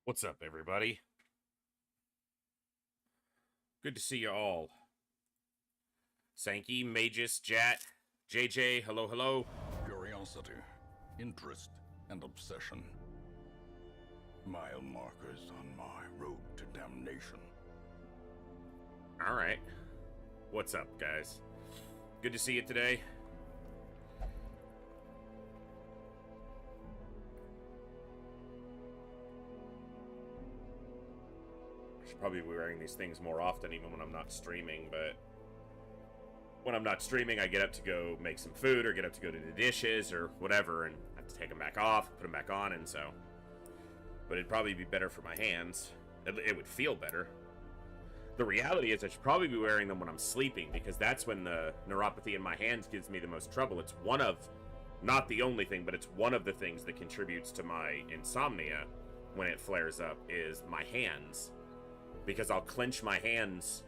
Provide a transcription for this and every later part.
What's up, everybody? Good to see you all. Sankey, Magus, Jat, JJ, hello, hello. Curiosity, interest, and obsession. Mile markers on my road to damnation. Alright. What's up, guys? Good to see you today. I should probably be wearing these things more often, even when I'm not streaming, but when I'm not streaming, I get up to go make some food, or get up to go do the dishes, or whatever, and I have to take them back off, put them back on, and so... But it'd probably be better for my hands. It would feel better. The reality is I should probably be wearing them when I'm sleeping, because that's when the neuropathy in my hands gives me the most trouble. It's one of, not the only thing, but it's one of the things that contributes to my insomnia when it flares up, is my hands. Because I'll clench my hands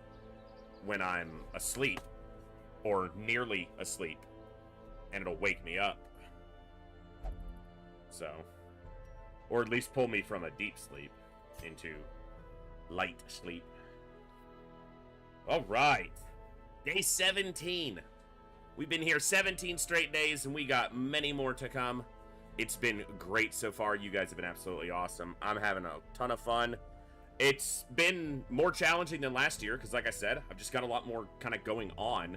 when I'm asleep, or nearly asleep, and it'll wake me up. So, or at least pull me from a deep sleep into light sleep. All right, day 17. We've been here 17 straight days, and we got many more to come. It's been great so far. You guys have been absolutely awesome. I'm having a ton of fun. It's been more challenging than last year, because like I said, I've just got a lot more kind of going on.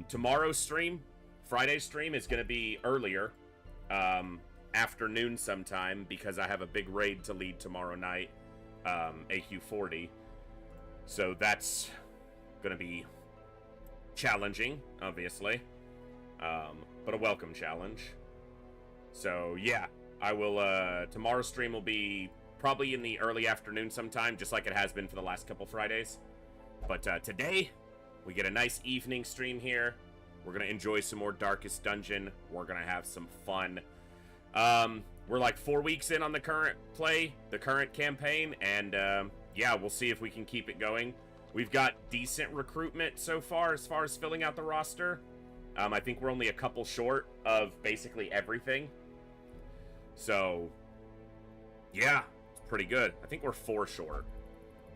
Tomorrow's stream, Friday's stream, is going to be earlier, afternoon sometime, because I have a big raid to lead tomorrow night, AQ40. So that's going to be challenging, obviously, but a welcome challenge. So yeah, I will, tomorrow's stream will be probably in the early afternoon sometime, just like it has been for the last couple Fridays. But today, we get a nice evening stream here. We're going to enjoy some more Darkest Dungeon. We're going to have some fun. We're like 4 weeks in on the current play, the current campaign, and yeah, we'll see if we can keep it going. We've got decent recruitment so far as filling out the roster. I think we're only a couple short of basically everything. So, yeah, it's pretty good. I think we're 4 short.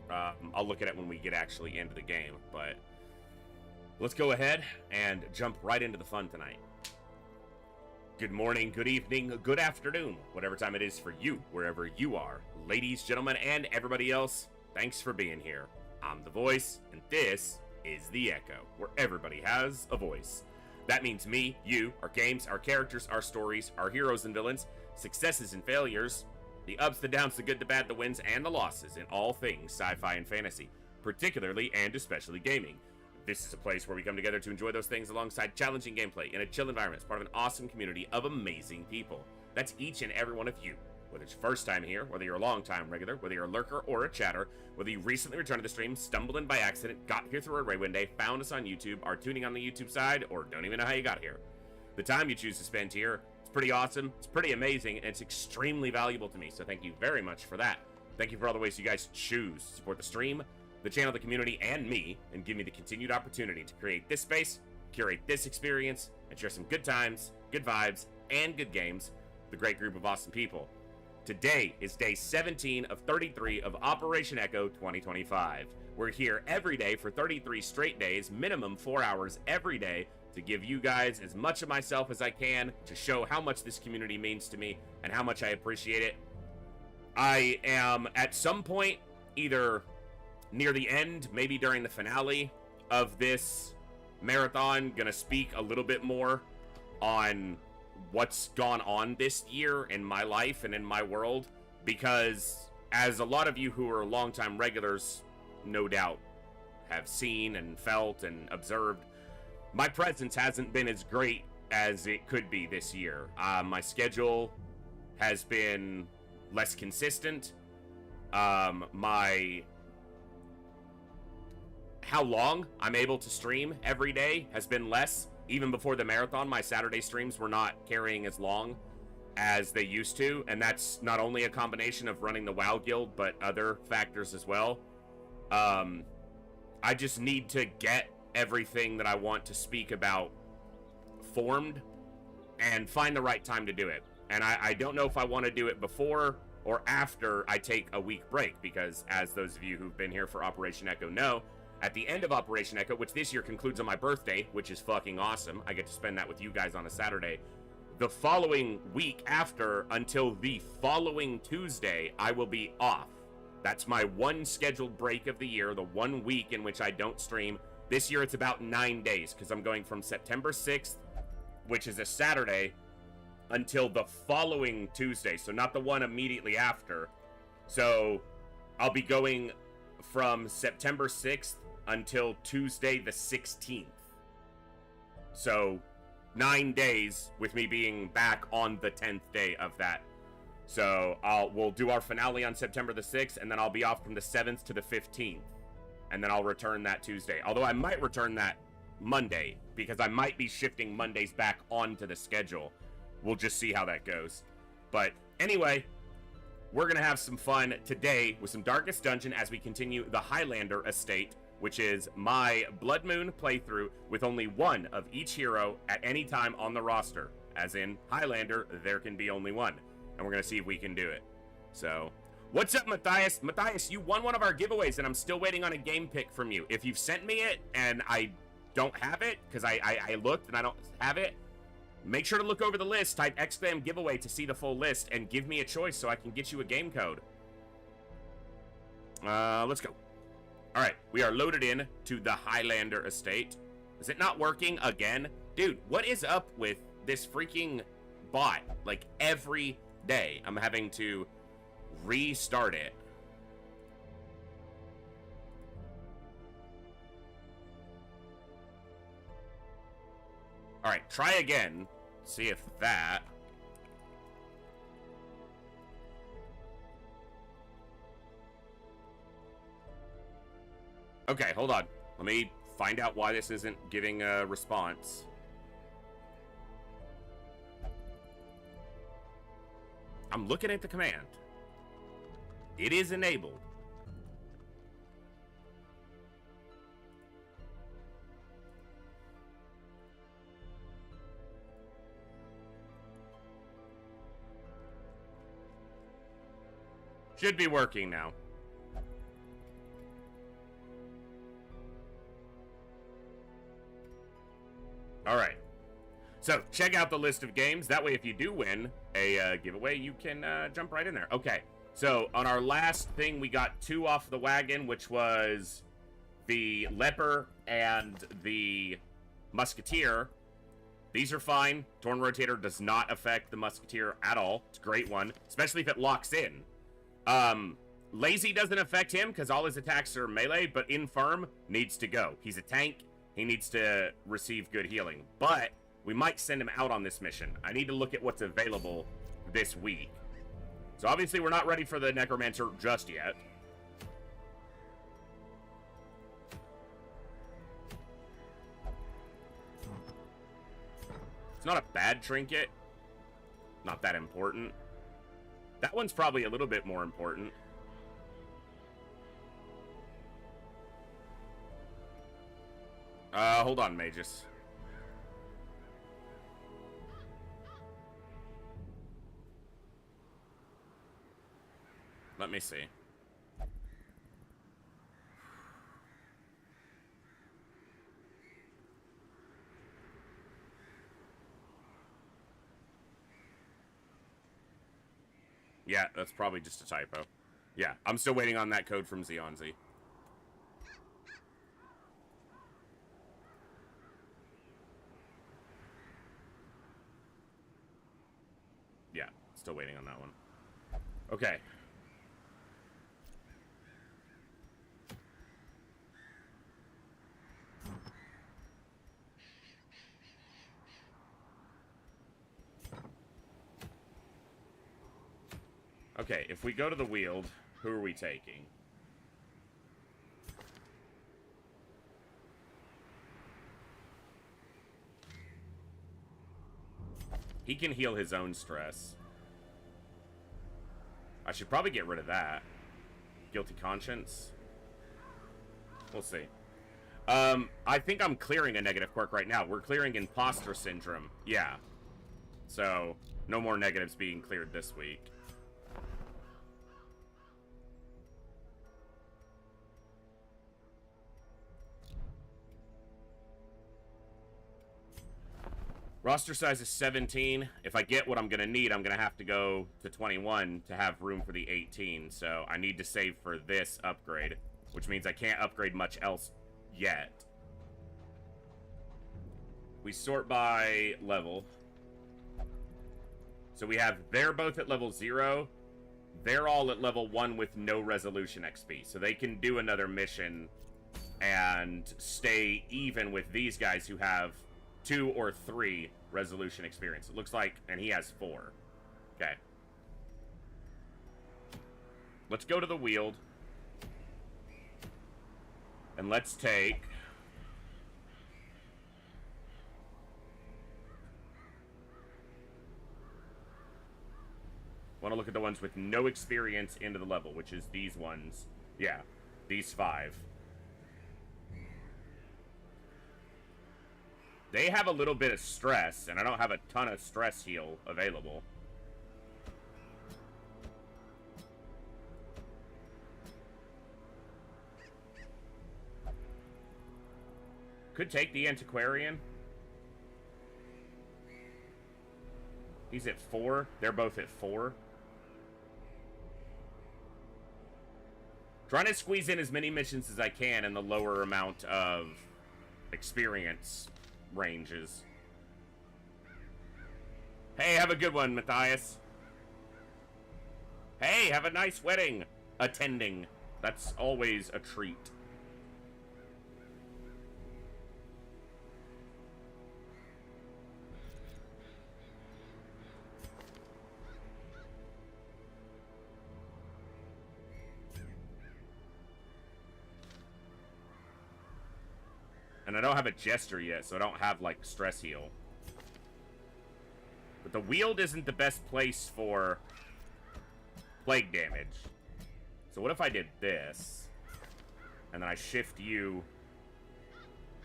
I'll look at it when we get actually into the game, but let's go ahead and jump right into the fun tonight. Good morning, good evening, good afternoon, whatever time it is for you, wherever you are. Ladies, gentlemen, and everybody else, thanks for being here. I'm The Voice, and this is The Echo, where everybody has a voice. That means me, you, our games, our characters, our stories, our heroes and villains, successes and failures, the ups, the downs, the good, the bad, the wins, and the losses in all things sci-fi and fantasy, particularly and especially gaming. This is a place where we come together to enjoy those things alongside challenging gameplay in a chill environment as part of an awesome community of amazing people. That's each and every one of you. Whether it's your first time here, whether you're a long-time regular, whether you're a lurker or a chatter, whether you recently returned to the stream, stumbled in by accident, got here through a raid one day, found us on YouTube, are tuning on the YouTube side, or don't even know how you got here. The time you choose to spend here, it's pretty awesome, it's pretty amazing, and it's extremely valuable to me, so thank you very much for that. Thank you for all the ways you guys choose to support the stream, the channel, the community, and me, and give me the continued opportunity to create this space, curate this experience, and share some good times, good vibes, and good games with a great group of awesome people. Today is day 17 of 33 of Operation Echo 2025. We're here every day for 33 straight days, minimum 4 hours every day, to give you guys as much of myself as I can to show how much this community means to me and how much I appreciate it. I am, at some point, either near the end, maybe during the finale of this marathon, gonna speak a little bit more on what's gone on this year in my life and in my world, because as a lot of you who are longtime regulars no doubt have seen and felt and observed, my presence hasn't been as great as it could be this year. My schedule has been less consistent. How long I'm able to stream every day has been less. Even before the marathon, my Saturday streams were not carrying as long as they used to, and that's not only a combination of running the WoW Guild, but other factors as well. I just need to get everything that I want to speak about formed and find the right time to do it. And I don't know if I want to do it before or after I take a week break, because as those of you who've been here for Operation Echo know, at the end of Operation Echo, which this year concludes on my birthday, which is fucking awesome, I get to spend that with you guys on a Saturday, the following week after, until the following Tuesday, I will be off. That's my one scheduled break of the year, the 1 week in which I don't stream. This year it's about 9 days, because I'm going from September 6th, which is a Saturday, until the following Tuesday, so not the one immediately after. So I'll be going from September 6th until Tuesday the 16th. So 9 days with me being back on the 10th day of that. So we'll do our finale on September the 6th, and then I'll be off from the 7th to the 15th. And then I'll return that Tuesday. Although I might return that Monday, because I might be shifting Mondays back onto the schedule. We'll just see how that goes. But anyway, we're going to have some fun today with some Darkest Dungeon as we continue the Highlander Estate, which is my Blood Moon playthrough with only one of each hero at any time on the roster. As in Highlander, there can be only one. And we're going to see if we can do it. So, what's up, Matthias? Matthias, you won one of our giveaways, and I'm still waiting on a game pick from you. If you've sent me it, and I don't have it, because I looked and I don't have it, make sure to look over the list, type ! giveaway to see the full list, and give me a choice so I can get you a game code. Let's go. Alright, we are loaded in to the Highlander Estate. Is it not working again? Dude, what is up with this freaking bot? Like, every day I'm having to restart it. Alright, try again. See if that... Okay, hold on. Let me find out why this isn't giving a response. I'm looking at the command. It is enabled. Should be working now. Alright. So, check out the list of games. That way, if you do win a giveaway, you can jump right in there. Okay. So, on our last thing, we got 2 off the wagon, which was the Leper and the Musketeer. These are fine. Torn Rotator does not affect the Musketeer at all. It's a great one, especially if it locks in. Lazy doesn't affect him because all his attacks are melee, but Infirm needs to go. He's a tank. He needs to receive good healing. But we might send him out on this mission. I need to look at what's available this week. So obviously we're not ready for the Necromancer just yet. It's not a bad trinket. Not that important. That one's probably a little bit more important. Hold on, Magus. Let me see. Yeah, that's probably just a typo. Yeah, I'm still waiting on that code from Xionzi. Yeah, still waiting on that one. Okay. Okay, if we go to the Weald, who are we taking? He can heal his own stress. I should probably get rid of that. Guilty Conscience. We'll see. I think I'm clearing a negative quirk right now. We're clearing Imposter Syndrome. Yeah. So, no more negatives being cleared this week. Roster size is 17. If I get what I'm going to need, I'm going to have to go to 21 to have room for the 18. So I need to save for this upgrade, which means I can't upgrade much else yet. We sort by level. So we have, they're both at level 0. They're all at level 1 with no resolution XP. So they can do another mission and stay even with these guys who have 2 or 3 resolution experience. It looks like, and he has 4. Okay. Let's go to the Weald. And let's take... Want to look at the ones with no experience into the level, which is these ones. Yeah, these 5. They have a little bit of stress, and I don't have a ton of stress heal available. Could take the Antiquarian. He's at 4. They're both at 4. Trying to squeeze in as many missions as I can in the lower amount of experience ranges. Hey, have a good one, Matthias. Hey, have a nice wedding. Attending. That's always a treat. And I don't have a Jester yet, so I don't have, like, stress heal. But the Weald isn't the best place for plague damage. So what if I did this? And then I shift you...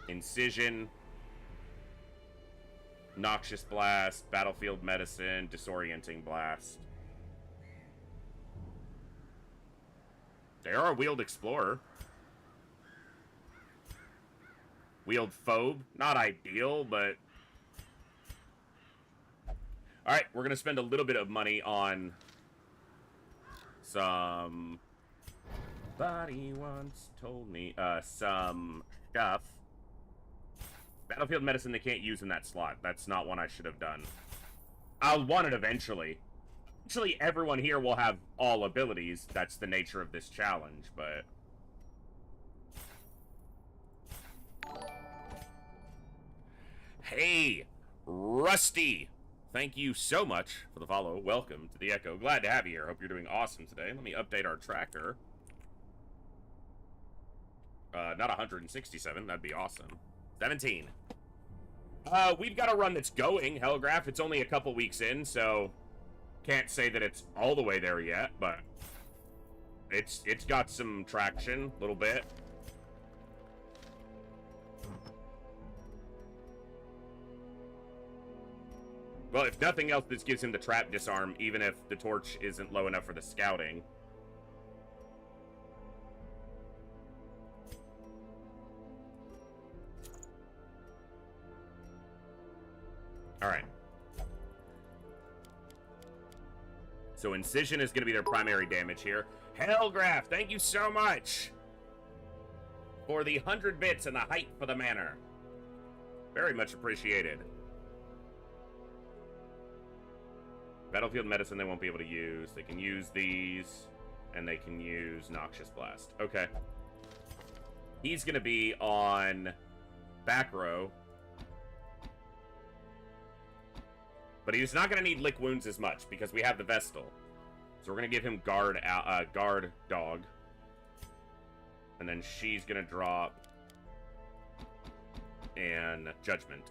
Incision... Noxious Blast, Battlefield Medicine, Disorienting Blast. There are Weald Explorer. Weald Phobe. Not ideal, but... Alright, we're gonna spend a little bit of money on... some... Somebody once told me... some stuff. Battlefield Medicine they can't use in that slot. That's not one I should have done. I'll want it eventually. Actually, everyone here will have all abilities. That's the nature of this challenge, but... Hey, Rusty! Thank you so much for the follow. Welcome to the Echo. Glad to have you here. Hope you're doing awesome today. Let me update our tracker. Not 167. That'd be awesome. 17. We've got a run that's going, Hellgraph. It's only a couple weeks in, so can't say that it's all the way there yet, but it's got some traction, a little bit. Well, if nothing else, this gives him the trap disarm, even if the torch isn't low enough for the scouting. Alright. So Incision is going to be their primary damage here. Hellgraph, thank you so much for the 100 bits and the hype for the manor. Very much appreciated. Battlefield Medicine they won't be able to use. They can use these, and they can use Noxious Blast. Okay. He's going to be on back row. But he's not going to need Lick Wounds as much, because we have the Vestal. So we're going to give him Guard Dog. And then she's going to drop... and Judgment.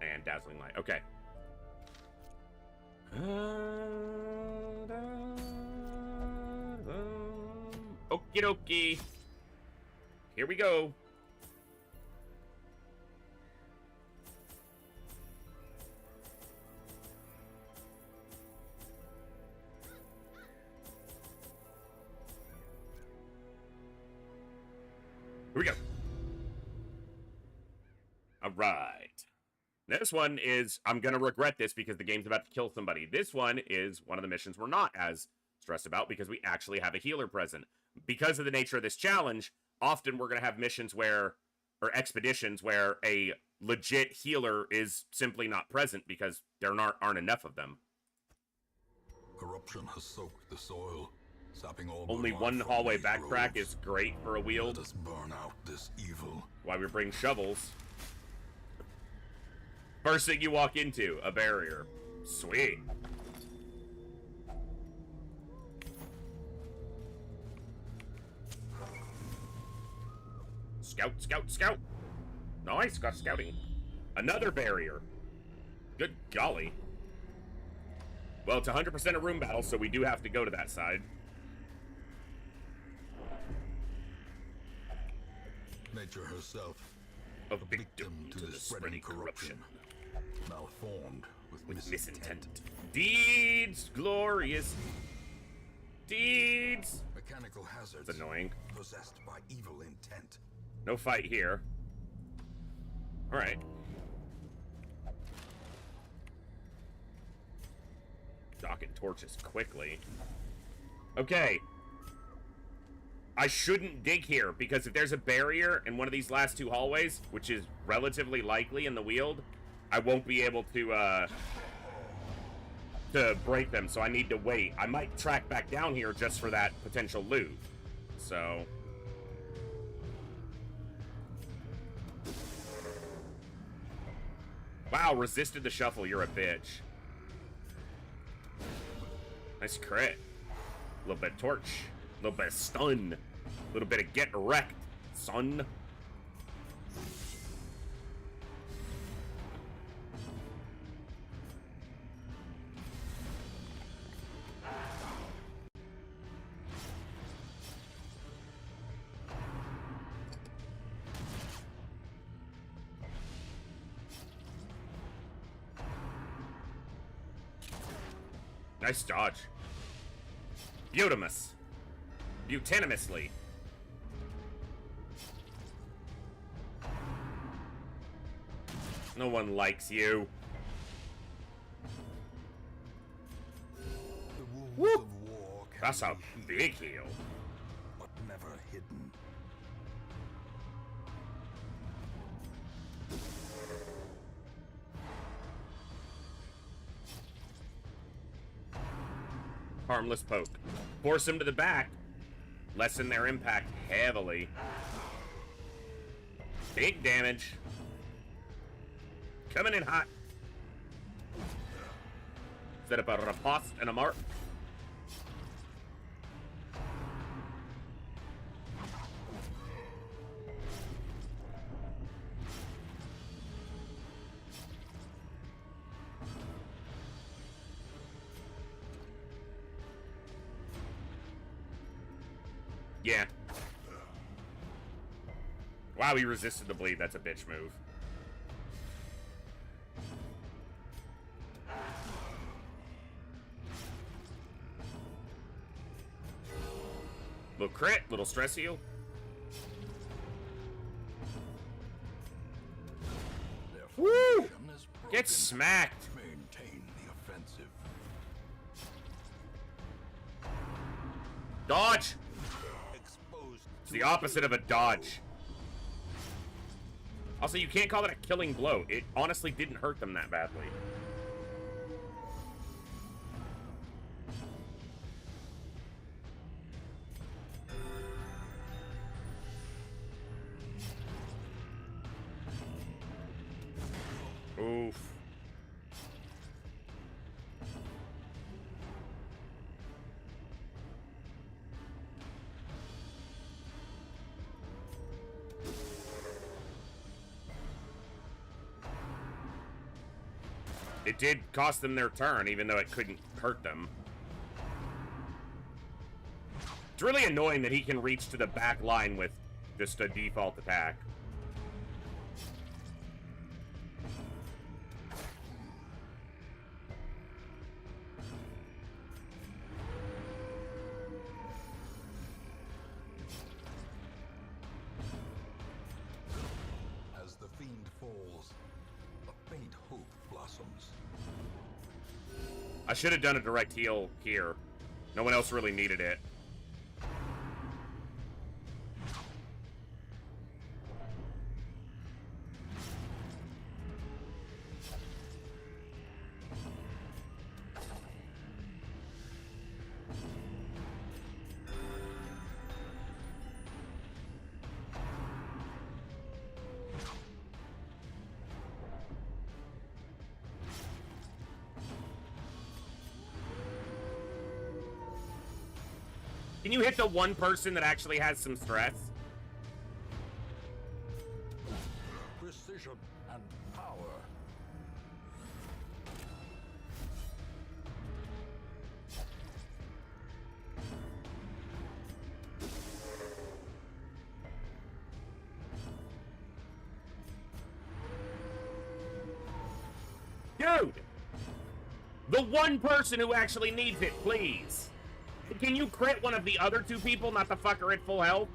And Dazzling Light. Okay. Okie dokie. Here we go. Here we go. All right. This one is, I'm going to regret this because the game's about to kill somebody. This one is one of the missions we're not as stressed about because we actually have a healer present. Because of the nature of this challenge, often we're going to have missions where, or expeditions where a legit healer is simply not present because there aren't enough of them. Corruption has soaked the soil, sapping all Only good one life from hallway these backtrack roads. is great for a Let wield. us burn out this evil. Why we bring shovels. First thing you walk into, a barrier. Sweet. Scout, scout, scout. Nice, got scouting. Another barrier. Good golly. Well, it's 100% a room battle, so we do have to go to that side. Nature herself, A victim to the spreading corruption, malformed with misintent. Deeds glorious. Deeds. Mechanical hazards. It's annoying. Possessed by evil intent. No fight here. Alright. Docking torches quickly. Okay. I shouldn't dig here, because if there's a barrier in one of these last two hallways, which is relatively likely in the Weald, I won't be able to break them, so I need to wait. I might track back down here just for that potential loot. So... Wow, resisted the shuffle, you're a bitch. Nice crit. A little bit of torch. A little bit of stun. A little bit of get wrecked, son. Nice dodge. Beautimus. Butanimously. No one likes you. The wounds Woo! of war can That's a be big heal. but never hidden. Harmless poke. Force them to the back. Lessen their impact heavily. Big damage. Coming in hot. Set up a riposte and a mark. Yeah. Wow, he resisted the bleed. That's a bitch move. Little crit, little stress heal. Their Woo! formation is Get broken. smacked. Maintain the offensive. Dodge. Exposed. It's the opposite of a dodge. Also, you can't call it a killing blow. It honestly didn't hurt them that badly. Oof. It did cost them their turn, even though it couldn't hurt them. It's really annoying that he can reach to the back line with just a default attack. As the fiend falls, a faint I should have done a direct heal here. No one else really needed it. Can you hit the one person that actually has some stress? Precision and power. Dude! The one person who actually needs it, please. Can you crit one of the other two people, not the fucker at full health?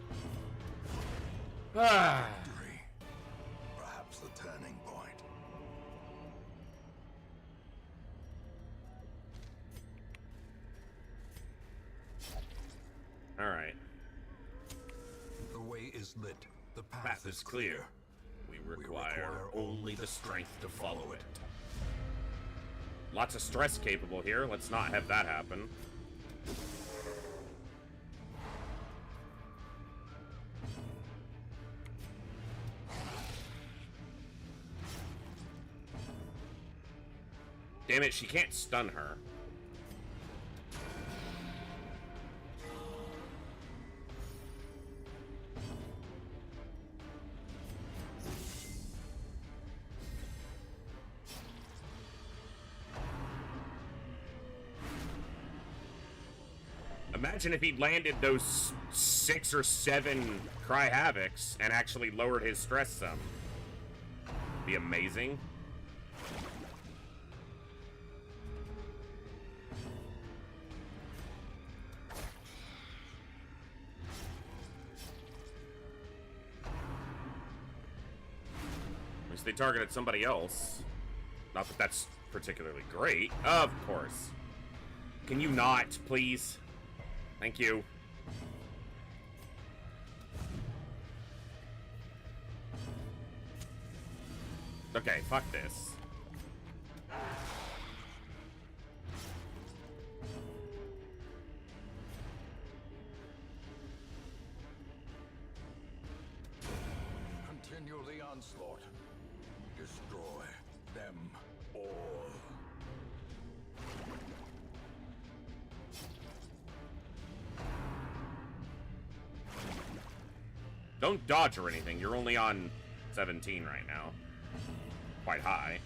Victory. Perhaps the turning point. Alright. The way is lit. The path, Path is clear. We require only the strength to follow it. Lots of stress capable here. Let's not have that happen. Damn it, she can't stun her. Imagine if he'd landed those 6 or 7 Cry Havocs and actually lowered his stress some. Be amazing. At least they targeted somebody else. Not that that's particularly great. Of course. Can you not, please? Thank you. Okay, fuck this. Continue the onslaught. Destroy them all. Don't dodge or anything. You're only on 17 right now. Quite high.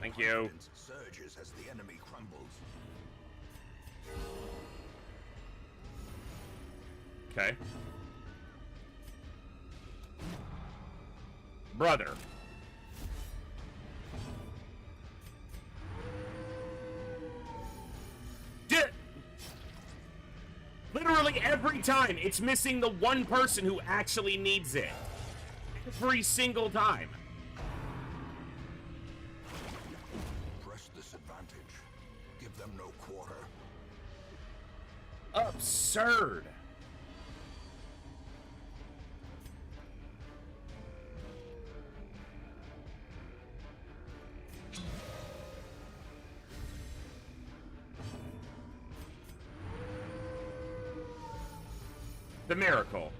Thank you. Confidence surges as the enemy crumbles. Okay. Brother. Literally every time, it's missing the one person who actually needs it. Every single time. Press this advantage. Give them no quarter. Absurd. The miracle.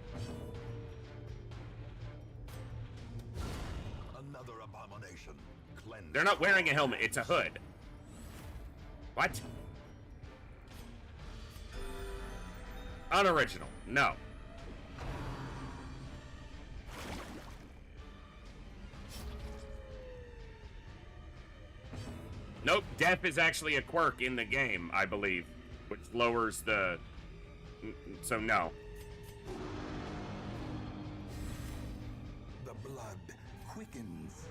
Another abomination. Cleanse. They're not wearing a helmet, it's a hood. What? Unoriginal. No. Nope, death is actually a quirk in the game, I believe, which lowers the... So no. The blood quickens.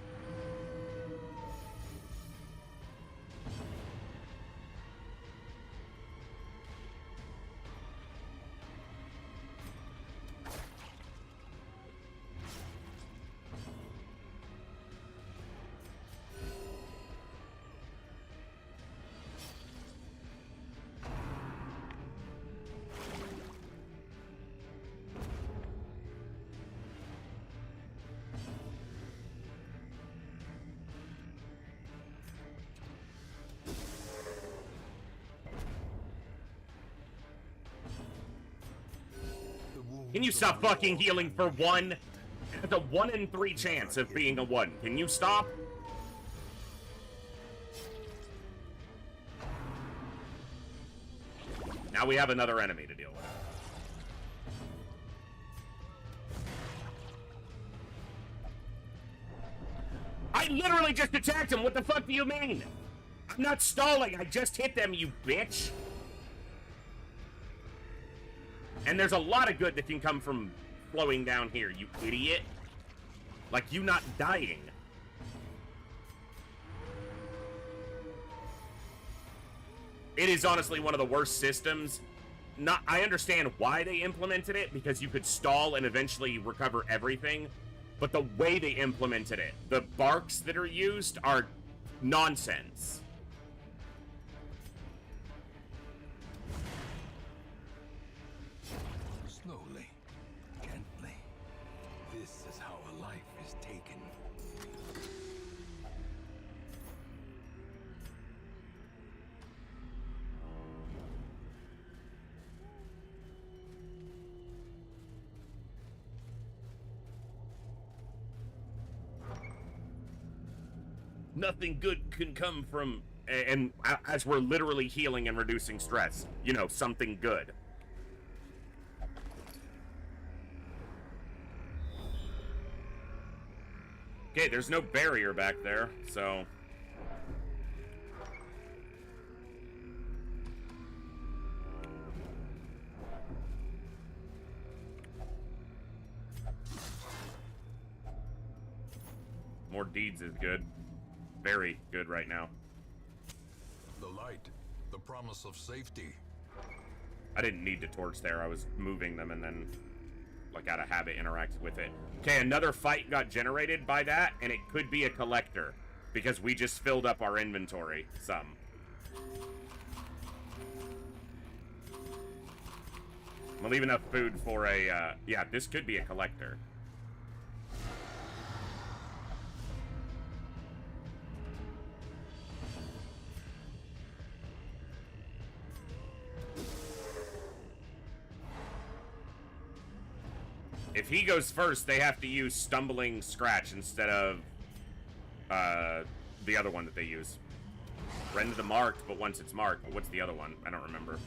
Can you stop fucking healing for 1? It's a 1 in 3 chance of being a 1. Can you stop? Now we have another enemy to deal with. I literally just attacked him. What the fuck do you mean? I'm not stalling. I just hit them, you bitch. And there's a lot of good that can come from flowing down here, you idiot. Like you not dying. It is honestly one of the worst systems. I understand why they implemented it, because you could stall and eventually recover everything. But the way they implemented it, the barks that are used are nonsense. Slowly, gently. This is how a life is taken. Nothing good can come from, and as we're literally healing and reducing stress, you know, something good. Okay, there's no barrier back there, so... More deeds is good. Very good right now. The light, the promise of safety. I didn't need to torch there. I was moving them and then, like, out of habit, interacted with it. Okay, another fight got generated by that, and it could be a collector, because we just filled up our inventory some. I'm gonna leave enough food for a, yeah, this could be a collector. If he goes first, they have to use Stumbling Scratch instead of the other one that they use. Rend the Marked, but once it's marked. But what's the other one? I don't remember.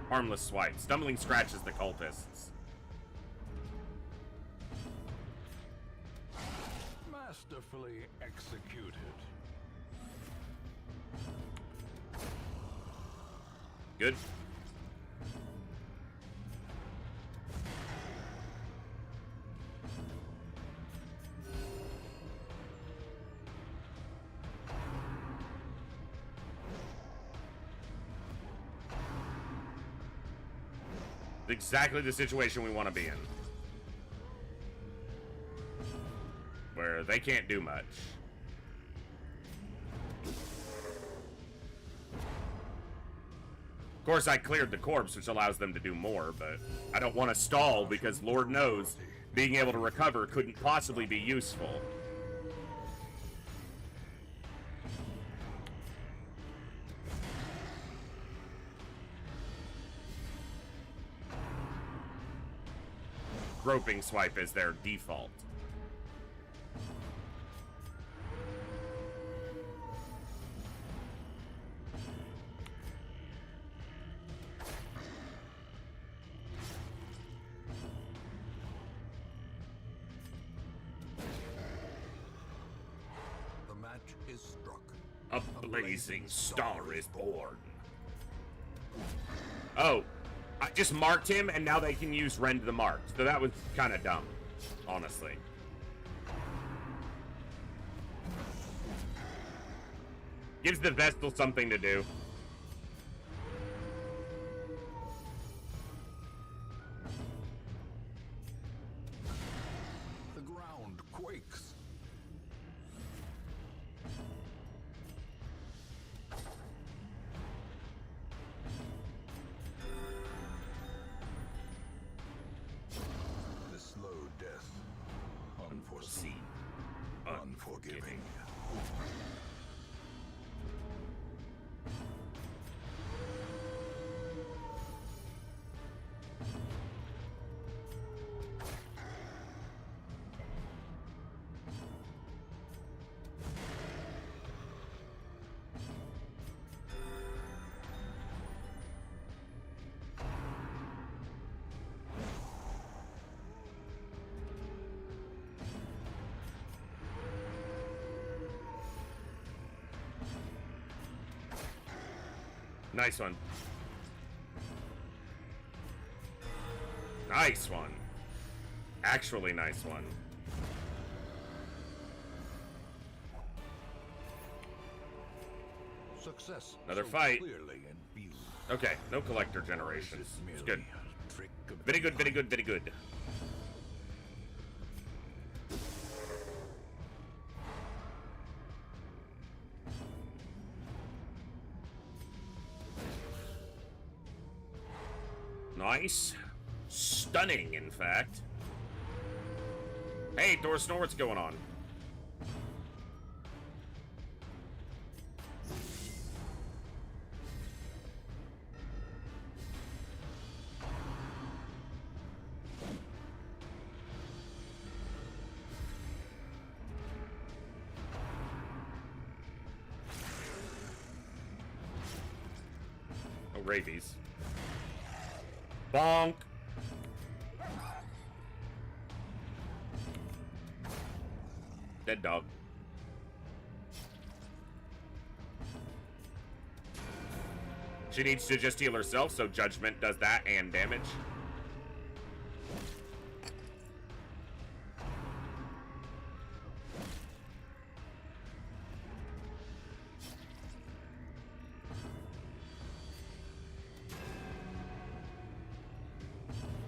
Harmless Swipe. Stumbling Scratch is the cultists. Masterfully executed. Good. Exactly the situation we want to be in. Where they can't do much. Of course, I cleared the corpse, which allows them to do more, but I don't want to stall because Lord knows being able to recover couldn't possibly be useful. Groping Swipe is their default. The match is struck. A blazing star is born. Oh, I just marked him, and now they can use Rend the Marked. So that was kind of dumb, honestly. Gives the Vestal something to do. The ground quakes. forgiving. Nice one. Nice one. Actually nice one. Success. Another so fight. Clearly in view. Okay, no collector generation. This is It's merely good. a trick of Very good, the very good, very good. Nice. Stunning, in fact. Hey, Thor Snore, what's going on? Oh, rabies. Bonk. Dead dog. She needs to just heal herself, so Judgment does that and damage.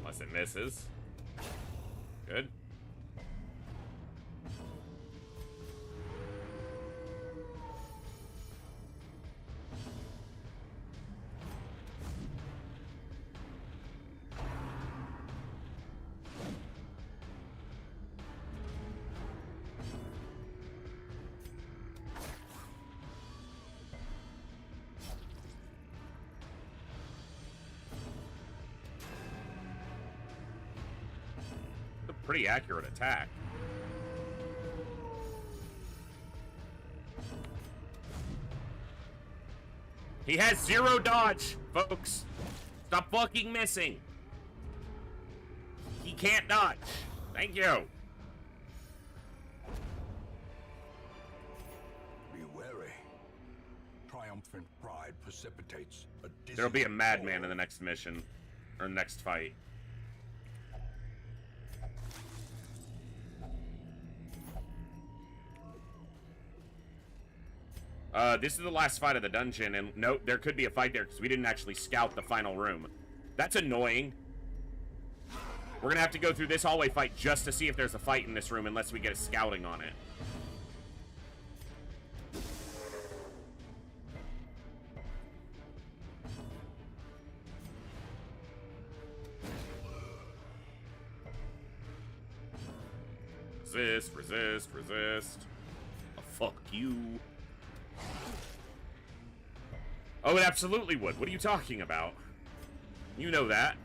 Unless it misses. Good. A pretty accurate attack. He has 0 dodge, folks. Stop fucking missing. He can't dodge. Thank you. Be wary. Triumphant pride precipitates a There'll be a dizzying madman fall. in the next mission. Or next fight. This is the last fight of the dungeon, and note, there could be a fight there because we didn't actually scout the final room. That's annoying. We're gonna have to go through this hallway fight just to see if there's a fight in this room unless we get a scouting on it. Resist, resist, resist. Oh, fuck you. Oh, it absolutely would. What are you talking about? You know that.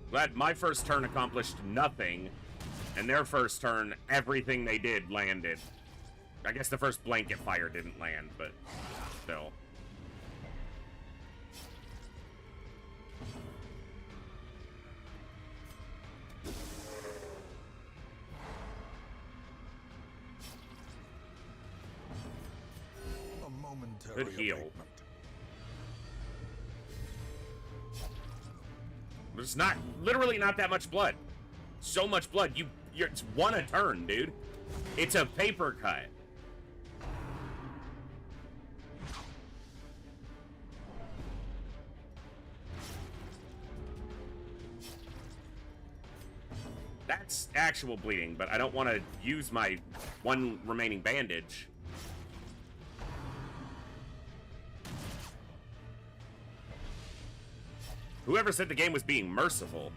Glad my first turn accomplished nothing, and their first turn, everything they did landed. I guess the first blanket fire didn't land, but still. A momentary Good heal. abatement. There's not, literally not that much blood. So much blood. It's 1 a turn, dude. It's a paper cut. that's actual bleeding, but I don't want to use my one remaining bandage. Whoever said the game was being merciful?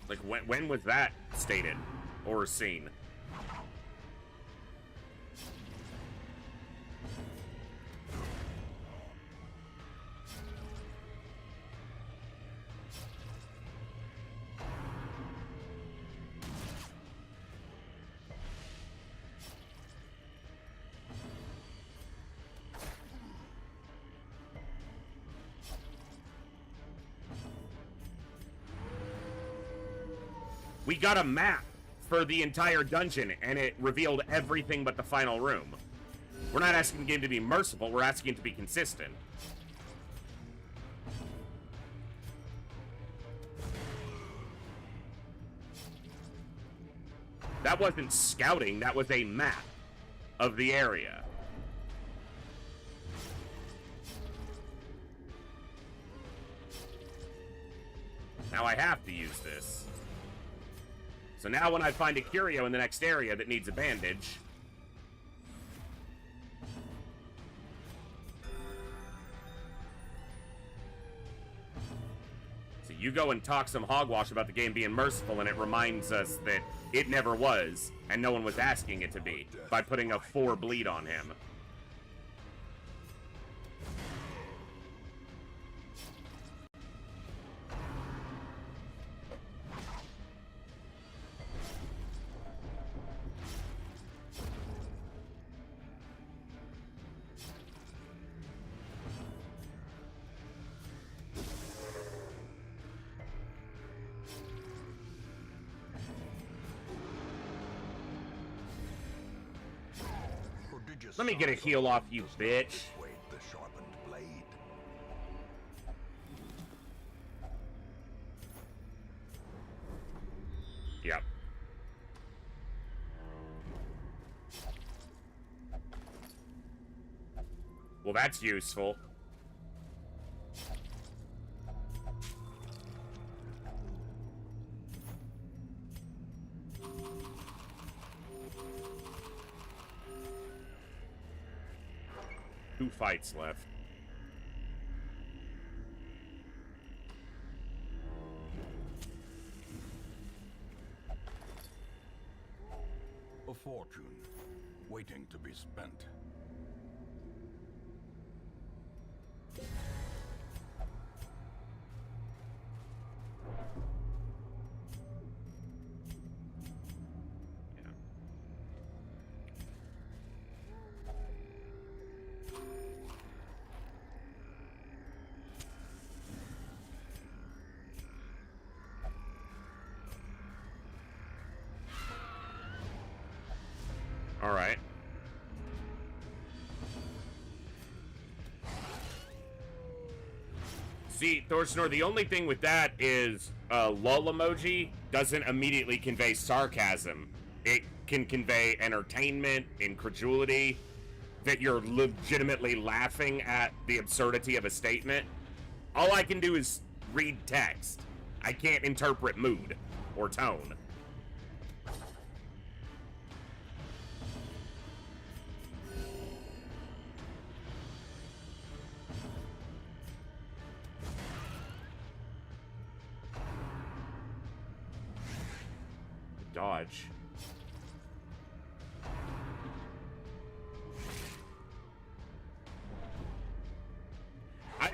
Like, when was that stated or seen? We got a map for the entire dungeon, and it revealed everything but the final room. We're not asking the game to be merciful, we're asking it to be consistent. That wasn't scouting, that was a map of the area. Now I have to use this. So now when I find a curio in the next area that needs a bandage, so you go and talk some hogwash about the game being merciful, and it reminds us that it never was, and no one was asking it to be, by putting a 4 bleed on him. Let me get a heal off you, bitch. The sharpened blade. Yep. Well, that's useful. Two fights left. A fortune waiting to be spent. All right. See, Thorsnor, the only thing with that is lol emoji doesn't immediately convey sarcasm. It can convey entertainment, incredulity, that you're legitimately laughing at the absurdity of a statement. All I can do is read text. I can't interpret mood or tone. Dodge.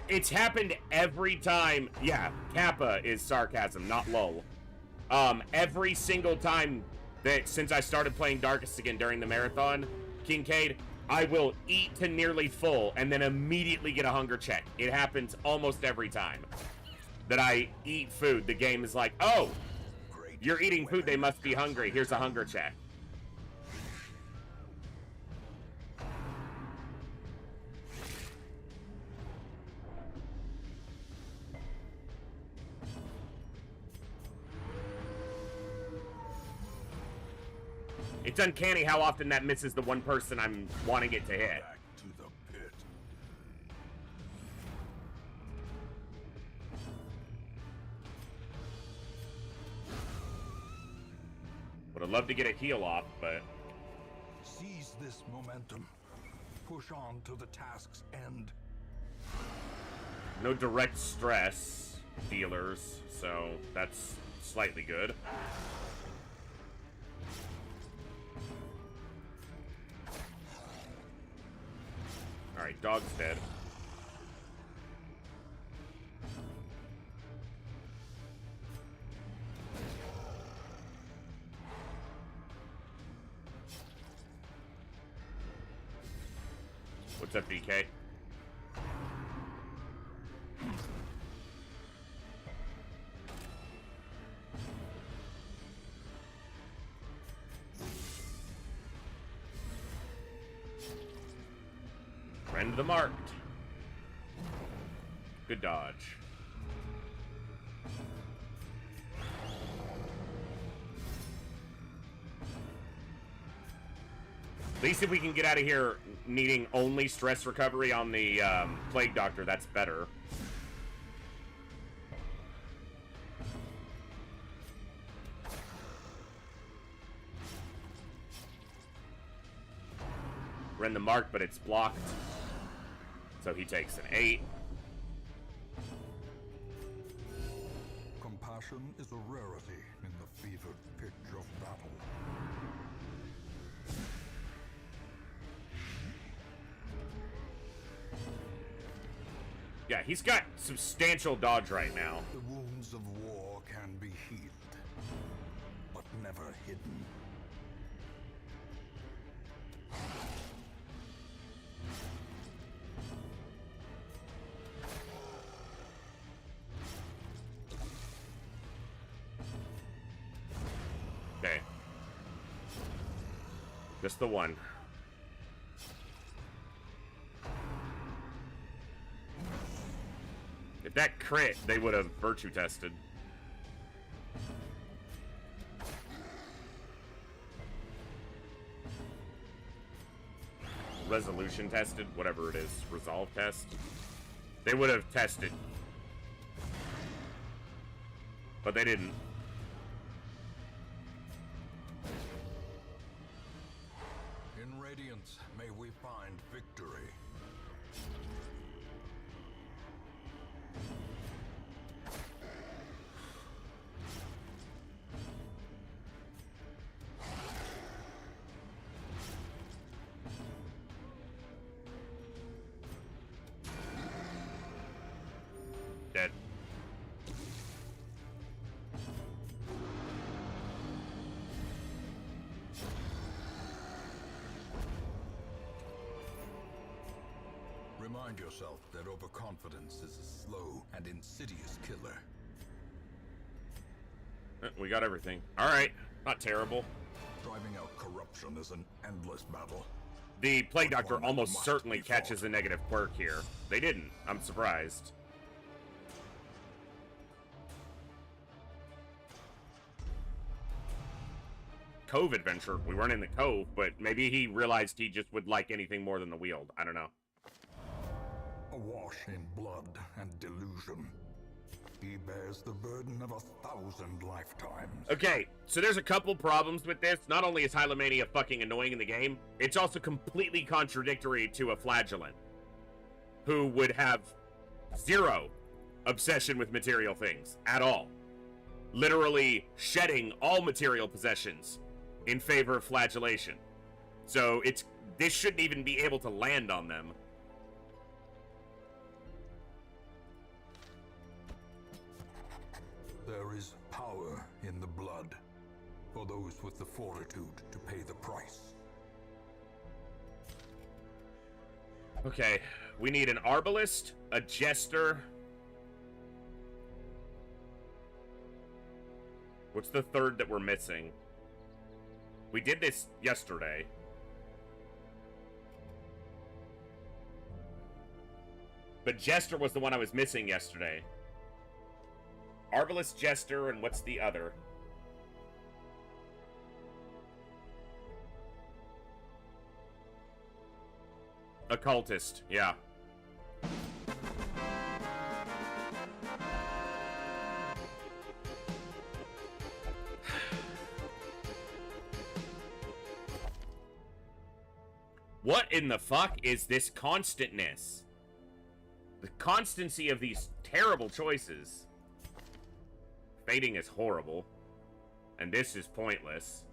It's happened every time. Yeah, Kappa is sarcasm, not lol. Every single time that since I started playing Darkest again during the marathon, Kincaid, I will eat to nearly full and then immediately get a hunger check. It happens almost every time that I eat food. The game is like, oh, you're eating food, they must be hungry. Here's a hunger check. It's uncanny how often that misses the one person I'm wanting it to hit. Back to the pit. Would have loved to get a heal off, but Seize this momentum. Push on to the task's end. no direct stress dealers, so that's slightly good. Alright, dog's dead. What's up, DK? Friend the marked. Good dodge. At least if we can get out of here needing only stress recovery on the Plague Doctor, that's better. We're in the mark, but it's blocked. So he takes an 8. Compassion is a rarity in the fevered pitch of battle. Yeah, he's got substantial dodge right now. The wounds of war can be healed, but never hidden. Okay. Just the one. If that crit, they would have virtue tested. Resolution tested, whatever it is. Resolve test. They would have tested. But they didn't. In Radiance, may we find victory. Dead. Remind yourself that overconfidence is a slow and insidious killer. We got everything. Alright. Not terrible. Driving out corruption is an endless battle. The Plague Doctor One that almost must certainly be catches fought. a negative quirk here. They didn't. I'm surprised. Cove adventure. We weren't in the Cove, but maybe he realized he just would like anything more than the Weald. I don't know. Awash in blood and delusion. He bears the burden of 1,000 lifetimes. Okay, so there's a couple problems with this. Not only is Hylomania fucking annoying in the game, it's also completely contradictory to a Flagellant, who would have zero obsession with material things at all. Literally shedding all material possessions in favor of flagellation. So this shouldn't even be able to land on them. There is power in the blood for those with the fortitude to pay the price. Okay, we need an Arbalist, a Jester. What's the third that we're missing? We did this yesterday. But Jester was the one I was missing yesterday. Arbalist, Jester, and what's the other? Occultist, yeah. What in the fuck is this constantness? The constancy of these terrible choices. Fading is horrible. And this is pointless.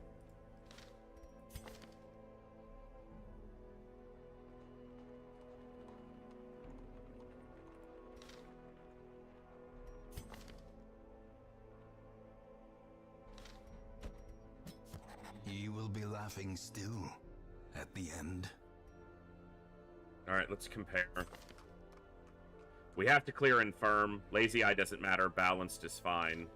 He will be laughing still at the end. Alright, let's compare. We have to clear Infirm. Lazy Eye doesn't matter. Balanced is fine.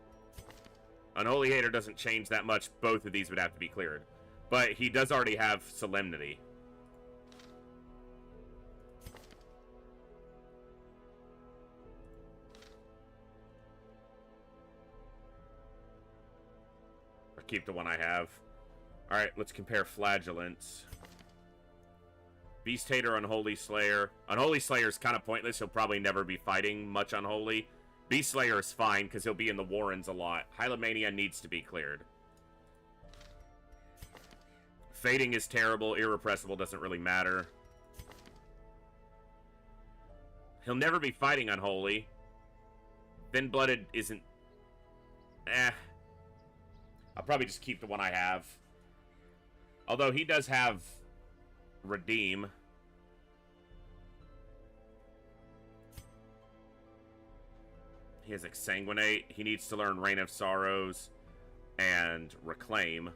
Unholy Hater doesn't change that much. Both of these would have to be cleared. But he does already have Solemnity. Or keep the one I have. Alright, let's compare Flagellants. Beast Hater, Unholy Slayer. Unholy Slayer is kind of pointless. He'll probably never be fighting much Unholy. Beast Slayer is fine because he'll be in the Warrens a lot. Hylomania needs to be cleared. Fading is terrible. Irrepressible doesn't really matter. He'll never be fighting Unholy. Thin-Blooded isn't... I'll probably just keep the one I have. Although he does have Redeem. He has Exsanguinate. He needs to learn Reign of Sorrows and Reclaim.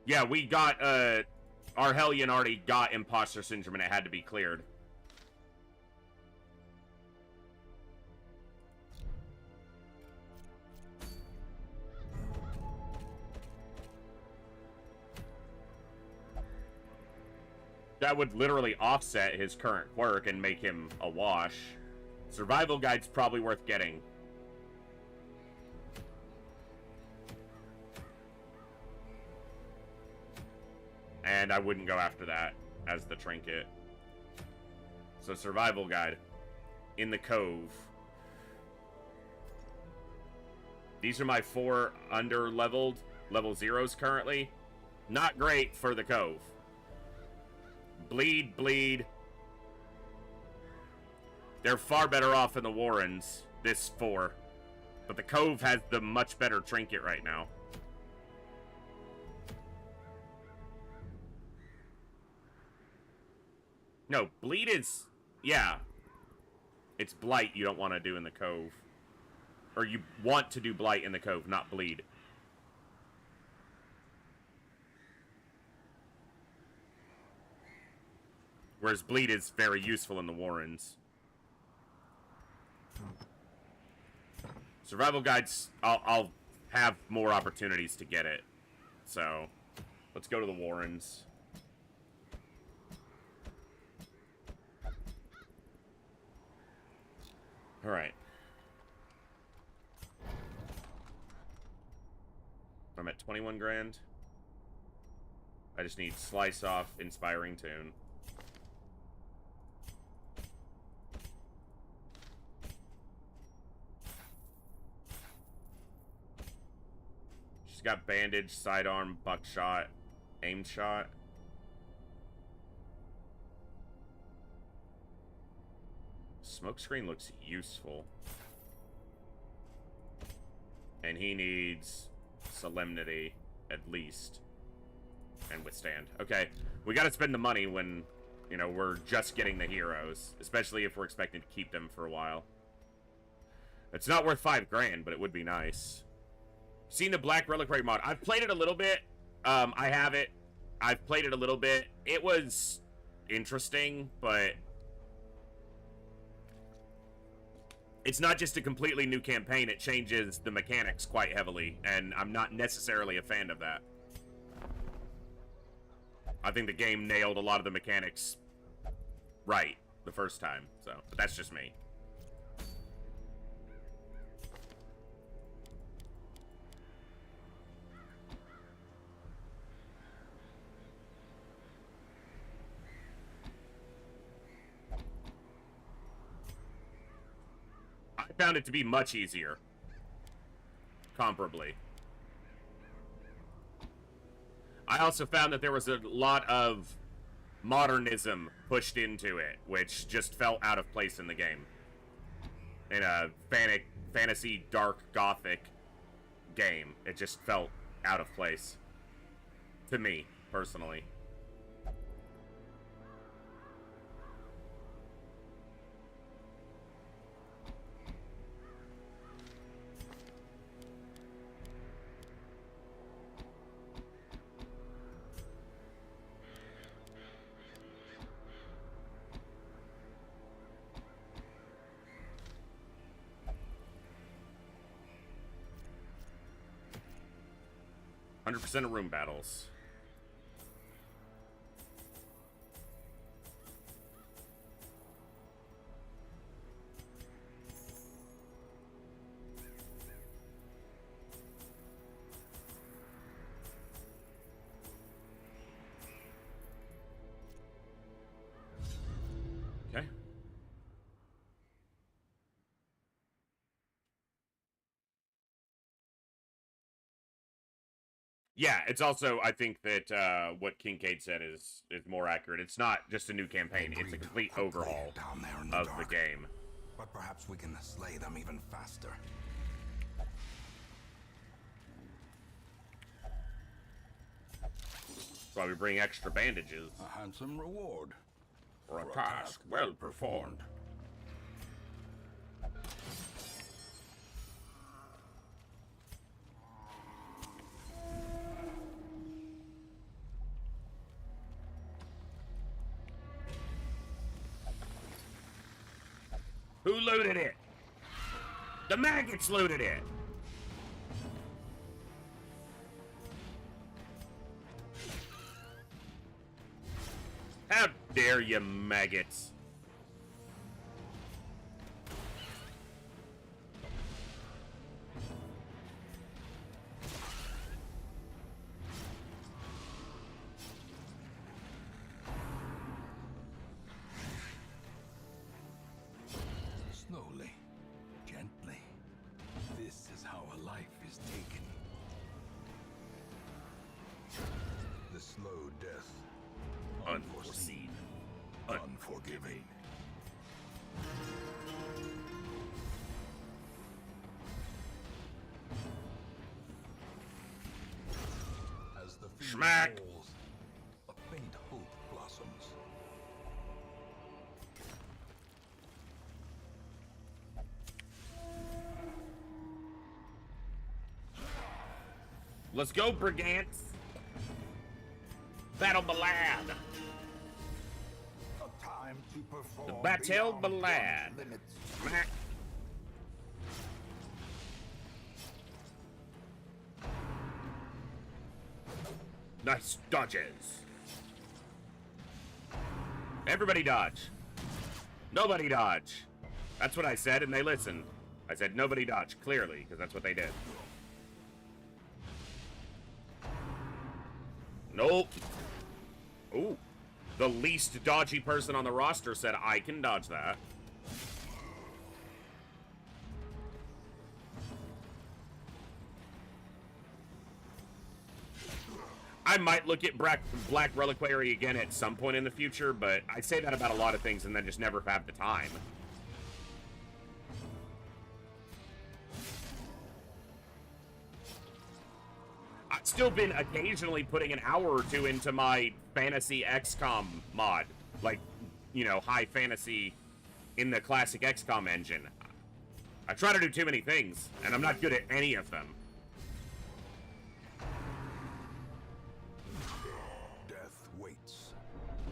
Yeah, we got, our Hellion already got Imposter Syndrome and it had to be cleared. That would literally offset his current quirk and make him a wash. Survival Guide's probably worth getting. And I wouldn't go after that as the trinket. So Survival Guide. In the Cove. These are my 4 under-leveled level 0s currently. Not great for the Cove. Bleed, bleed. They're far better off in the Warrens, this 4. But the Cove has the much better trinket right now. No, bleed is... yeah. It's blight you don't want to do in the Cove. Or you want to do blight in the Cove, not bleed. Whereas bleed is very useful in the Warrens. Survival Guides, I'll have more opportunities to get it. So, let's go to the Warrens. Alright. I'm at 21 grand. I just need Slice Off, Inspiring Tune. She's got Bandage, Sidearm, Buckshot, Aimed Shot. Smokescreen looks useful. And he needs Solemnity, at least. And Withstand. Okay, we gotta spend the money when, you know, we're just getting the heroes. Especially if we're expecting to keep them for a while. It's not worth 5 grand, but it would be nice. Seen the Black Reliquary mod. I've played it a little bit. I have it. I've played it a little bit. It was interesting, but... it's not just a completely new campaign, it changes the mechanics quite heavily, and I'm not necessarily a fan of that. I think the game nailed a lot of the mechanics right the first time, so, but that's just me. found it to be much easier. Comparably. I also found that there was a lot of modernism pushed into it, which just felt out of place in the game. In a fantasy dark gothic game, it just felt out of place. To me, personally. 100% of room battles. Okay. Yeah, it's also, I think that what Kincaid said is more accurate. It's not just a new campaign, it's a complete overhaul of the game. But perhaps we can slay them even faster. That's why we bring extra bandages. A handsome reward. For a task well performed. Who looted it? The maggots looted it! How dare you, maggots? Slowly, gently. This is how a life is taken. The slow death. Unforeseen. Unforgiving. As the field Schmack. falls, a faint hope blossoms. Let's go, Brigantes. Battle Ballad. A time to perform The Battle beyond Ballad. one's limits. Smack. Nice dodges. Everybody dodge. Nobody dodge. That's what I said, and they listened. I said nobody dodge, clearly, because that's what they did. Nope. Ooh. The least dodgy person on the roster said I can dodge that. I might look at Black Reliquary again at some point in the future, but I say that about a lot of things and then just never have the time. I've still been occasionally putting an hour or two into my fantasy XCOM mod. Like, you know, high fantasy in the classic XCOM engine. I try to do too many things, and I'm not good at any of them. Death waits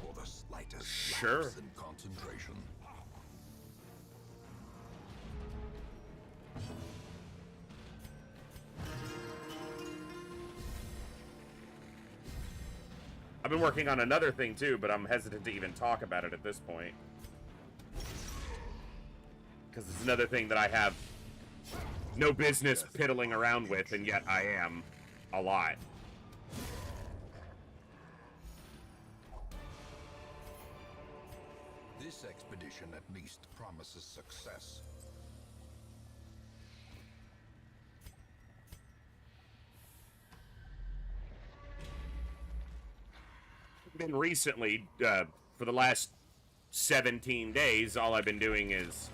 for the slightest Sure. lapse in concentration. I've been working on another thing too, but I'm hesitant to even talk about it at this point. Because it's another thing that I have no business piddling around with, and yet I am a lot. This expedition at least promises success. been recently, for the last 17 days, all I've been doing is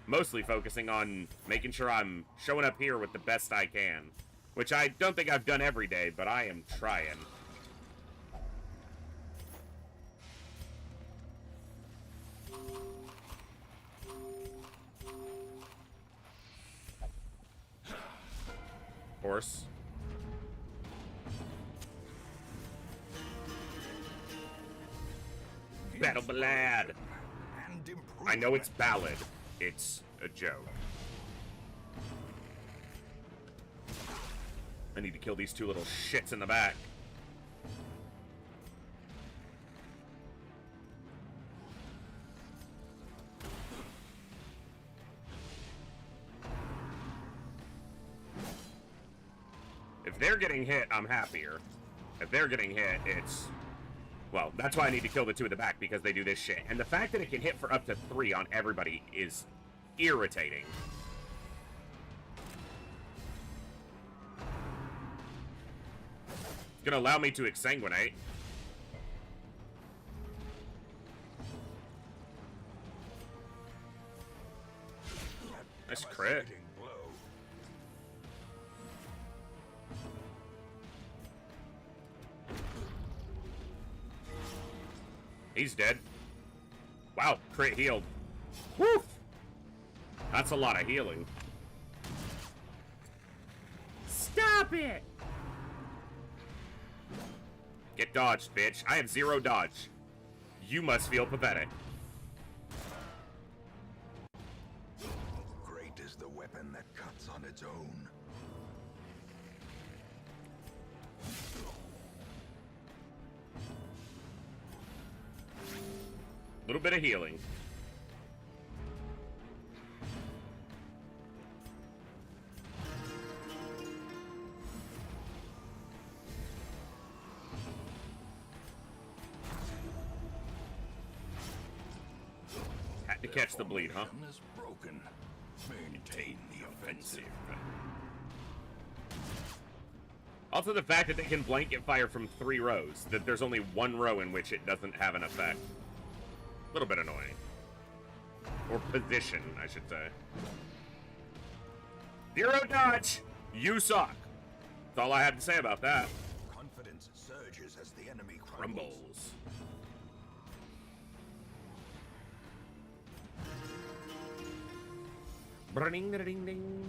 mostly focusing on making sure I'm showing up here with the best I can. Which I don't think I've done every day, but I am trying. Horse. Battle Ballad. I know it's ballad. It's a joke. I need to kill these two little shits in the back. If they're getting hit, I'm happier. If they're getting hit, it's... Well, that's why I need to kill the two in the back, because they do this shit. And the fact that it can hit for up to 3 on everybody is irritating. It's gonna allow me to exsanguinate. Nice crit. He's dead. Wow, crit healed. Woo! That's a lot of healing. Stop it! Get dodged, bitch. I have 0 dodge. You must feel pathetic. Great is the weapon that cuts on its own. Little bit of healing. Had to catch the bleed, huh? Is broken. Maintain the offensive. Also the fact that they can blanket fire from 3 rows. That there's only 1 row in which it doesn't have an effect. A little bit annoying. Or position, I should say. 0 dodge! You suck. That's all I have to say about that. Confidence surges as the enemy crumbles. Bring-a-ding-ding.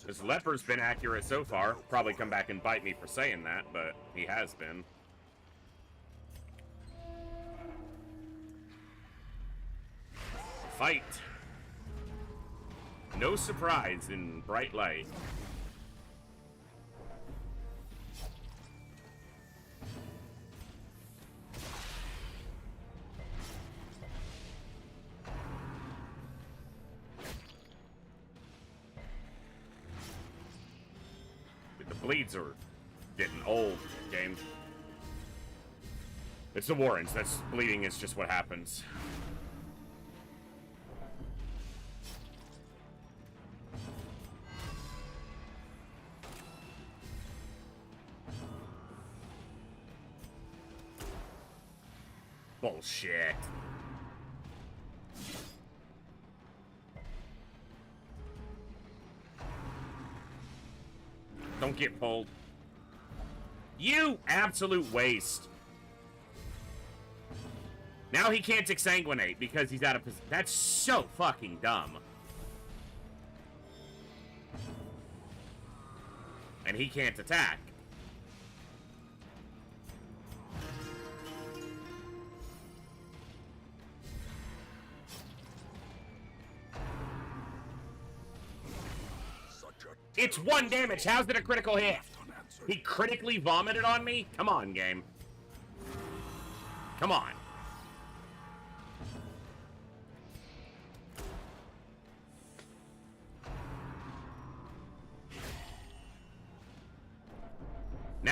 This leper's been accurate so far. Probably come back and bite me for saying that, but he has been. Fight. No surprise in bright light. The bleeds are getting old, game. It's the Warrens. That's bleeding is just what happens. Bullshit. Don't get pulled. You absolute waste. Now he can't exsanguinate because he's out of position. That's so fucking dumb. And he can't attack. It's 1 damage. How's it a critical hit? He critically vomited on me? Come on, game. Come on.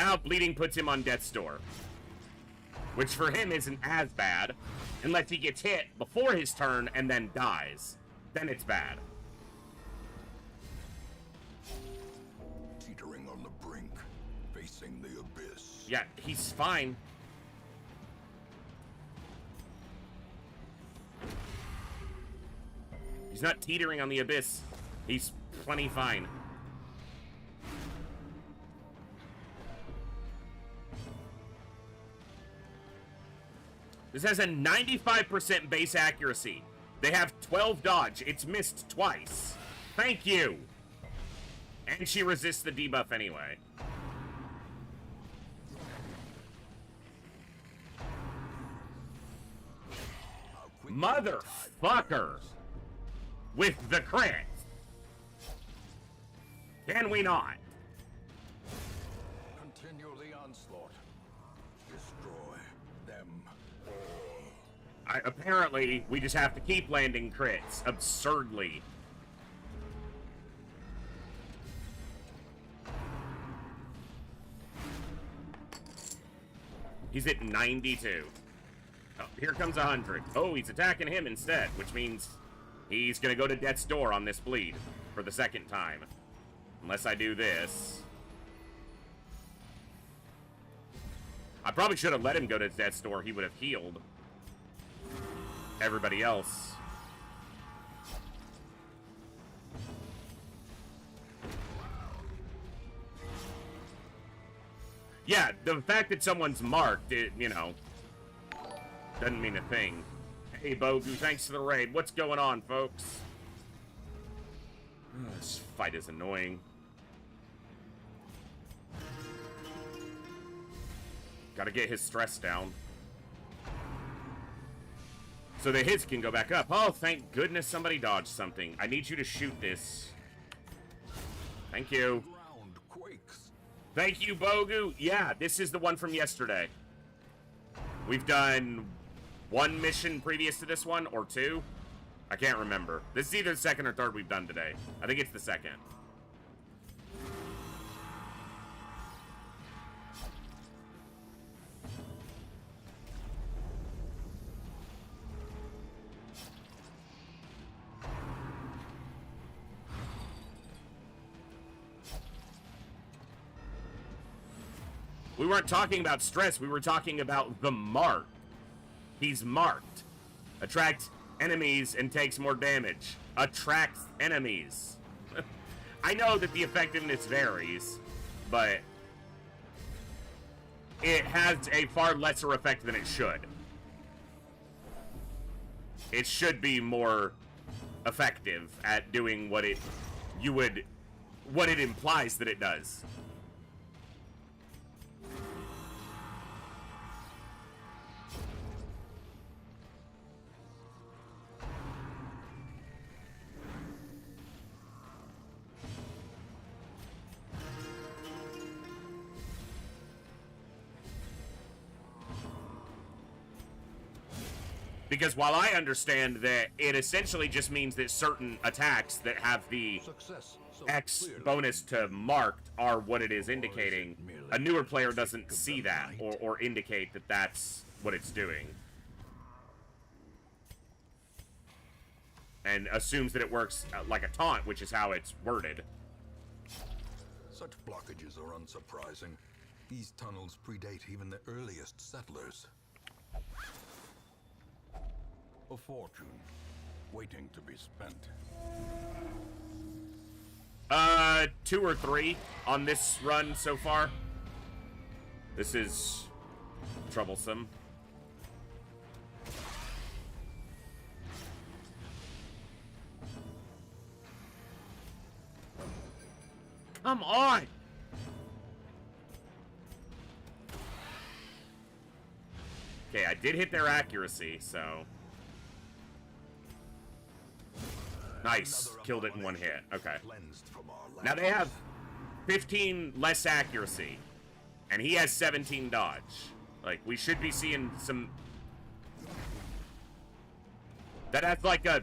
Now bleeding puts him on death's door, which for him isn't as bad, unless he gets hit before his turn and then dies. Then it's bad. Teetering on the brink, facing the abyss. Yeah, he's fine. He's not teetering on the abyss. He's plenty fine. This has a 95% base accuracy. They have 12 dodge. It's missed twice. Thank you. And she resists the debuff anyway. Motherfucker. With the crit. Can we not? Continue the onslaught. Destroy them all. Apparently, we just have to keep landing crits absurdly. He's at 92. Oh, here comes 100. Oh, he's attacking him instead, which means he's gonna go to death's door on this bleed for the second time. Unless I do this. I probably should have let him go to death's door. He would have healed everybody else. Yeah, the fact that someone's marked, it, you know, doesn't mean a thing. Hey, Bogu, thanks for the raid. What's going on, folks? This fight is annoying. Gotta get his stress down. So the hits can go back up. Oh, thank goodness somebody dodged something. I need you to shoot this. Thank you. Ground quakes. Thank you, Bogu. Yeah, this is the one from yesterday. We've done one mission previous to this one, or two. I can't remember. This is either the second or third we've done today. I think it's the second. We weren't talking about stress, we were talking about the mark. He's marked. Attracts enemies and takes more damage. Attracts enemies. I know that the effectiveness varies, but it has a far lesser effect than it should. It should be more effective at doing what it implies that it does. Because while I understand that it essentially just means that certain attacks that have the X bonus to marked are what it is indicating, a newer player doesn't see that or indicate that that's what it's doing. And assumes that it works like a taunt, which is how it's worded. Such blockages are unsurprising. These tunnels predate even the earliest settlers. A fortune, waiting to be spent. 2 or 3 on this run so far. This is troublesome. Come on! Okay, I did hit their accuracy, so... Nice. Killed it in one hit. Okay. Now they have 15 less accuracy. And he has 17 dodge. Like, we should be seeing some... That has like a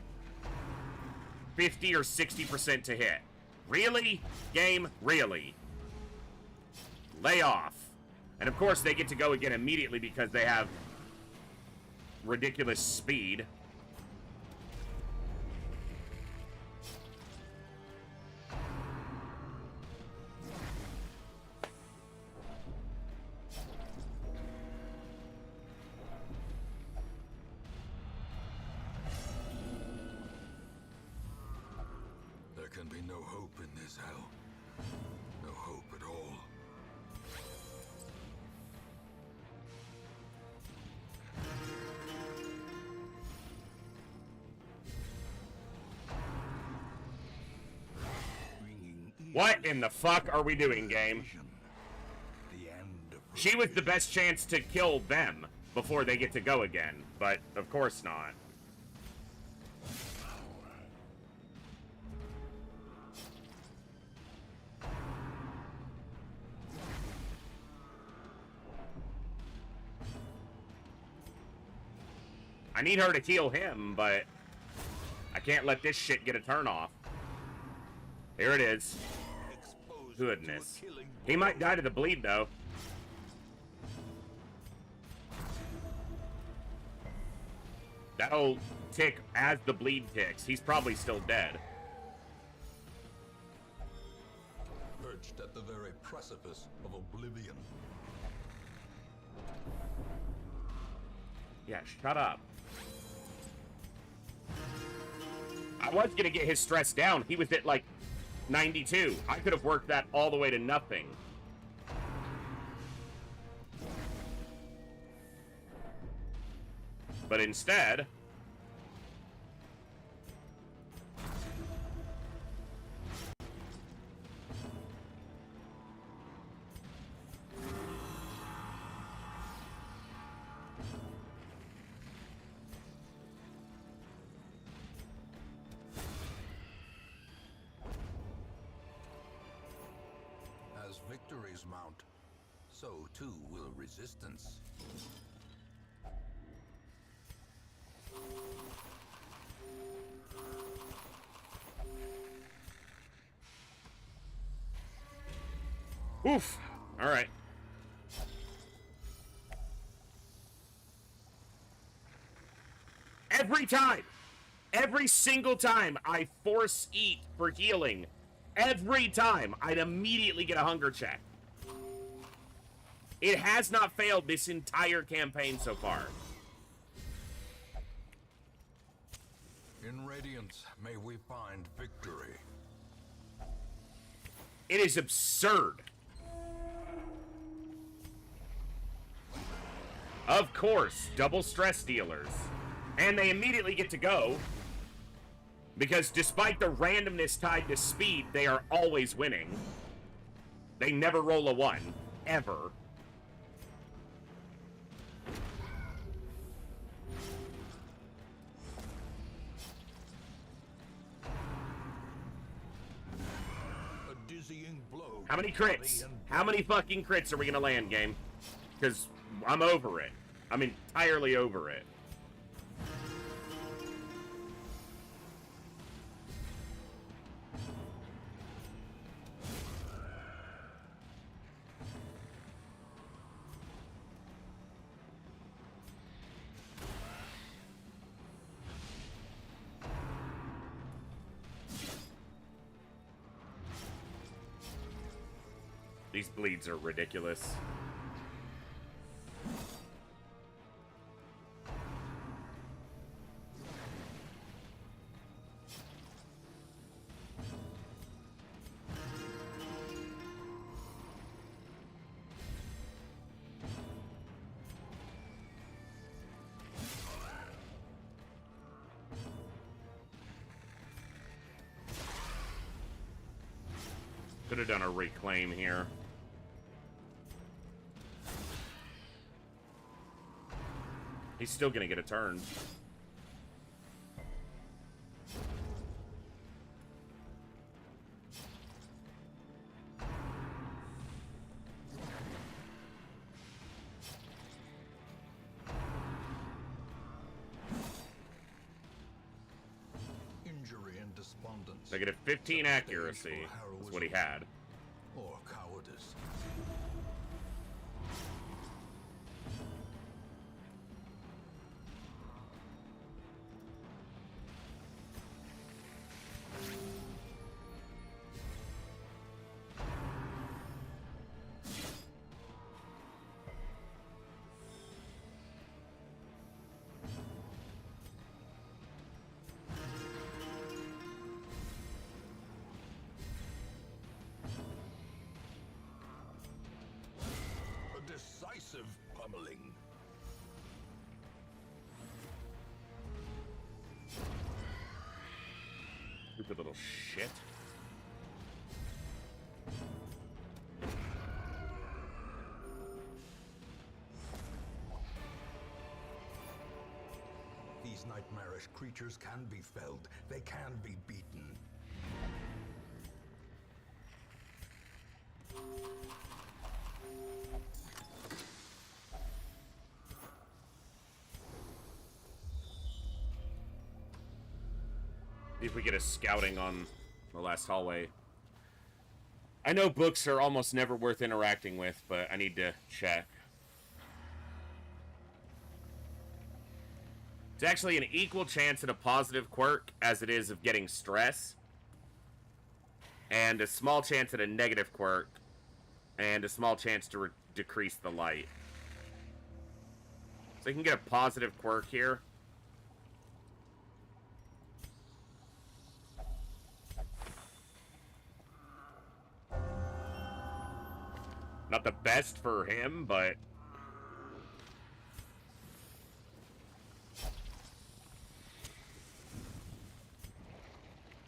50 or 60% to hit. Really? Game? Really? Lay off. And of course, they get to go again immediately because they have ridiculous speed. There can be no hope in this hell. No hope at all. What in the fuck are we doing, game? The end of She was the best chance to kill them before they get to go again, but of course not. I need her to heal him, but I can't let this shit get a turn off. Here it is. Goodness. He might die to the bleed, though. That'll tick as the bleed ticks. He's probably still dead. perched at the very precipice of oblivion. Yeah, shut up. I was gonna get his stress down. He was at like 92. I could have worked that all the way to nothing. But instead... As victories mount, so too will resistance. Oof. All right. Every single time I force eat for healing, every time I'd immediately get a hunger check. It has not failed this entire campaign so far. In Radiance, may we find victory. It is absurd. Of course, double stress dealers. And they immediately get to go. Because despite the randomness tied to speed, they are always winning. They never roll a 1. Ever. A dizzying blow. How many crits? How many fucking crits are we gonna land, game? Because I'm over it. I'm entirely over it. These bleeds are ridiculous. Could have done a reclaim here. He's still gonna get a turn. Injury and despondence. Negative 15 accuracy is what he had. Or cowardice. massive pummeling. Stupid little shit. These nightmarish creatures can be felled. They can be beaten. See if we get a scouting on the last hallway. I know books are almost never worth interacting with, but I need to check. It's actually an equal chance at a positive quirk as it is of getting stress. And a small chance at a negative quirk. And a small chance to decrease the light. So you can get a positive quirk here. Not the best for him, but...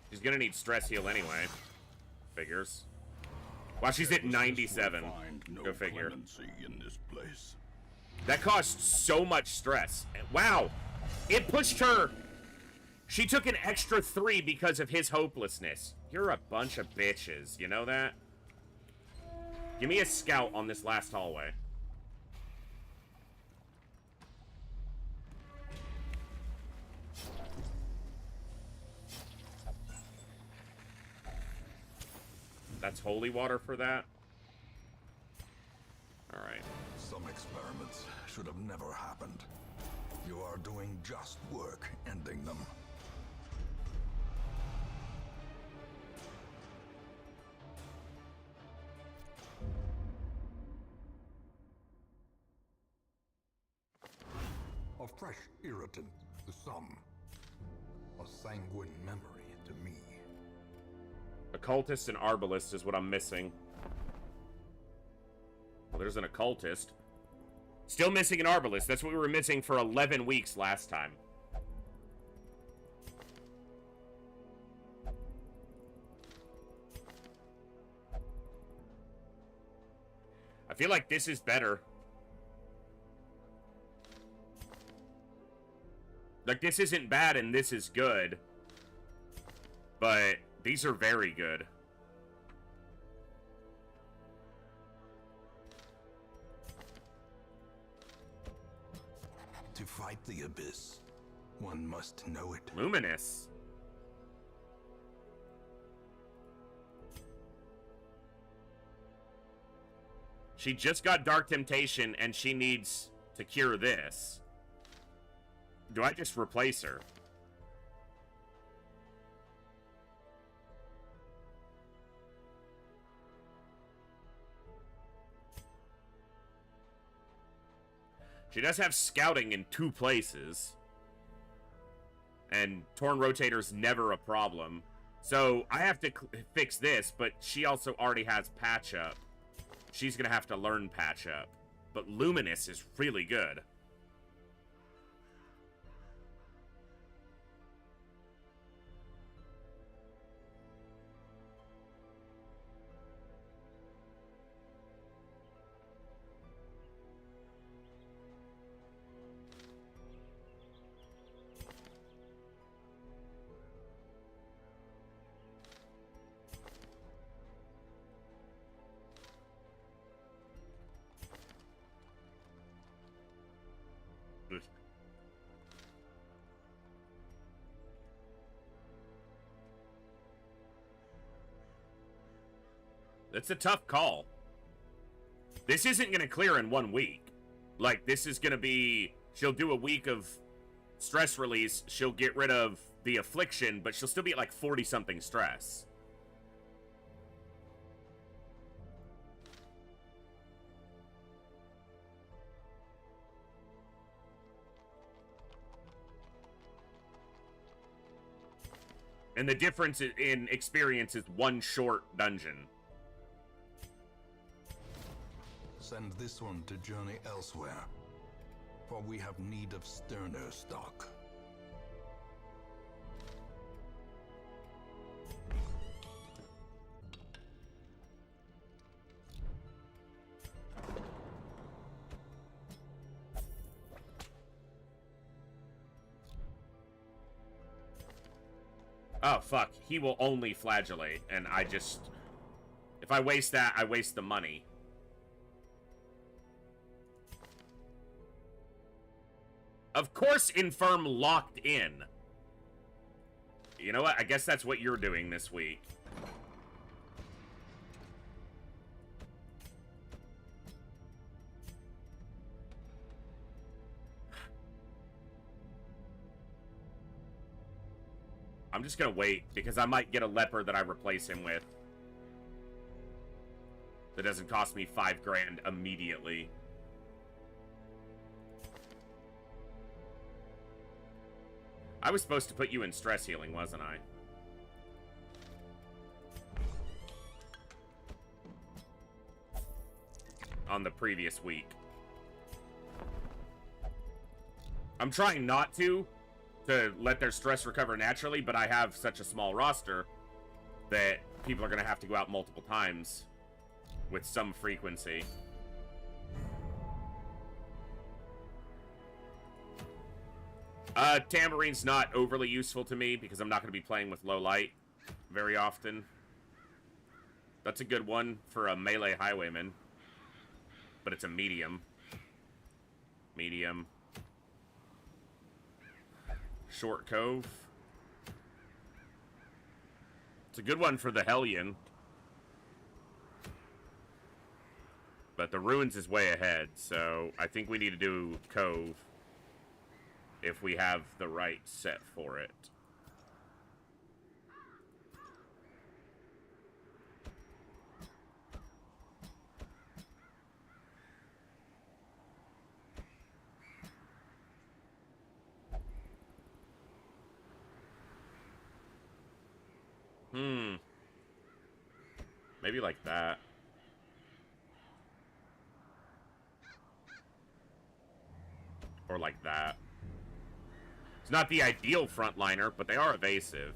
She's gonna need stress heal anyway. Figures. Wow, she's at 97. Go figure. In this place. That costs so much stress. Wow! It pushed her! She took an extra 3 because of his hopelessness. You're a bunch of bitches, you know that? Give me a scout on this last hallway. That's holy water for that? Alright. Some experiments should have never happened. You are doing just work ending them. A fresh irritant to some. A sanguine memory to me. Occultist and Arbalist is what I'm missing. Well, there's an Occultist. Still missing an Arbalist. That's what we were missing for 11 weeks last time. I feel like this is better. Like, this isn't bad and this is good. But these are very good. To fight the abyss, one must know it. Luminous. She just got Dark Temptation and she needs to cure this. Do I just replace her? She does have scouting in 2 places. And Torn Rotator's never a problem. So I have to fix this, but she also already has Patch Up. She's gonna have to learn Patch Up. But Luminous is really good. That's a tough call. This isn't going to clear in 1 week. Like, this is going to be... She'll do a week of stress release. She'll get rid of the affliction, but she'll still be at like 40-something stress. And the difference in experience is 1 short dungeon. send this one to journey elsewhere, for we have need of sterner stock. Oh, fuck. He will only flagellate, and I just... If I waste that, I waste the money. Of course Infirm locked in. You know what? I guess that's what you're doing this week. I'm just gonna wait, because I might get a leper that I replace him with. That doesn't cost me 5 grand immediately. I was supposed to put you in stress healing, wasn't I? On the previous week. I'm trying not to let their stress recover naturally, but I have such a small roster that people are going to have to go out multiple times with some frequency. Tammarine's not overly useful to me because I'm not going to be playing with low light very often. That's a good one for a melee highwayman, but it's a medium. Medium. Short Cove. It's a good one for the Hellion. But the Ruins is way ahead, so I think we need to do Cove if we have the right set for it. Maybe like that. Or like that. It's not the ideal frontliner, but they are evasive.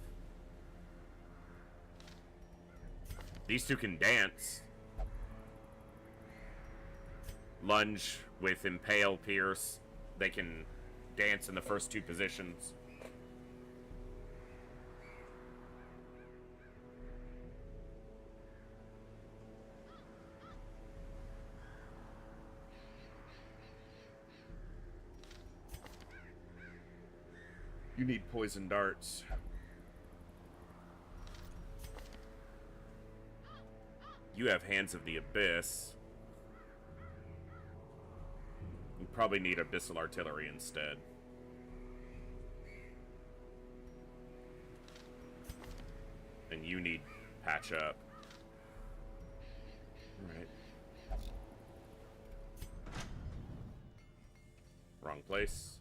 These two can dance. Lunge with Impale, Pierce. They can dance in the first 2 positions. You need poison darts. You have Hands of the Abyss. You probably need Abyssal Artillery instead. And you need Patch Up. Alright. Wrong place.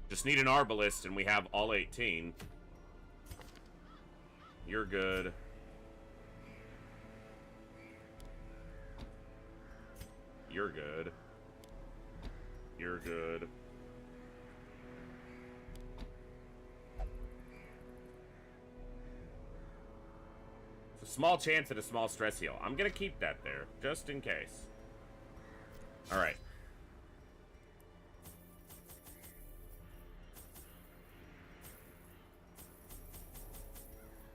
Just need an Arbalist and we have all 18. You're good. You're good. You're good. It's a small chance at a small stress heal. I'm gonna keep that there, just in case. Alright.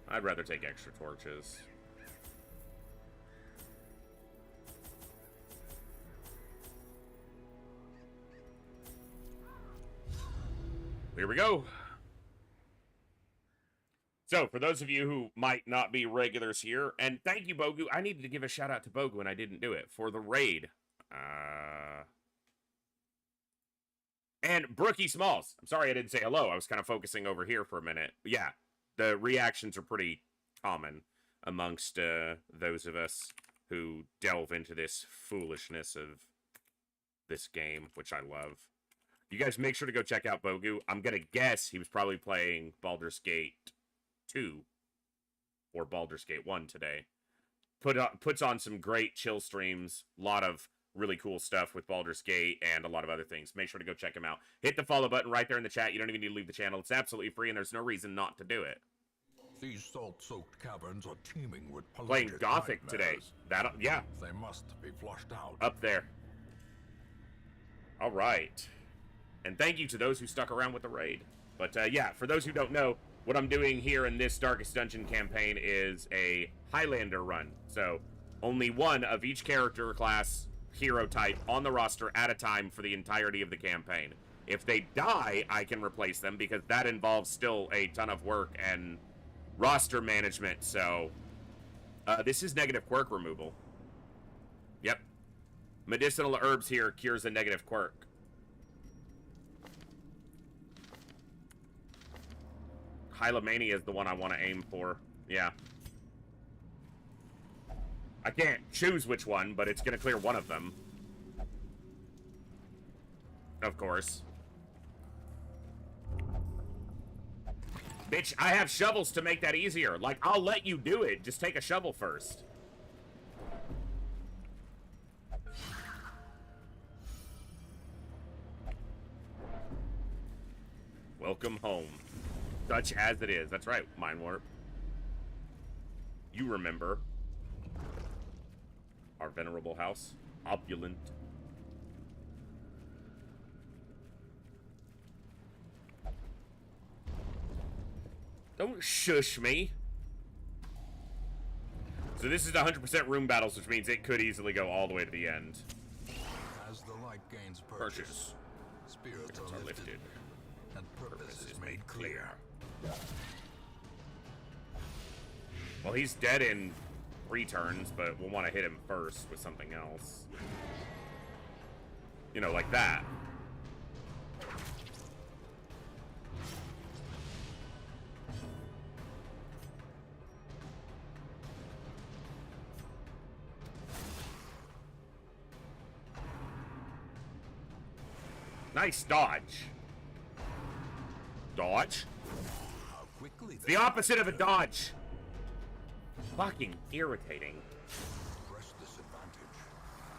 I'd rather take extra torches. Here we go. So, for those of you who might not be regulars here, and thank you, Bogu. I needed to give a shout out to Bogu, and I didn't do it, for the raid. And Brookie Smalls. I'm sorry I didn't say hello. I was kind of focusing over here for a minute. But yeah, the reactions are pretty common amongst those of us who delve into this foolishness of this game, which I love. You guys make sure to go check out Bogu. I'm going to guess he was probably playing Baldur's Gate 2 or Baldur's Gate 1 today. Puts on some great chill streams. A lot of really cool stuff with Baldur's Gate and a lot of other things. Make sure to go check him out. Hit the follow button right there in the chat. You don't even need to leave the channel. It's absolutely free, and there's no reason not to do it. These salt-soaked caverns are teeming with Playing Gothic today. Yeah. They must be flushed out. Up there. All right. And thank you to those who stuck around with the raid. But yeah, for those who don't know, what I'm doing here in this Darkest Dungeon campaign is a Highlander run. So only one of each character class hero type on the roster at a time for the entirety of the campaign. If they die, I can replace them because that involves still a ton of work and roster management. So this is negative quirk removal. Yep. Medicinal herbs here cures a negative quirk. Hylomania is the one I want to aim for. Yeah. I can't choose which one, but it's going to clear one of them. Of course. Bitch, I have shovels to make that easier. Like, I'll let you do it. Just take a shovel first. Welcome home. Such as it is. That's right, Mind Warp. You remember our venerable house. Opulent. Don't shush me. So this is 100% room battles, which means it could easily go all the way to the end. As the light gains purchase, spirits are lifted, and purpose is made clear. Well, he's dead in 3 turns, but we'll want to hit him first with something else. You know, like that. Nice dodge. Dodge? It's the opposite of a dodge. Fucking irritating. Press this advantage.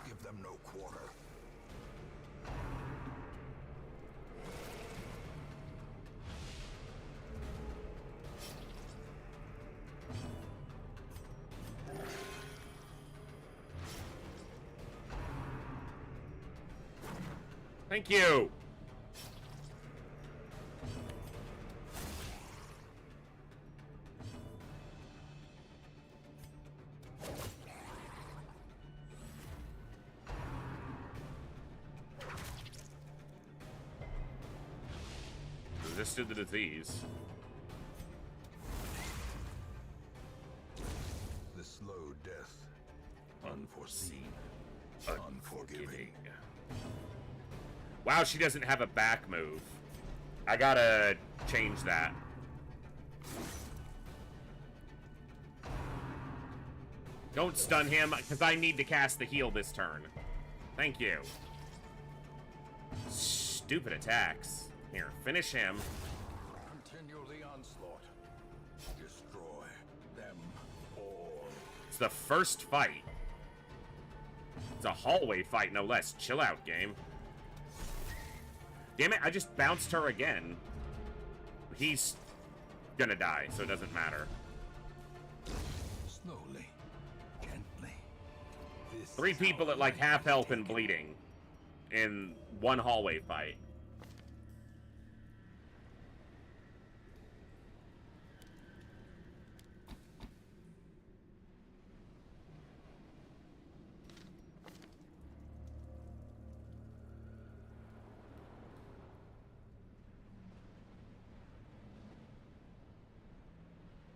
Give them no quarter. Thank you. Resisted the disease. The slow death. Unforeseen. Unforgiving. Wow, she doesn't have a back move. I gotta change that. Don't stun him, because I need to cast the heal this turn. Thank you. Stupid attacks. Here, finish him. Continue the onslaught. Destroy them all. It's the first fight. It's a hallway fight, no less. Chill out, game. Damn it, I just bounced her again. He's gonna die, so it doesn't matter. Slowly, gently. 3 people at like half health and bleeding in one hallway fight.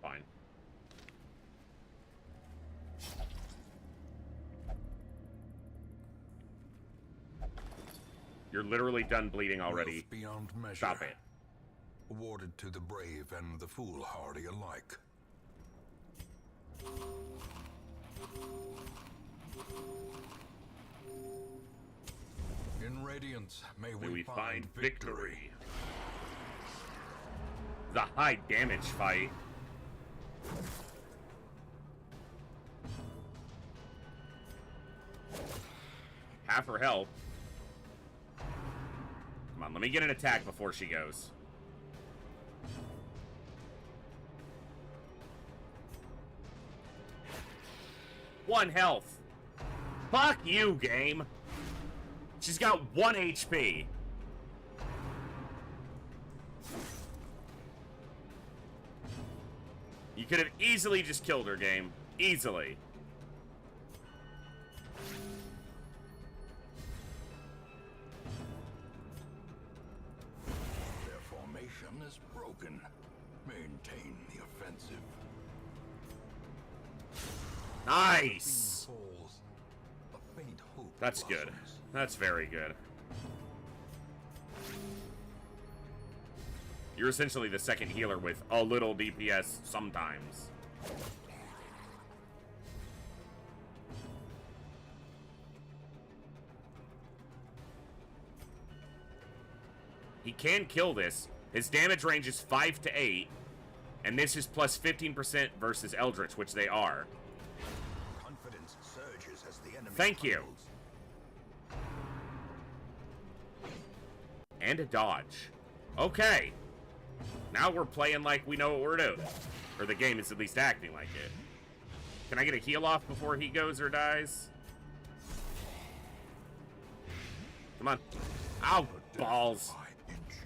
Fine. You're literally done bleeding already. Wealth beyond measure. Stop it. Awarded to the brave and the foolhardy alike. In Radiance, may we find victory. The high damage fight. Half her health. Come on, let me get an attack before she goes. One health. Fuck you, game. She's got 1 HP. You could have easily just killed her, game. Easily. Their formation is broken. Maintain the offensive. Nice. Falls. A faint hope That's good. blossoms. That's very good. You're essentially the second healer with a little DPS sometimes. He can kill this. His damage range is 5 to 8, and this is plus 15% versus Eldritch, which they are. Confidence surges as the enemy Thank you. crumbles. And a dodge. Okay. Now we're playing like we know what we're doing. Or the game is at least acting like it. Can I get a heal off before he goes or dies? Come on. Ow, balls. By inches.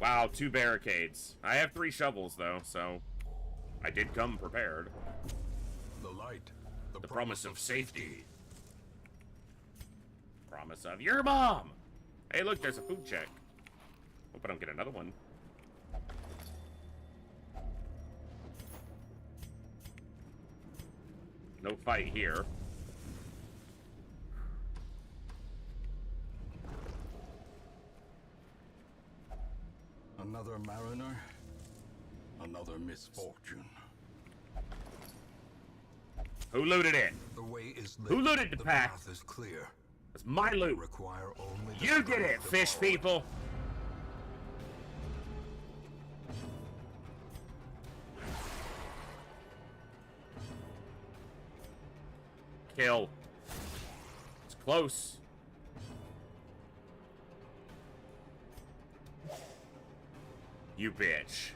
Wow, 2 barricades. I have 3 shovels, though, so I did come prepared. The light. The promise of safety. Promise of your mom. Hey, look, there's a food check. Hope I don't get another one. No fight here. Another mariner. Another misfortune. Who looted it? The way is lit. Who looted the pack? path is clear. It's my loot. Require only the You did strength it, to fish follow it. people. Kill. It's close. You bitch.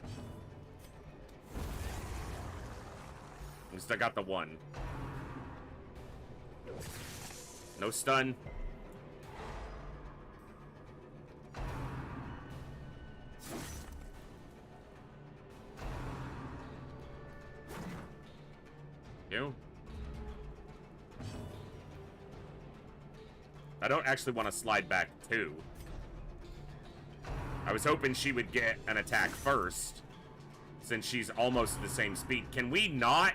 At least I got the one. No stun. You? I don't actually want to slide back too. I was hoping she would get an attack first, since she's almost the same speed. Can we not?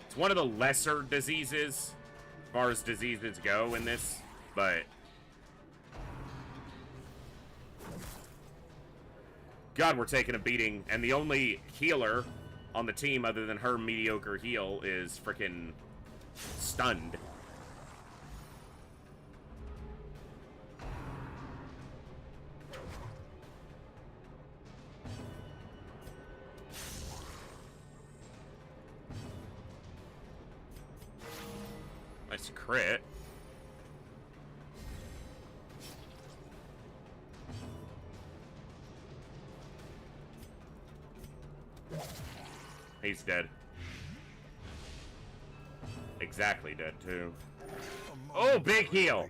It's one of the lesser diseases, as far as diseases go in this, but... God, we're taking a beating, and the only healer on the team other than her mediocre heal is frickin' stunned. Nice crit. He's dead. Exactly dead, too. Oh, big heal!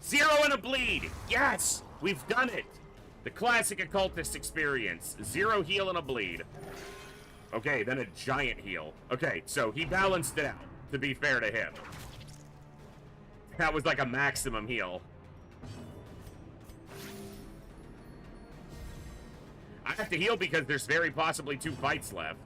0 and a bleed! Yes! We've done it! The classic occultist experience. 0 heal and a bleed. Okay, then a giant heal. Okay, so he balanced it out, to be fair to him. That was like a maximum heal. I have to heal because there's very possibly 2 fights left.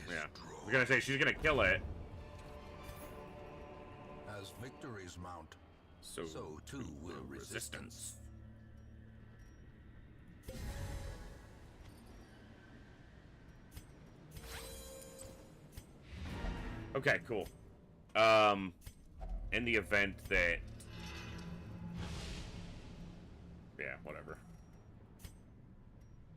Yeah. I was gonna say, she's gonna kill it. As victories mount, so too will resistance. Okay, cool. In the event that... Yeah, whatever.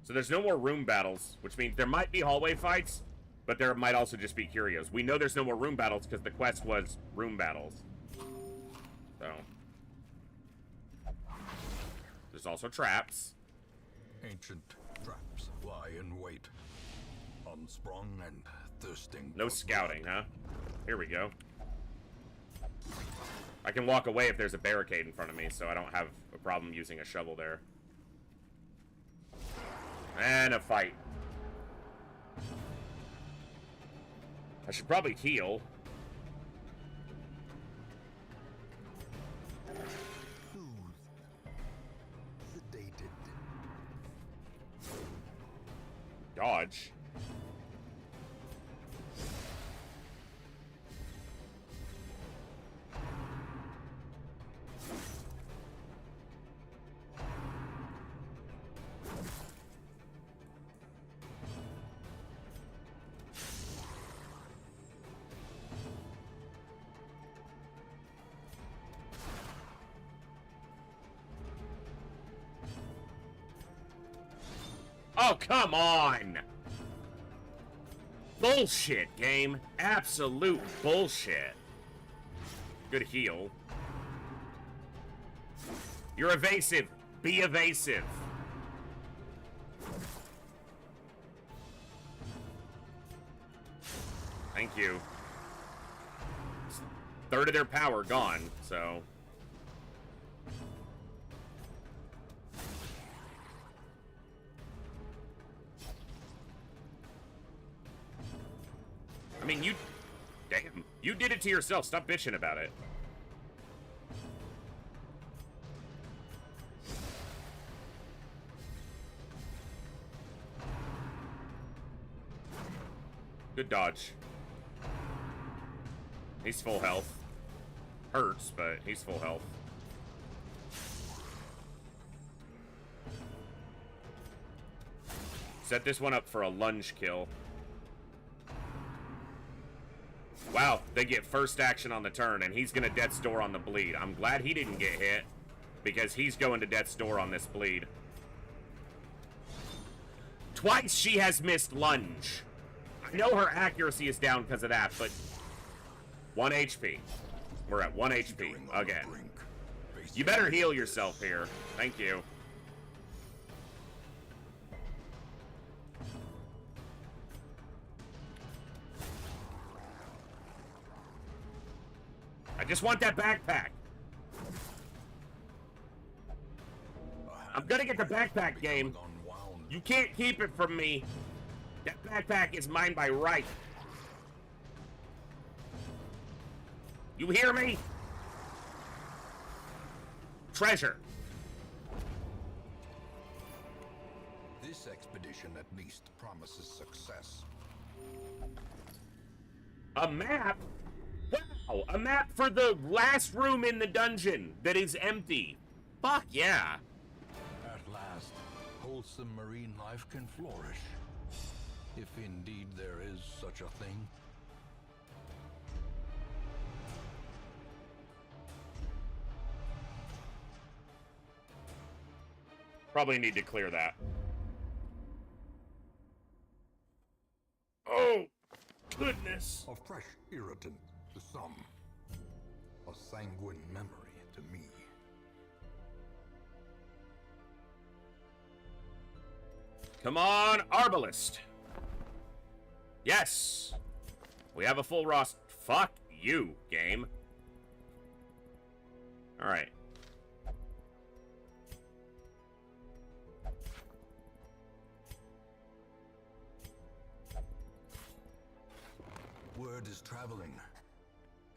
So there's no more room battles, which means there might be hallway fights, but there might also just be curios. We know there's no more room battles because the quest was room battles. So... There's also traps. Ancient traps lie in wait, unsprung and thirsting. No scouting, huh? Here we go. I can walk away if there's a barricade in front of me, so I don't have a problem using a shovel there. And a fight. I should probably heal. Sedated. Dodge. Oh, come on! Bullshit, game. Absolute bullshit. Good heal. You're evasive. Be evasive. Thank you. Third of their power gone, so... I mean, you... Damn. You did it to yourself. Stop bitching about it. Good dodge. He's full health. Hurts, but he's full health. Set this one up for a lunge kill. Wow, they get first action on the turn, and he's going to Death's Door on the bleed. I'm glad he didn't get hit, because he's going to Death's Door on this bleed. Twice she has missed lunge. I know her accuracy is down because of that, but 1 HP. We're at 1 HP again. You better heal yourself here. Thank you. I just want that backpack. I'm gonna get the backpack, game. You can't keep it from me. That backpack is mine by right. You hear me? Treasure. This expedition at least promises success. A map? Wow, a map for the last room in the dungeon that is empty. Fuck yeah. At last, wholesome marine life can flourish. If indeed there is such a thing. Probably need to clear that. Oh, goodness. A fresh irritant to some. A sanguine memory to me. Come on, Arbalest. Yes. We have a full roster. Fuck you, game. Alright. Word is traveling.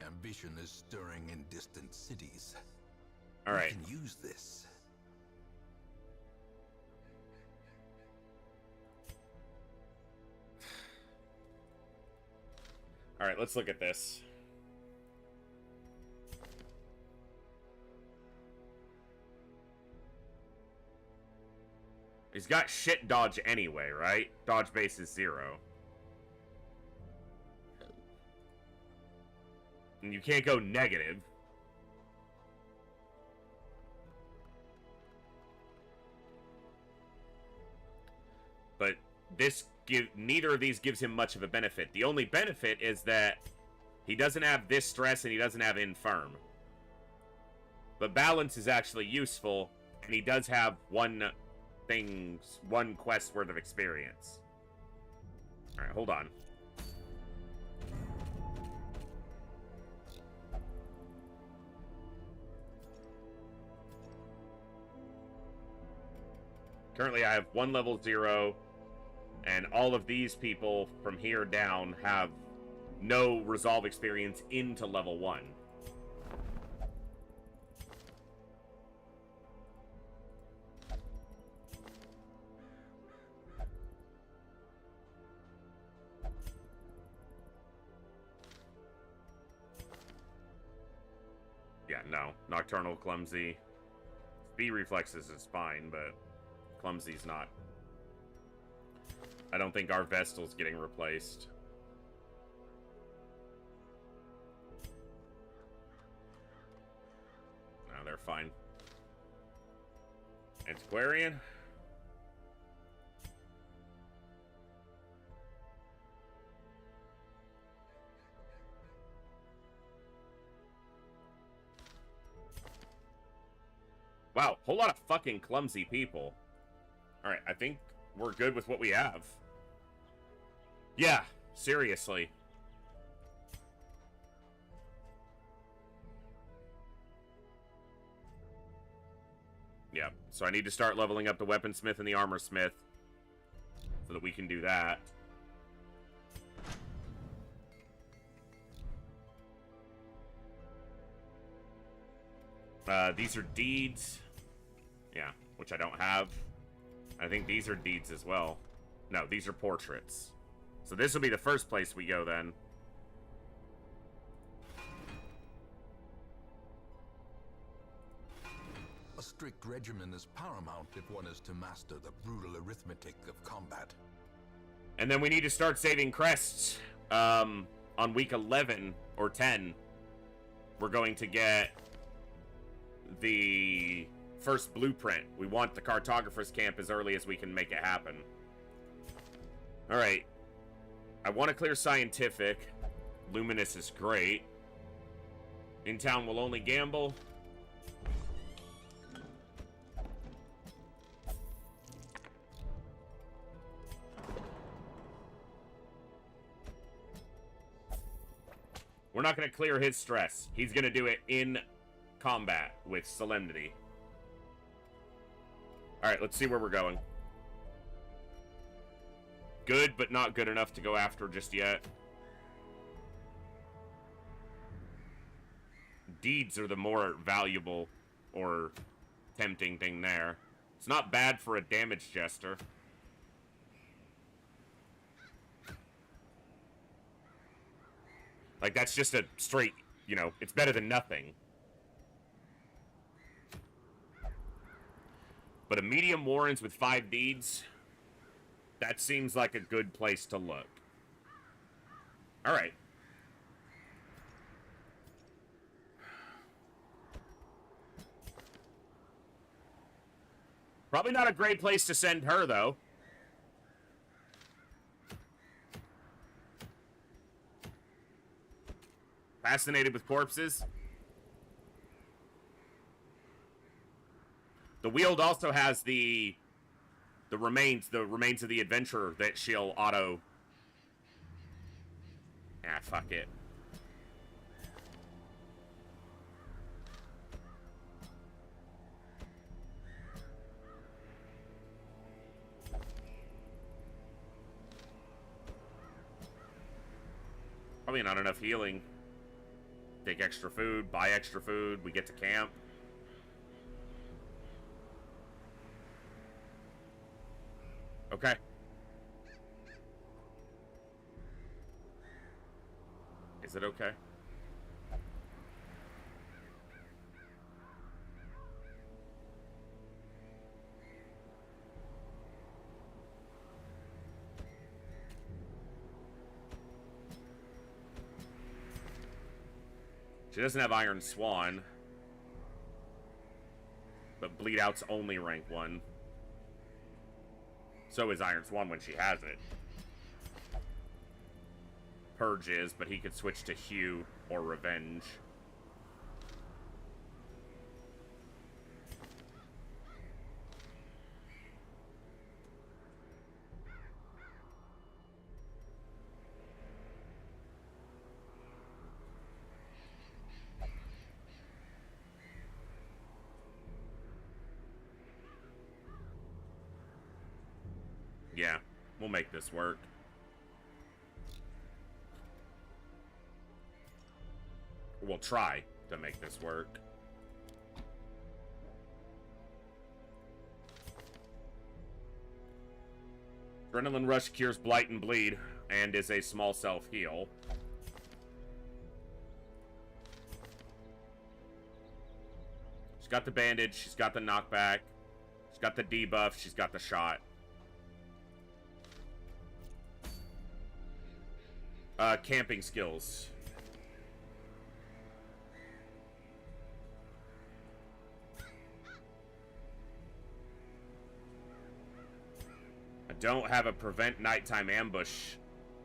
Ambition is stirring in distant cities. Alright. We can use this. Alright, let's look at this. He's got shit dodge anyway, right? Dodge base is 0. And you can't go negative. But neither of these gives him much of a benefit. The only benefit is that he doesn't have this stress and he doesn't have infirm. But balance is actually useful, and he does have one quest worth of experience. Alright, hold on. Currently I have 1 level 0, and all of these people from here down have no resolve experience into level 1. Yeah, no. Nocturnal, Clumsy. Speed reflexes is fine, but Clumsy's not. I don't think our Vestal's getting replaced. No, they're fine. Antiquarian? Wow, whole lot of fucking clumsy people. Alright, I think we're good with what we have. Yeah, seriously. Yeah, so I need to start leveling up the weaponsmith and the armorsmith so that we can do that. These are deeds. Yeah, which I don't have. I think these are deeds as well. No, these are portraits. So this will be the first place we go then. A strict regimen is paramount if one is to master the brutal arithmetic of combat. And then we need to start saving crests. On week 11 or 10, we're going to get the first blueprint. We want the cartographer's camp as early as we can make it happen. Alright. I want to clear scientific. Luminous is great. In town we'll only gamble. We're not going to clear his stress. He's going to do it in combat with Solemnity. Alright, let's see where we're going. Good, but not good enough to go after just yet. Deeds are the more valuable or tempting thing there. It's not bad for a damage jester. Like, that's just a straight, you know, it's better than nothing. But a medium Warrens with 5 deeds, that seems like a good place to look. Alright. Probably not a great place to send her, though. Fascinated with corpses. The Weald also has the remains of the adventurer that she'll auto. Ah, fuck it. Probably not enough healing. Take extra food, buy extra food, we get to camp. Okay. Is it okay? She doesn't have Iron Swan. But Bleed Out's only rank 1. So is Iron Swan when she has it. Purge is, but he could switch to Hue or Revenge. Yeah, we'll make this work. We'll try to make this work. Adrenaline Rush cures Blight and Bleed, and is a small self-heal. She's got the bandage, she's got the knockback, she's got the debuff, she's got the shot. Camping skills. I don't have a prevent nighttime ambush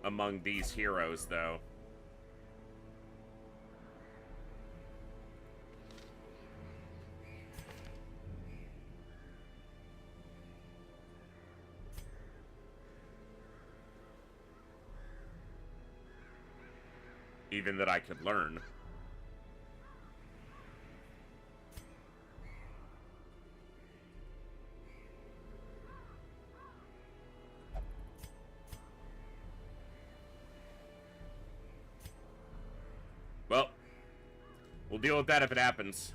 among these heroes, though. Even that I could learn. Well, we'll deal with that if it happens.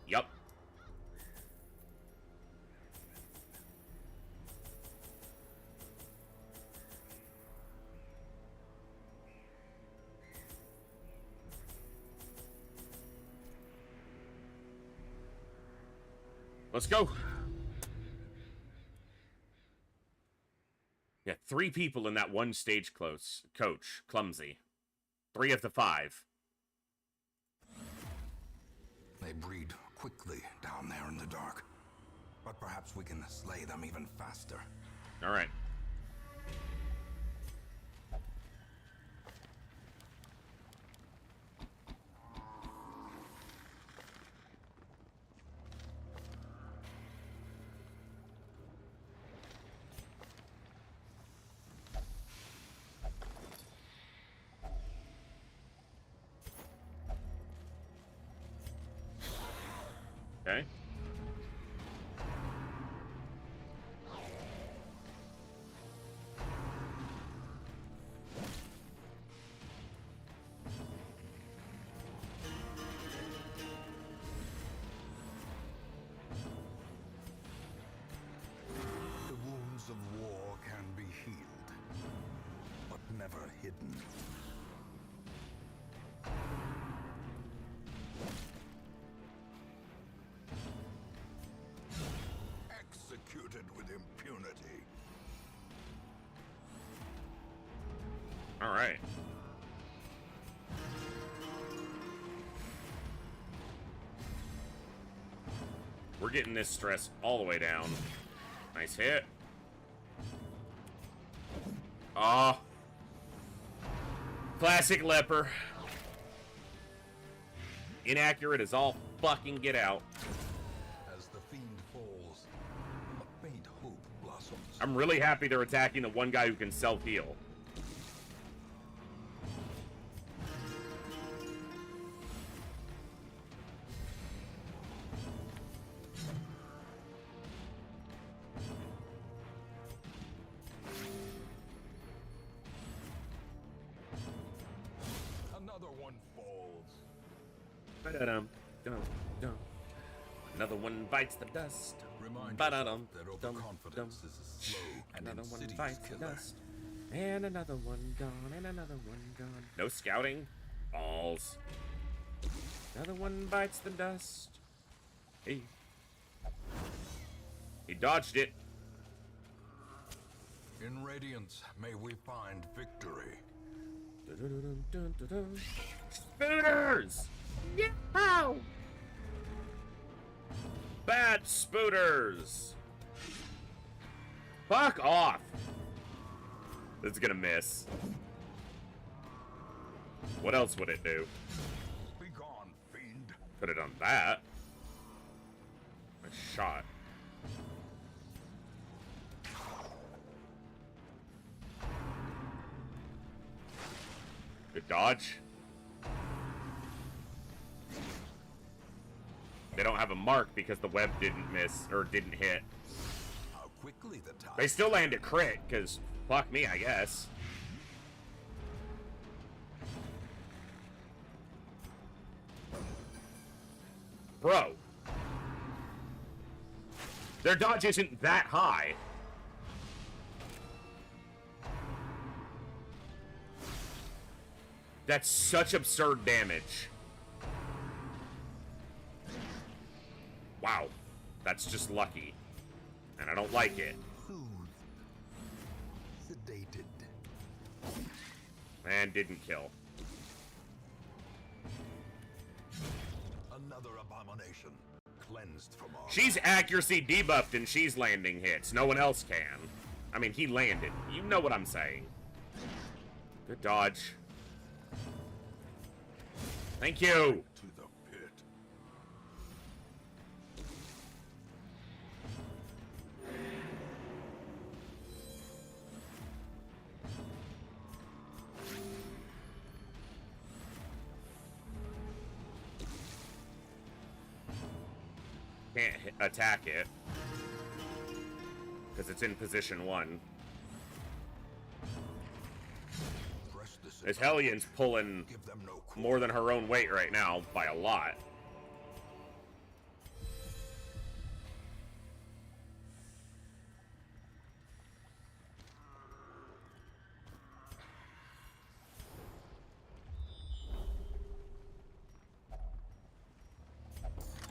Yup. Let's go. Yeah, 3 people in that one stage coach. Clumsy. 3 of the 5. They breed quickly down there in the dark. But perhaps we can slay them even faster. All right. Okay. The wounds of war can be healed, but never hidden. Executed with impunity. All right. We're getting this stress all the way down. Nice hit. Ah. Classic leper. Inaccurate as all fucking get out. As the fiend falls, a faint hope blossoms. I'm really happy they're attacking the one guy who can self-heal. Another one falls. Ba-da-dum, dum, dum. Another one bites the dust. Remind Ba-da-dum, yourself that dum, overconfidence dum. is a slow and Another one insidious bites the killer. dust. And another one gone, and another one gone. No scouting. Balls. Another one bites the dust. He dodged it. In Radiance, may we find victory. Dun-dun-dun-dun-dun-dun. Spooters! Yow! Bad spooters! Fuck off! This is gonna miss. What else would it do? Be gone, fiend. Put it on that. A shot. Good dodge. They don't have a mark because the web didn't miss or didn't hit. How quickly the tide. They still land a crit because fuck me, I guess. Bro. Their dodge isn't that high. That's such absurd damage. Wow. That's just lucky. And I don't like it. Soothed. Sedated. And didn't kill. Another abomination. Cleansed from all. She's accuracy debuffed and she's landing hits. No one else can. I mean, he landed. You know what I'm saying. Good dodge. Thank you. To the pit. Can't attack it. Because it's in position 1. Press this. This Hellions pulling Give them no cool. more than her own weight right now by a lot.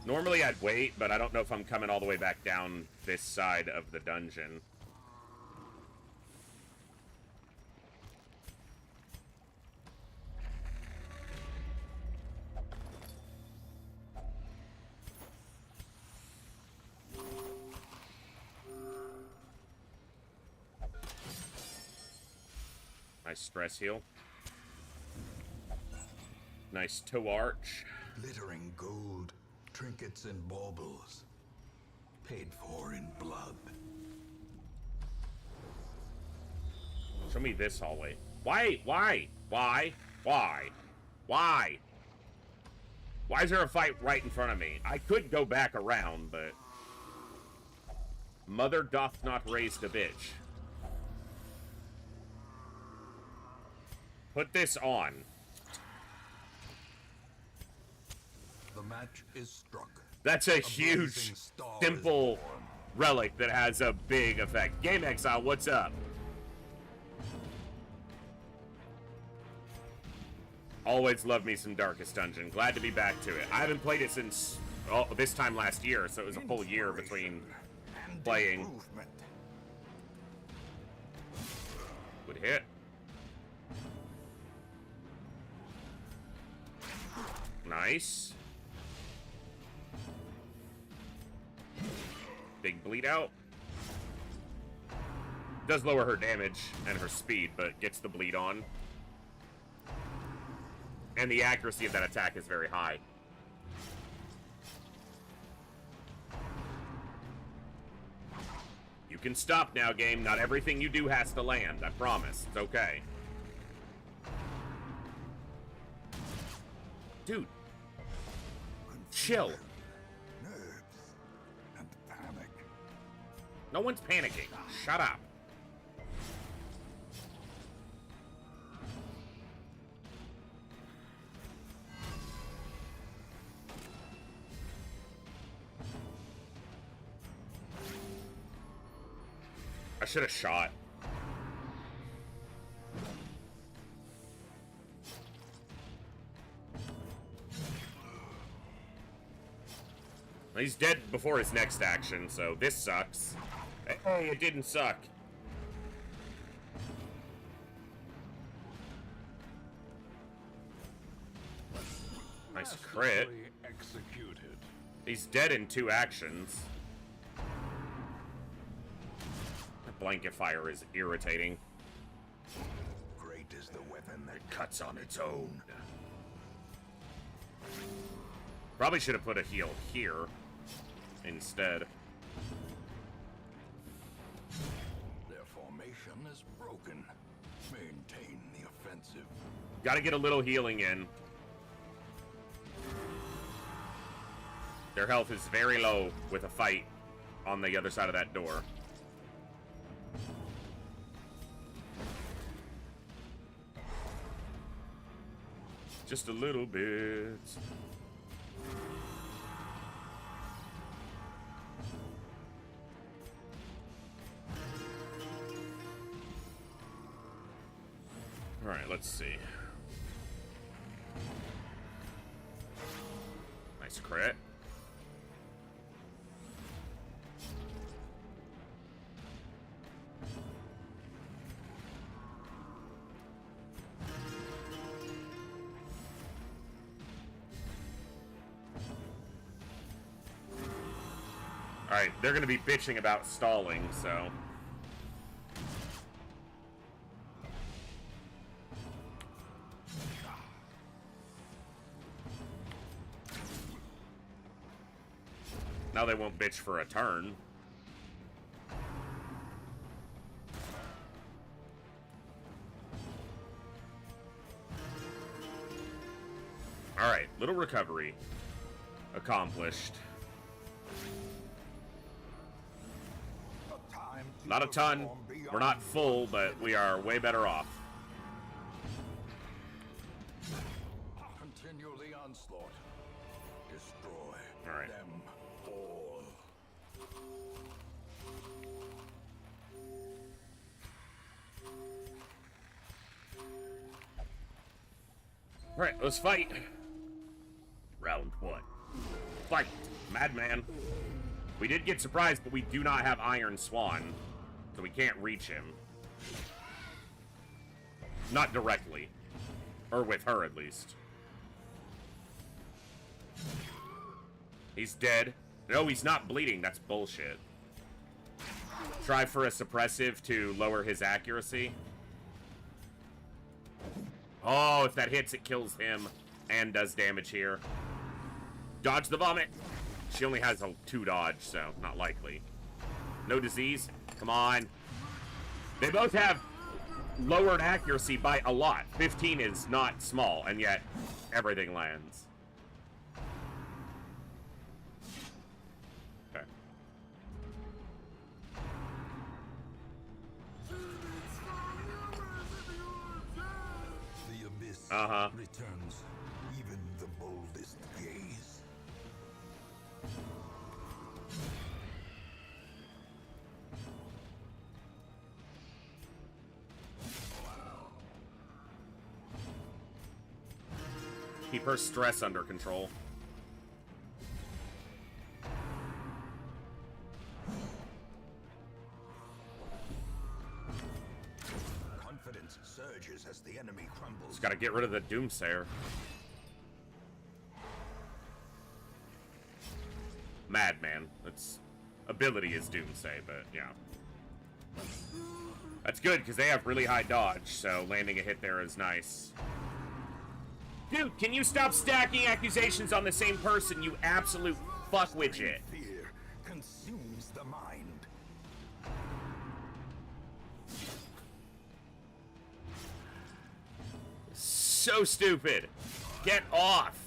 Normally I'd wait, but I don't know if I'm coming all the way back down this side of the dungeon. Nice stress heal. Nice toe arch. Glittering gold. Trinkets and baubles. Paid for in blood. Show me this hallway. Why? Why? Why is there a fight right in front of me? I could go back around, but... Mother doth not raise the bitch. Put this on. The match is struck. That's a blazing huge, star simple is born. relic that has a big effect. Game Exile, what's up? Always love me some Darkest Dungeon. Glad to be back to it. I haven't played it since this time last year, so it was a full year between And playing. improvement. Good hit. Nice. Big bleed out. Does lower her damage and her speed, but gets the bleed on. And the accuracy of that attack is very high. You can stop now, game. Not everything you do has to land. I promise. It's okay. Dude. Chill. Nerves and panic. No one's panicking. Shut up. I should have shot. He's dead before his next action, so this sucks. Hey, it didn't suck. Nice crit. Executed. He's dead in 2 actions. The blanket fire is irritating. Great is the weapon that cuts on its own. Probably should have put a heal here instead. Their formation is broken. Maintain the offensive. Gotta get a little healing in. Their health is very low with a fight on the other side of that door. Just a little bit. All right, let's see. Nice crit. Alright, they're going to be bitching about stalling, so... Now they won't bitch for a turn. Alright, little recovery. Accomplished. Not a ton. We're not full, but we are way better off. Continue the onslaught. Destroy All right. them all. All right, let's fight. Round 1. Fight, Madman. We did get surprised, but we do not have Iron Swan, so we can't reach him. Not directly. Or with her, at least. He's dead. No, he's not bleeding. That's bullshit. Try for a suppressive to lower his accuracy. Oh, if that hits, it kills him and does damage here. Dodge the vomit. She only has a 2 dodge, so not likely. No disease. Come on. They both have lowered accuracy by a lot. 15 is not small, and yet everything lands. Okay. The abyss returns even the boldest gaze. Keep her stress under control. Confidence surges as the enemy crumbles. Just gotta get rid of the Doomsayer. Madman. Its ability is Doomsay, but yeah. That's good, because they have really high dodge, so landing a hit there is nice. Dude, can you stop stacking accusations on the same person, you absolute fuckwidget? Fear consumes the mind. So stupid. Get off.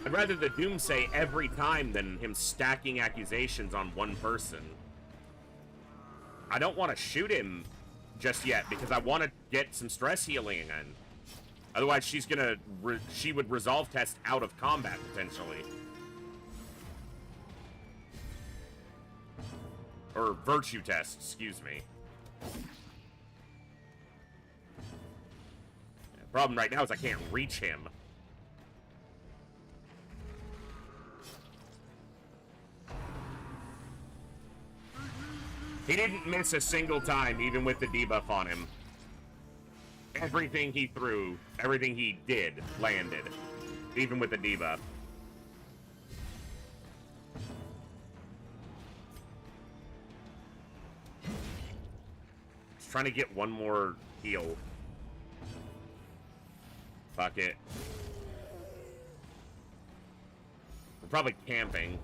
I'd rather the Doomsay every time than him stacking accusations on one person. I don't want to shoot him just yet because I want to get some stress healing in. Otherwise, she's gonna she would resolve test out of combat potentially, or virtue test. Excuse me. The problem right now is I can't reach him. He didn't miss a single time, even with the debuff on him. Everything he threw, everything he did, landed. Even with the debuff. Just trying to get one more heal. Fuck it. We're probably camping.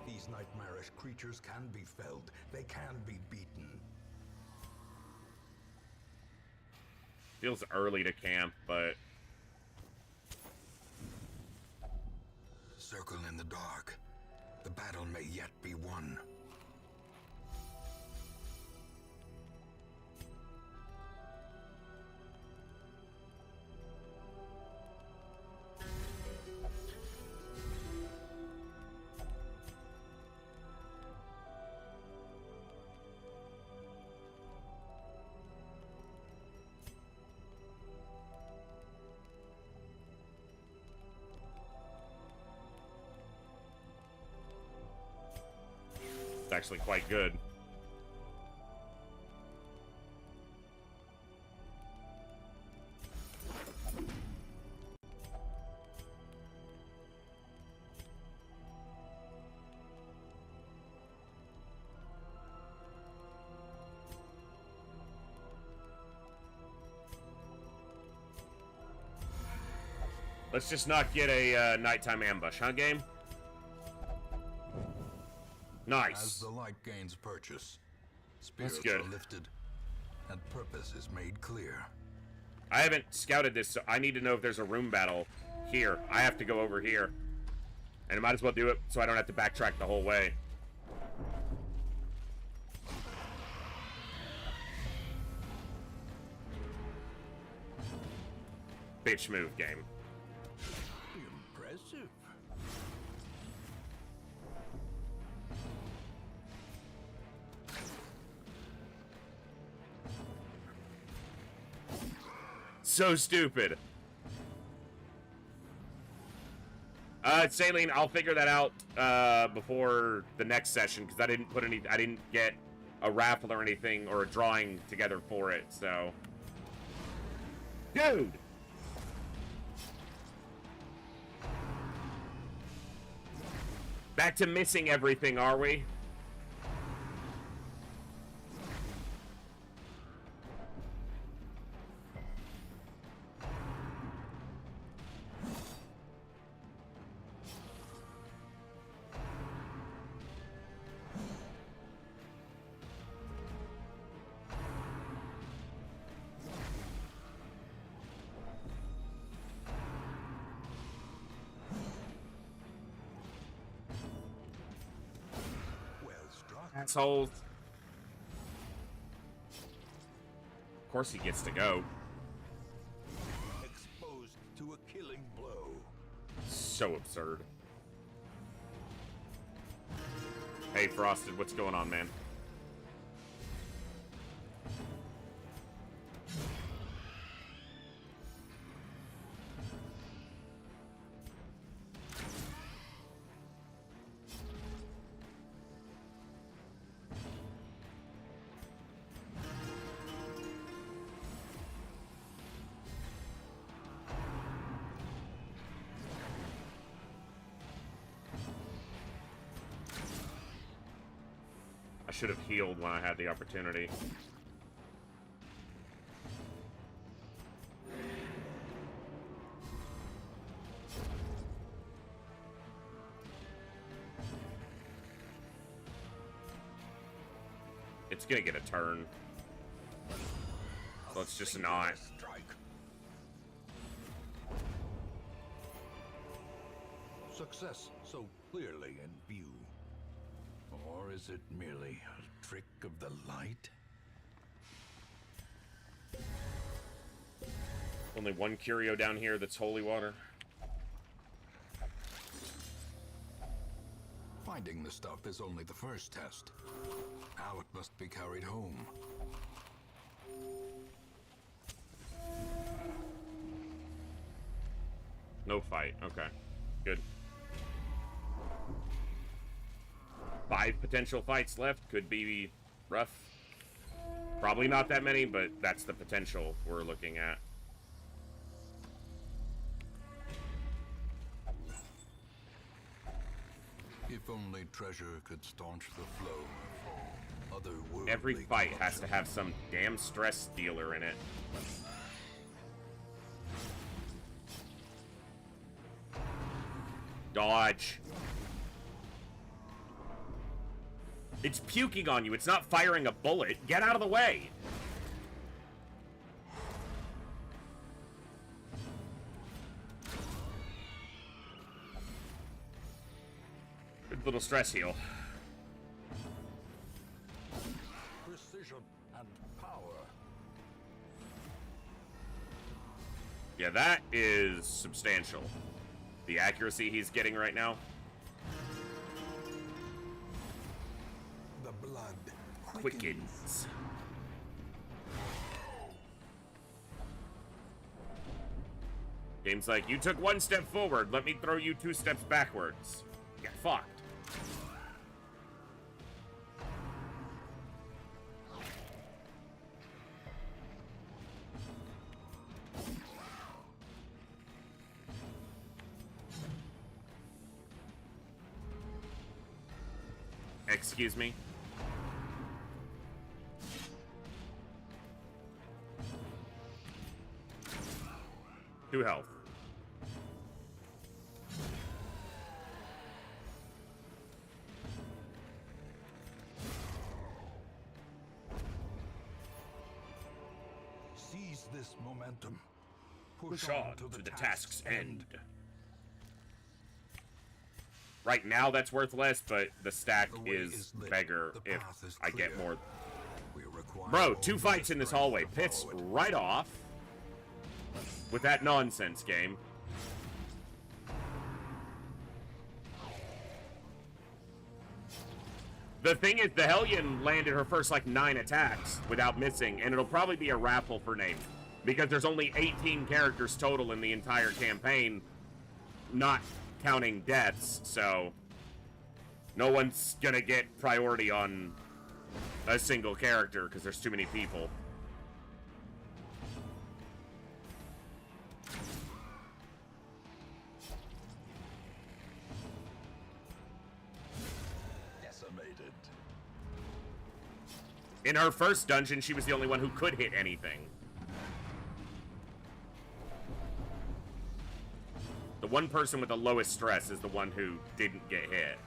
These nightmarish creatures can be felled. They can be beaten. Feels early to camp, but... Circle in the dark. The battle may yet be won. It's actually quite good. Let's just not get a nighttime ambush, huh, game? Nice. As the light gains purchase, That's spirits good. are lifted, and purpose is made clear. I haven't scouted this, so I need to know if there's a room battle here. I have to go over here. And I might as well do it so I don't have to backtrack the whole way. Bitch move, game. Impressive. So stupid. Saline, I'll figure that out before the next session because I didn't get a raffle or anything or a drawing together for it. So, dude. Back to missing everything, are we? Assholes. Of course he gets to go. Exposed to a killing blow. So absurd. Hey, Frosted, what's going on, man? I should have healed when I had the opportunity. It's gonna get a turn. So let's just not. Success so clearly in view. Or is it merely a trick of the light? Only one curio down here that's holy water. Finding the stuff is only the first test. Now it must be carried home. No fight. Okay. Good. 5 potential fights left. Could be rough. Probably not that many, but that's the potential we're looking at. If only treasure could staunch the flow of otherworldly Every fight has to corruption. have some damn stress dealer in it. Dodge. It's puking on you. It's not firing a bullet. Get out of the way. Good little stress heal. Precision and power. Yeah, that is substantial. The accuracy he's getting right now. The blood Quickens. Game's like, you took 1 step forward, let me throw you 2 steps backwards. Get fucked. Excuse me? 2 health. Seize this momentum. Push on to the task's end. Right now, that's worth less, but the stack The way is lit. bigger The if path is I get clear. more. We require Bro, only 2 fights the in this strength hallway. to Pits follow it. right off with that nonsense game. The thing is, the Hellion landed her first, like, 9 attacks without missing, and it'll probably be a raffle for name. Because there's only 18 characters total in the entire campaign, not counting deaths, so no one's gonna get priority on a single character because there's too many people. Decimated. In her first dungeon, she was the only one who could hit anything. The one person with the lowest stress is the one who didn't get hit.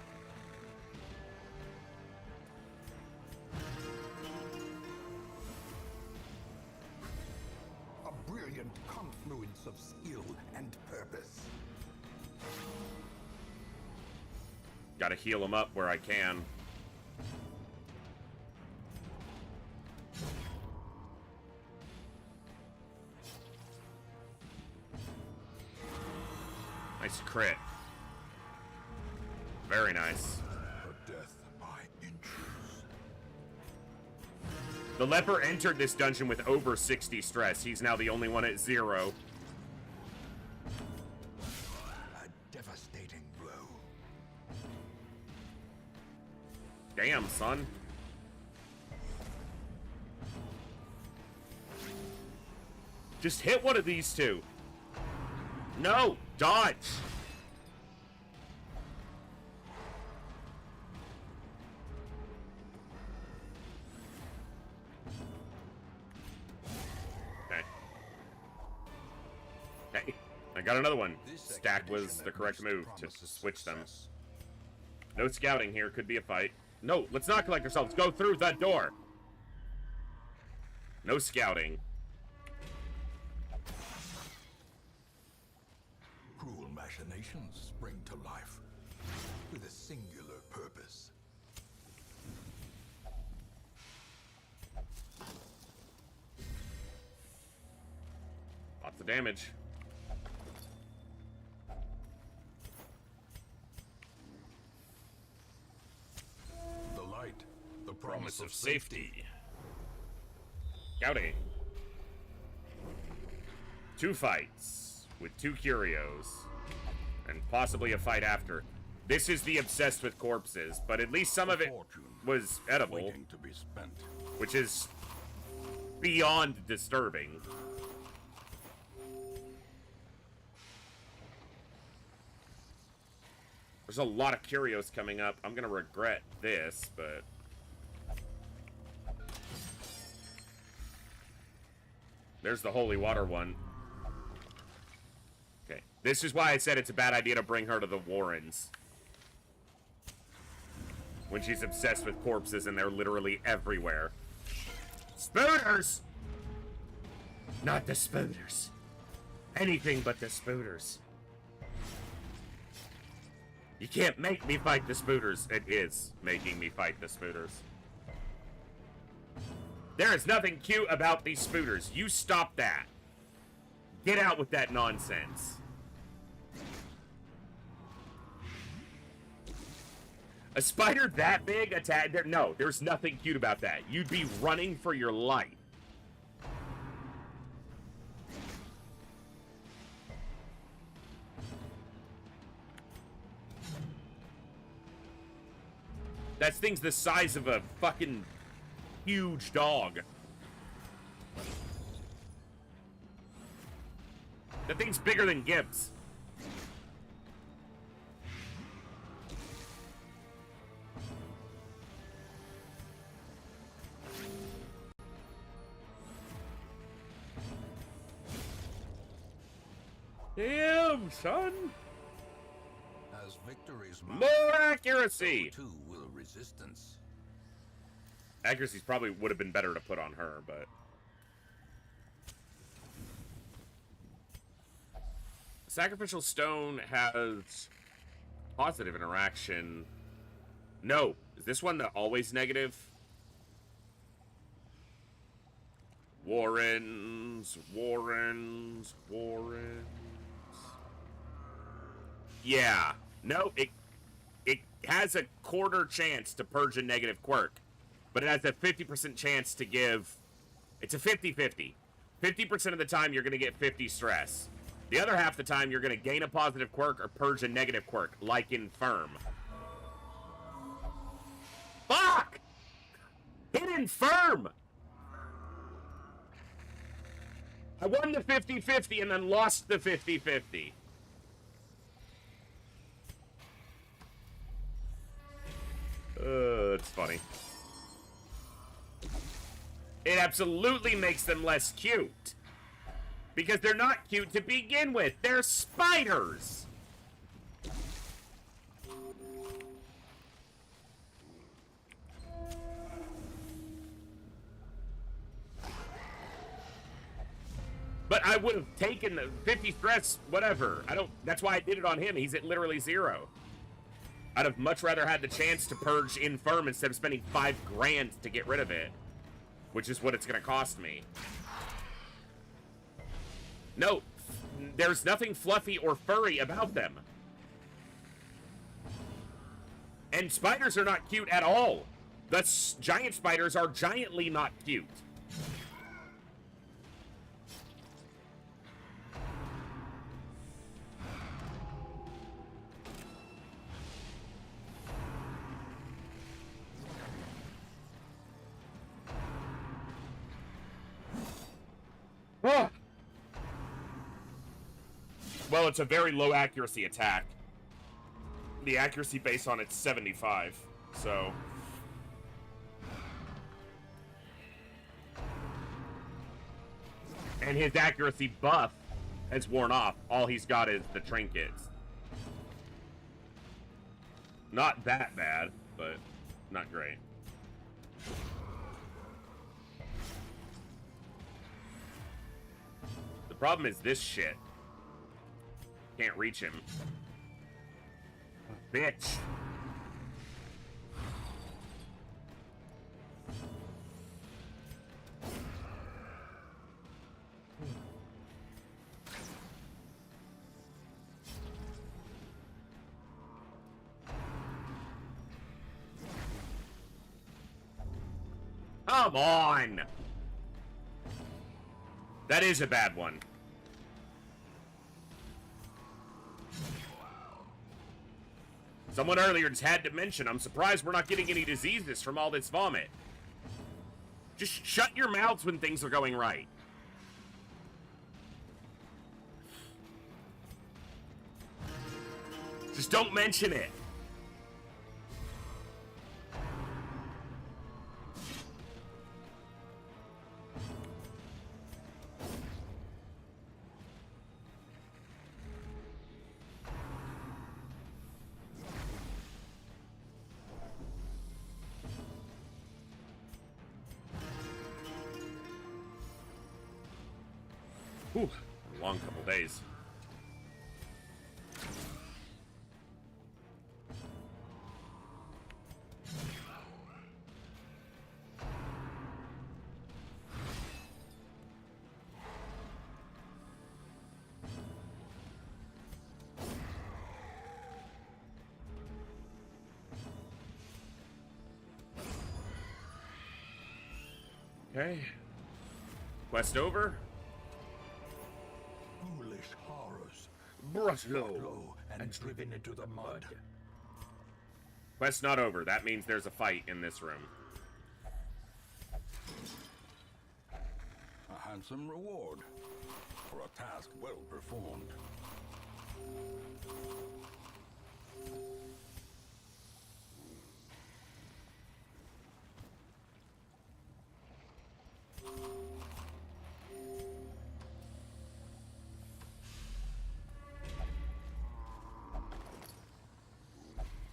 A brilliant confluence of skill and purpose. Gotta heal him up where I can. Nice crit. Very nice. A death by inches. The leper entered this dungeon with over 60 stress. He's now the only one at 0. A devastating blow. Damn, son. Just hit one of these 2. No! Dodge! Okay. Okay. I got another one. Stack was the correct move to switch them. No scouting here. Could be a fight. No, let's not collect ourselves. Go through that door. No scouting. Cruel machinations spring to life with a singular purpose. damage. The light, the promise of safety. Howdy. 2 fights with 2 curios. And possibly a fight after. This is the obsessed with corpses, but at least some of it was edible. Waiting to be spent. Which is beyond disturbing. There's a lot of curios coming up. I'm gonna regret this, but... There's the holy water one. Okay. This is why I said it's a bad idea to bring her to the Warrens. When she's obsessed with corpses and they're literally everywhere. Spooters! Not the spooters. Anything but the spooters. You can't make me fight the spooters. It is making me fight the spooters. There is nothing cute about these spooters. You stop that. Get out with that nonsense. A spider that big attack? No, there's nothing cute about that. You'd be running for your life. That thing's the size of a fucking huge dog. That thing's bigger than Gibbs. Damn, son. As victories more accuracy. So too will resistance. Accuracy probably would have been better to put on her, but Sacrificial Stone has positive interaction. No, is this one always negative? Warrens. Yeah. No, it has a quarter chance to purge a negative quirk, but it has a 50% chance to give... It's a 50-50. 50% of the time, you're going to get 50 stress. The other half of the time, you're going to gain a positive quirk or purge a negative quirk, like Infirm. Fuck! Hit Infirm! I won the 50-50 and then lost the 50-50. It's funny. It absolutely makes them less cute. Because they're not cute to begin with. They're spiders. But I would have taken the 50 stress, whatever. That's why I did it on him. He's at literally 0. I'd have much rather had the chance to purge Infirm instead of spending $5 grand to get rid of it. Which is what it's going to cost me. No, there's nothing fluffy or furry about them. And spiders are not cute at all. The giant spiders are giantly not cute. Ah. Well, it's a very low accuracy attack. The accuracy base on it's 75, so... And his accuracy buff has worn off. All he's got is the trinkets. Not that bad, but not great. The problem is this shit. Can't reach him. Bitch. Come on! That is a bad one. Someone earlier just had to mention, I'm surprised we're not getting any diseases from all this vomit. Just shut your mouths when things are going right. Just don't mention it. Whew, a long couple days. Okay. Quest over. Foolish horrors. Brush Low and driven into the mud. Quest not over. That means there's a fight in this room. A handsome reward for a task well performed.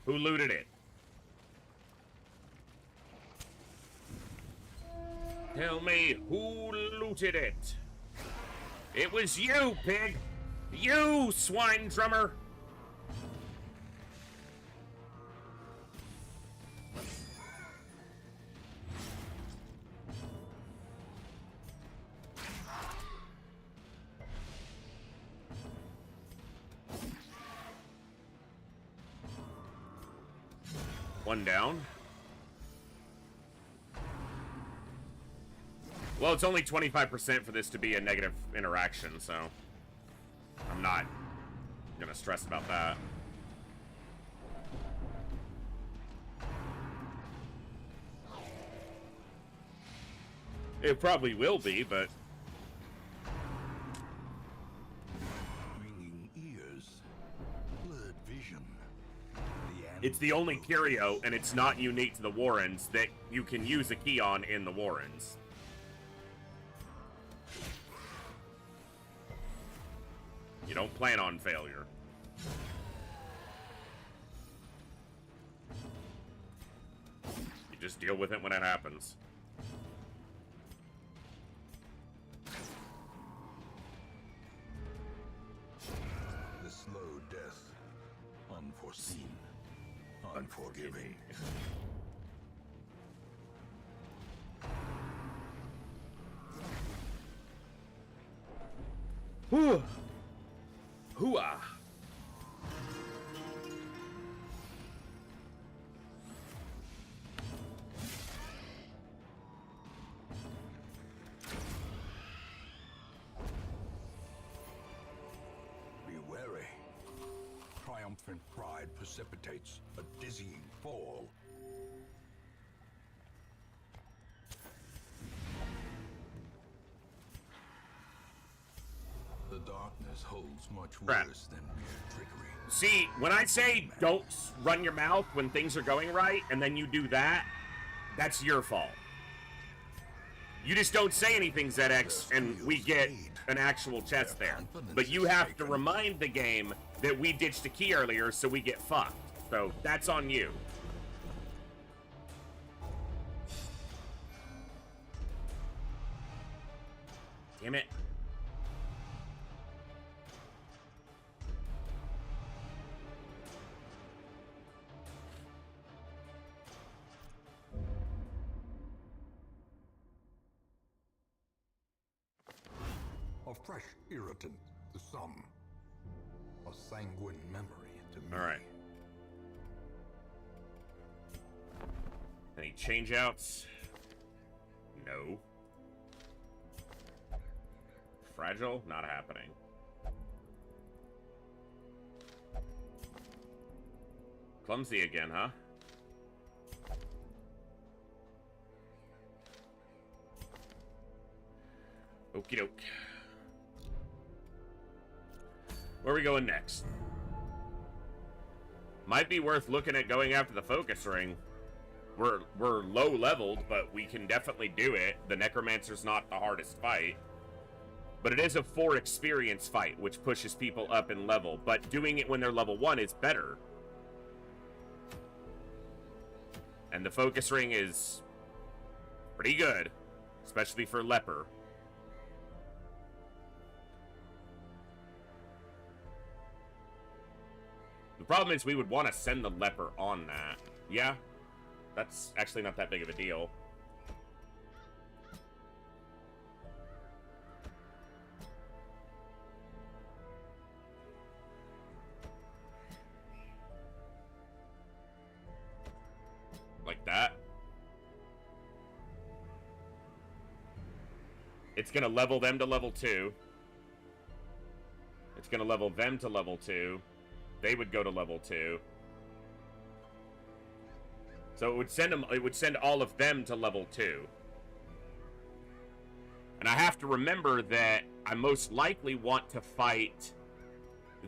Who looted it? Tell me who looted it. It was you, pig. You, swine drummer. One down. Well, it's only 25% for this to be a negative interaction, so I'm not gonna stress about that. It probably will be, but Ringing ears, blurred vision. it's the only curio, and it's not unique to the Warrens, that you can use a key on in the Warrens. You don't plan on failure. You just deal with it when it happens. The slow death, unforeseen, unforgiving. Whew. Hooah. Be wary. Triumphant pride precipitates a dizzying fall. The darkness holds much Crap. worse than mere trickery. See, when I say don't run your mouth when things are going right, and then you do that, that's your fault. You just don't say anything, ZX, and we get an actual chest there. But you have to remind the game that we ditched a key earlier, so we get fucked. So that's on you. Damn it. A fresh irritant to some. A sanguine memory to me. All right. Any change outs? No. Fragile? Not happening. Clumsy again, huh? Okie doke. Where are we going next? Might be worth looking at going after the focus ring. We're low leveled, but we can definitely do it. The Necromancer's not the hardest fight. But it is a 4 experience fight, which pushes people up in level. But doing it when they're level 1 is better. And the focus ring is pretty good, especially for Leper. The problem is we would want to send the Leper on that. Yeah, that's actually not that big of a deal. Like that. It's gonna level them to level 2. It's gonna level them to level 2. They would go to level 2. So it would send all of them to level 2. And I have to remember that I most likely want to fight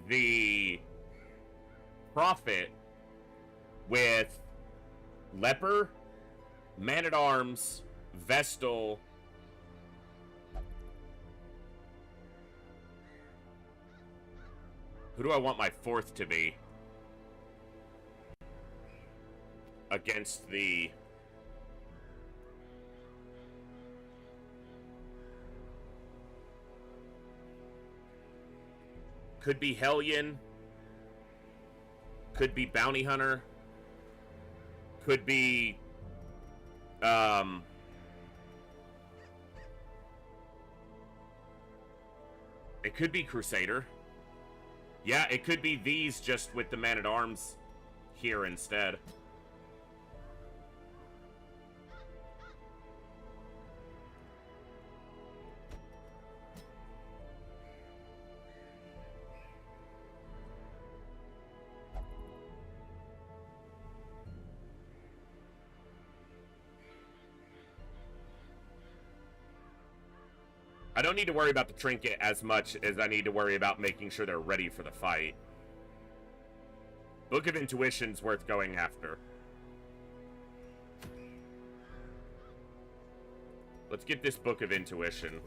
the Prophet with Leper, Man-at-Arms, Vestal, who do I want my 4th to be? Against the... Could be Hellion. Could be Bounty Hunter. Could be... It could be Crusader. Yeah, it could be these just with the Man-at-Arms here instead. I don't need to worry about the trinket as much as I need to worry about making sure they're ready for the fight. Book of Intuition's worth going after. Let's get this Book of Intuition.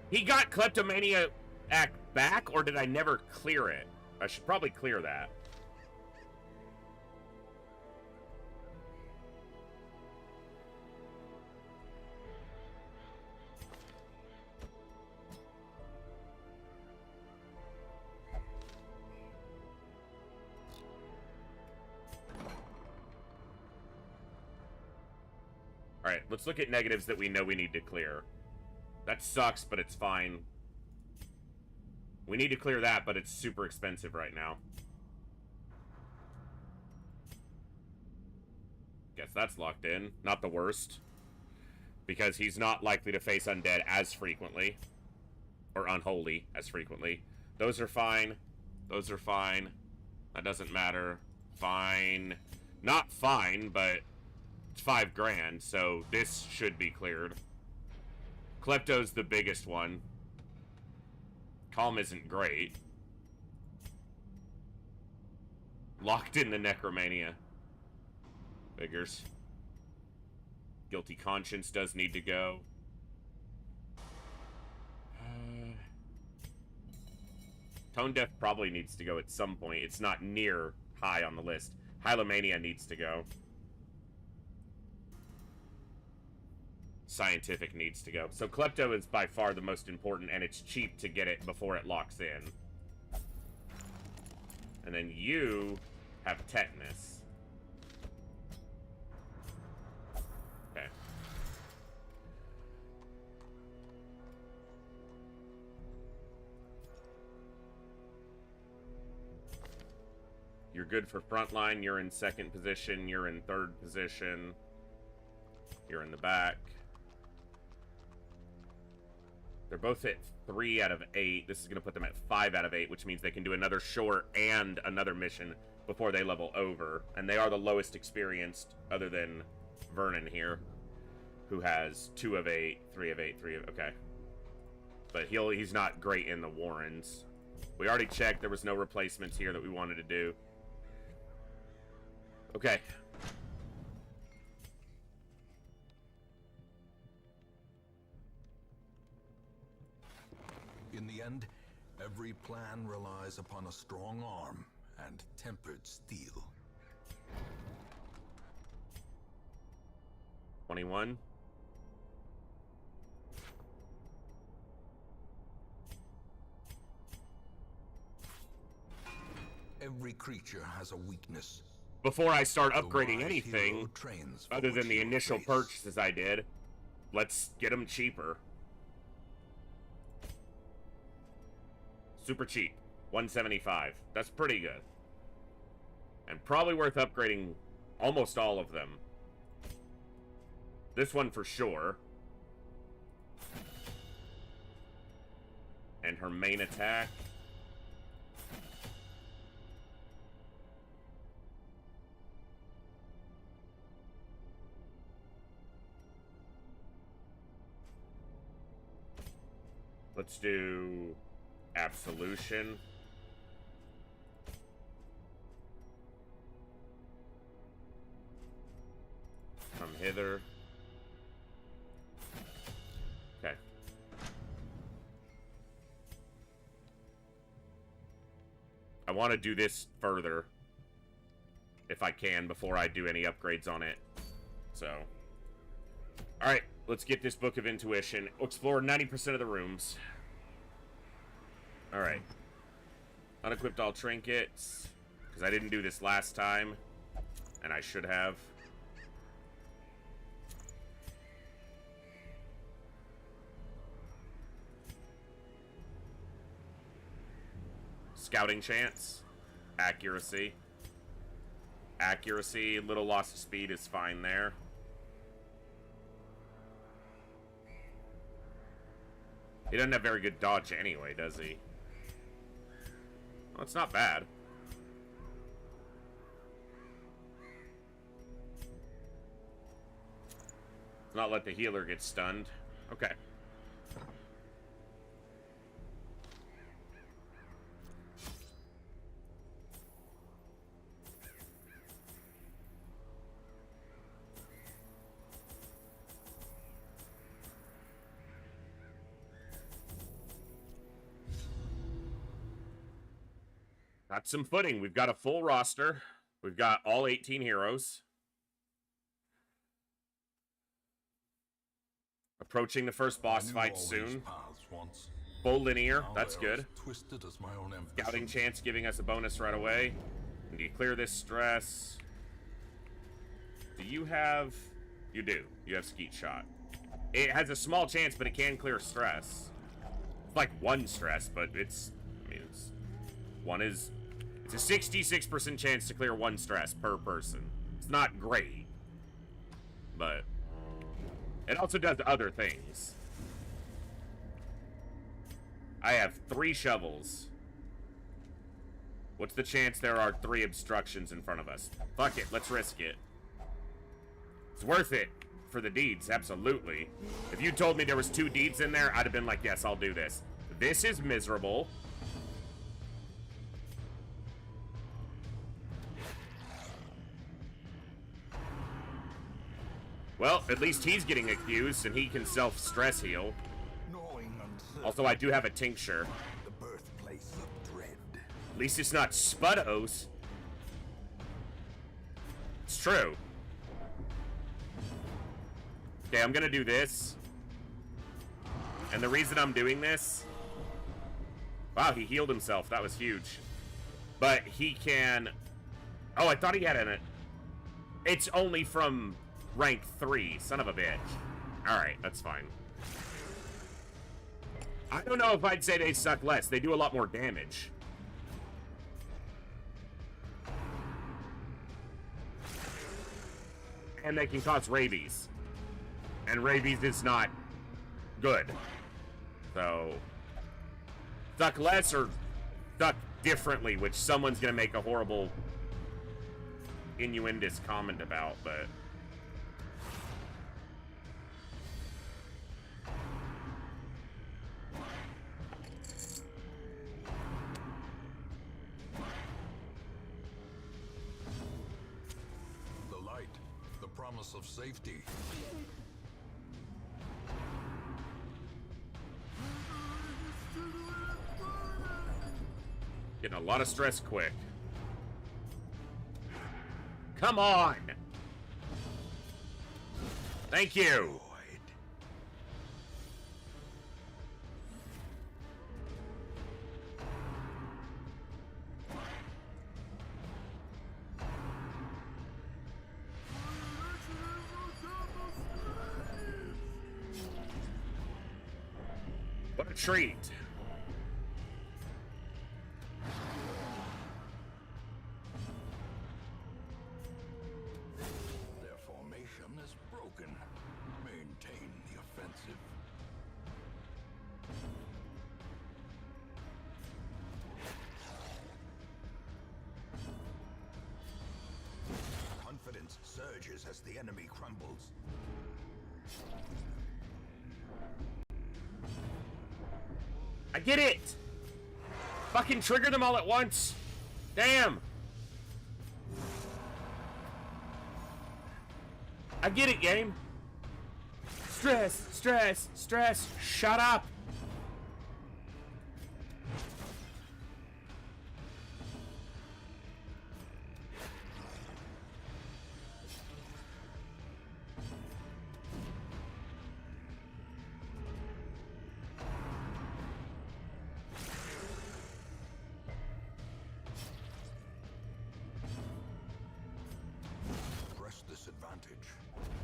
He got Kleptomaniac back, or did I never clear it? I should probably clear that. Alright, let's look at negatives that we know we need to clear. That sucks, but it's fine. We need to clear that, but it's super expensive right now. Guess that's locked in. Not the worst. Because he's not likely to face undead as frequently. Or unholy as frequently. Those are fine. Those are fine. That doesn't matter. Fine. Not fine, but it's $5,000, so this should be cleared. Klepto's the biggest one. Calm isn't great. Locked in the Necromania. Figures. Guilty Conscience does need to go. Tone Deaf probably needs to go at some point. It's not near high on the list. Hylomania needs to go. Scientific needs to go. So Klepto is by far the most important, and it's cheap to get it before it locks in. And then you have Tetanus. Okay. You're good for frontline. You're in second position. You're in third position. You're in the back. They're both at 3 out of 8. This is going to put them at 5 out of 8, which means they can do another short and another mission before they level over. And they are the lowest experienced, other than Vernon here, who has 2 of 8, 3 of 8, 3 of... Okay. But he's not great in the Warrens. We already checked. There was no replacements here that we wanted to do. Okay. In the end, every plan relies upon a strong arm and tempered steel. 21. Every creature has a weakness. Before I start The upgrading wise anything, hero trains for other what than the he will initial face. purchases I did, let's get them cheaper. Super cheap. 175. That's pretty good. And probably worth upgrading almost all of them. This one for sure. And her main attack. Let's do Absolution. Come hither. Okay. I want to do this further, if I can, before I do any upgrades on it. So, alright, let's get this Book of Intuition. We'll explore 90% of the rooms. Alright. Unequipped all trinkets, because I didn't do this last time, and I should have. Scouting chance. Accuracy. Accuracy, little loss of speed is fine there. He doesn't have very good dodge anyway, does he? Well, it's not bad. Let's not let the healer get stunned. Okay. Got some footing. We've got a full roster. We've got all 18 heroes. Approaching the first boss fight soon. Full linear. That's good. Twisted as my own ambition. Scouting chance giving us a bonus right away. And do you clear this stress? Do you have... You do. You have Skeet Shot. It has a small chance, but it can clear stress. It's like 1 stress, but it's... I mean, it's... One is... It's a 66% chance to clear 1 stress per person. It's not great. But... It also does other things. I have 3 shovels. What's the chance there are 3 obstructions in front of us? Fuck it, let's risk it. It's worth it for the deeds, absolutely. If you told me there was 2 deeds in there, I'd have been like, yes, I'll do this. This is miserable. Well, at least he's getting accused, and he can self-stress heal. Also, I do have a tincture. The birthplace of dread. At least it's not Spuddos. It's true. Okay, I'm gonna do this. And the reason I'm doing this... Wow, he healed himself. That was huge. But he can... Oh, I thought he had an... It's only from rank 3. Son of a bitch. Alright, that's fine. I don't know if I'd say they suck less. They do a lot more damage. And they can cause rabies. And rabies is not good. So... Suck less or suck differently, which someone's gonna make a horrible innuendous comment about, but... The light, the promise of safety. Getting a lot of stress quick. Come on! Thank you! What a treat. Their formation is broken. Maintain the offensive. Confidence surges as the enemy crumbles. I get it! Fucking trigger them all at once! Damn! I get it, game! Stress, stress, stress, shut up! Press this advantage.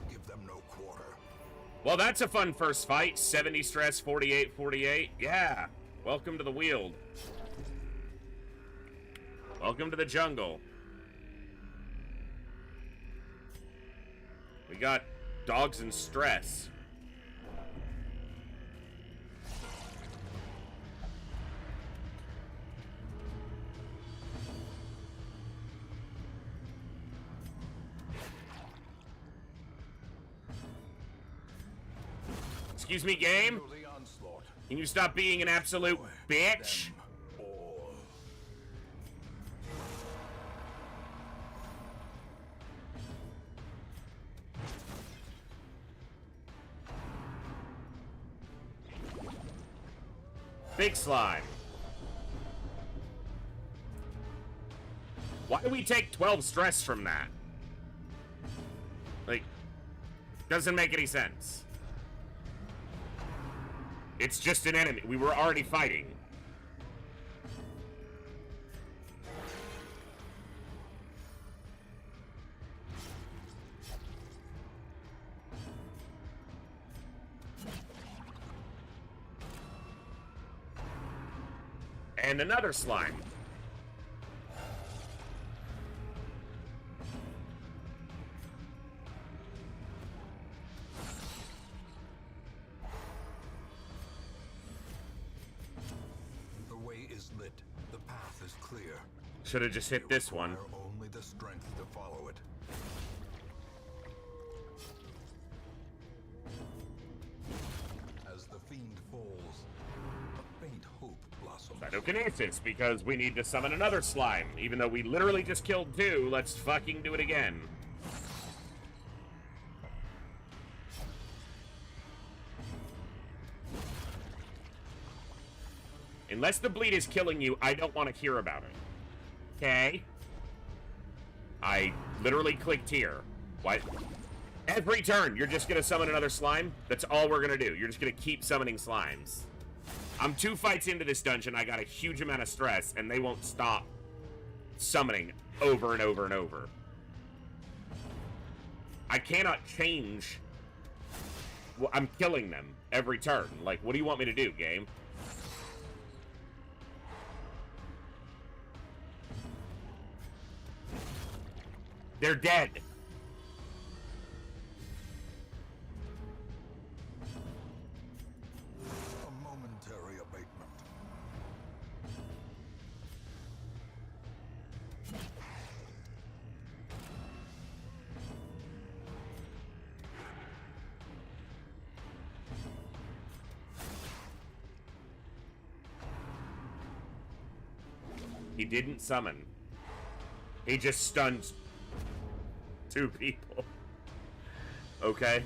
Give them no quarter. Well, that's a fun first fight. 70 stress, 48, 48. Yeah. Welcome to the Weald. Welcome to the jungle. We got dogs and stress. Excuse me, game? Can you stop being an absolute bitch? Big slime. Why do we take 12 stress from that? Like, doesn't make any sense. It's just an enemy. We were already fighting. And another slime. The way is lit. The path is clear. Should have just hit this one. Require only the strength to follow it. As the fiend falls, a faint hope blossoms. Cytokinesis, because we need to summon another slime. Even though we literally just killed 2, let's fucking do it again. Unless the bleed is killing you, I don't want to hear about it. Okay? I literally clicked here. What? Every turn, you're just gonna summon another slime? That's all we're gonna do. You're just gonna keep summoning slimes. I'm 2 fights into this dungeon, I got a huge amount of stress, and they won't stop summoning over and over and over. I cannot change. Well, I'm killing them every turn. Like, what do you want me to do, game? They're dead. A momentary abatement. He didn't summon. He just stunned 2 people. Okay.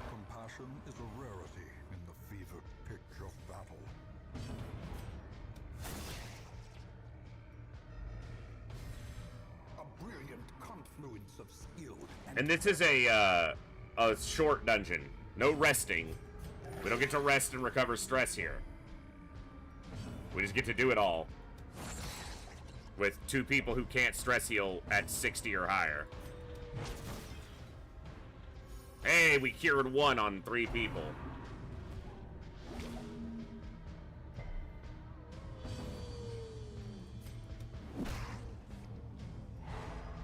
Compassion is a rarity in the fevered pitch of battle. A brilliant confluence of skill And this is a short dungeon. No resting. We don't get to rest and recover stress here. We just get to do it all. With 2 people who can't stress heal at 60 or higher. Hey, we cured 1 on 3 people.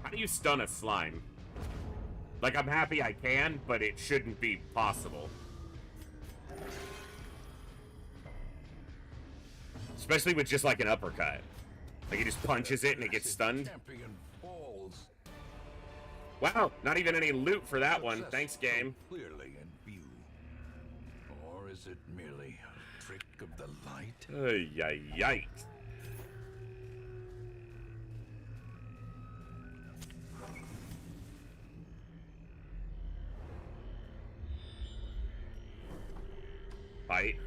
How do you stun a slime? Like, I'm happy I can, but it shouldn't be possible. Especially with just like an uppercut. Like, he just punches it and it gets stunned. Champion falls. Wow, not even any loot for that one. Thanks, game. Clearly in view. Or is it merely a trick of the light? Yikes. Fight.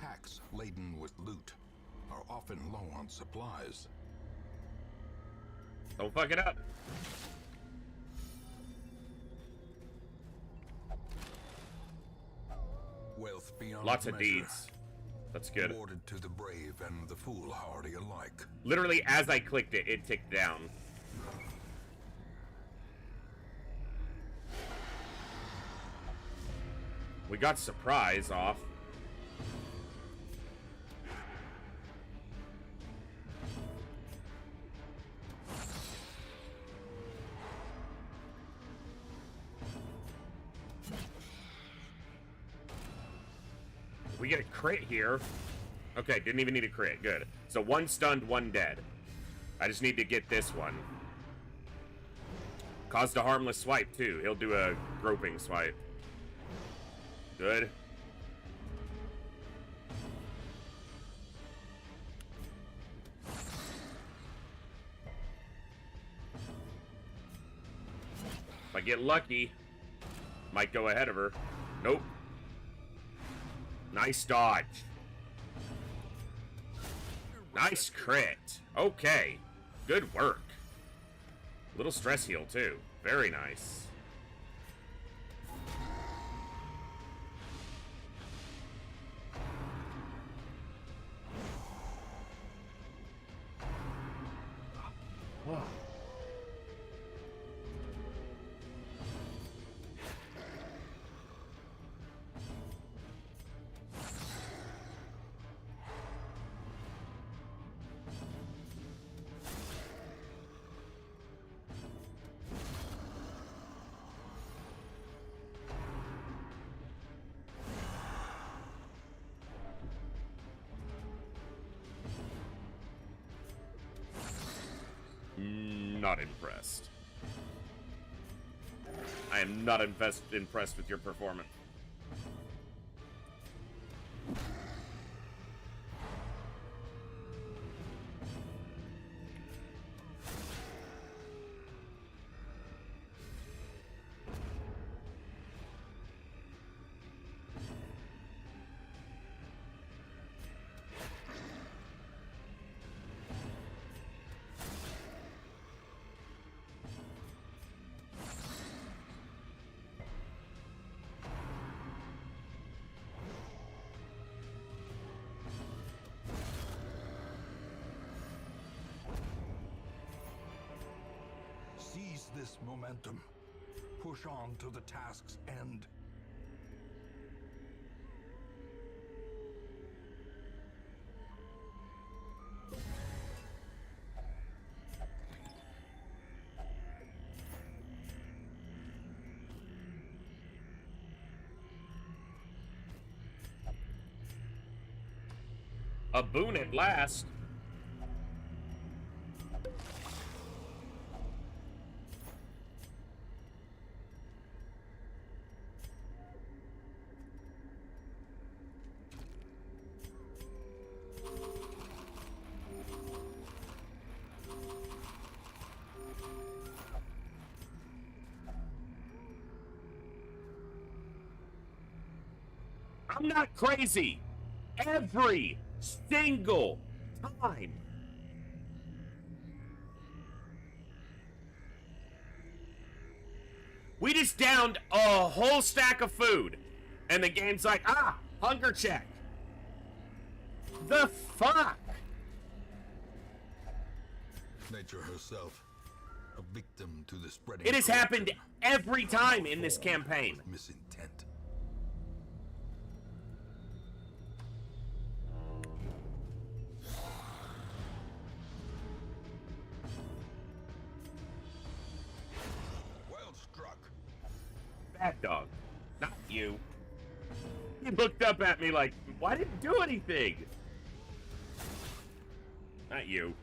Packs laden with loot are often low on supplies. Don't fuck it up. Wealth beyond Lots of measure, deeds. That's good. awarded to the brave and the foolhardy alike. Literally, as I clicked it, it ticked down. We got surprise off. We get a crit here. Okay, didn't even need a crit. Good. So 1 stunned, 1 dead. I just need to get this one. Caused a harmless swipe, too. He'll do a groping swipe. Good. If I get lucky, might go ahead of her. Nope. Nice dodge. Nice crit. Okay. Good work. Little stress heal, too. Very nice. Not impressed. I am not impressed with your performance. Seize this momentum. Push on to the task's end. A boon at last. I'm not crazy. Every single time. We just downed a whole stack of food. And the game's like, hunger check. The fuck? Nature herself, a victim to the spreading. It has happened every time in this campaign. Misintent. Well struck. Bad dog. Not you. He looked up at me like, why didn't do anything? Not you.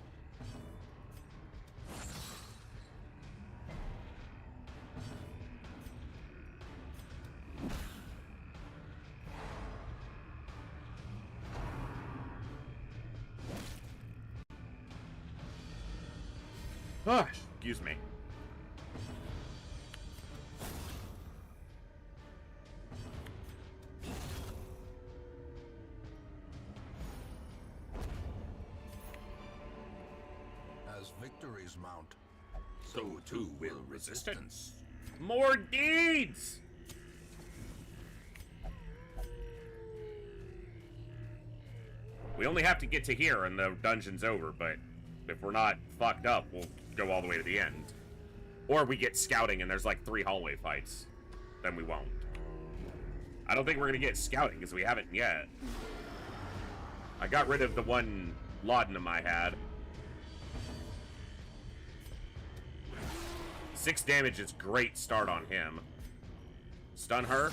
Oh, excuse me. As victories mount, so too will resistance. More deeds! We only have to get to here and the dungeon's over, but if we're not fucked up, we'll go all the way to the end. Or we get scouting and there's like 3 hallway fights. Then we won't. I don't think we're gonna get scouting because we haven't yet. I got rid of the one laudanum I had. 6 damage is great start on him. Stun her.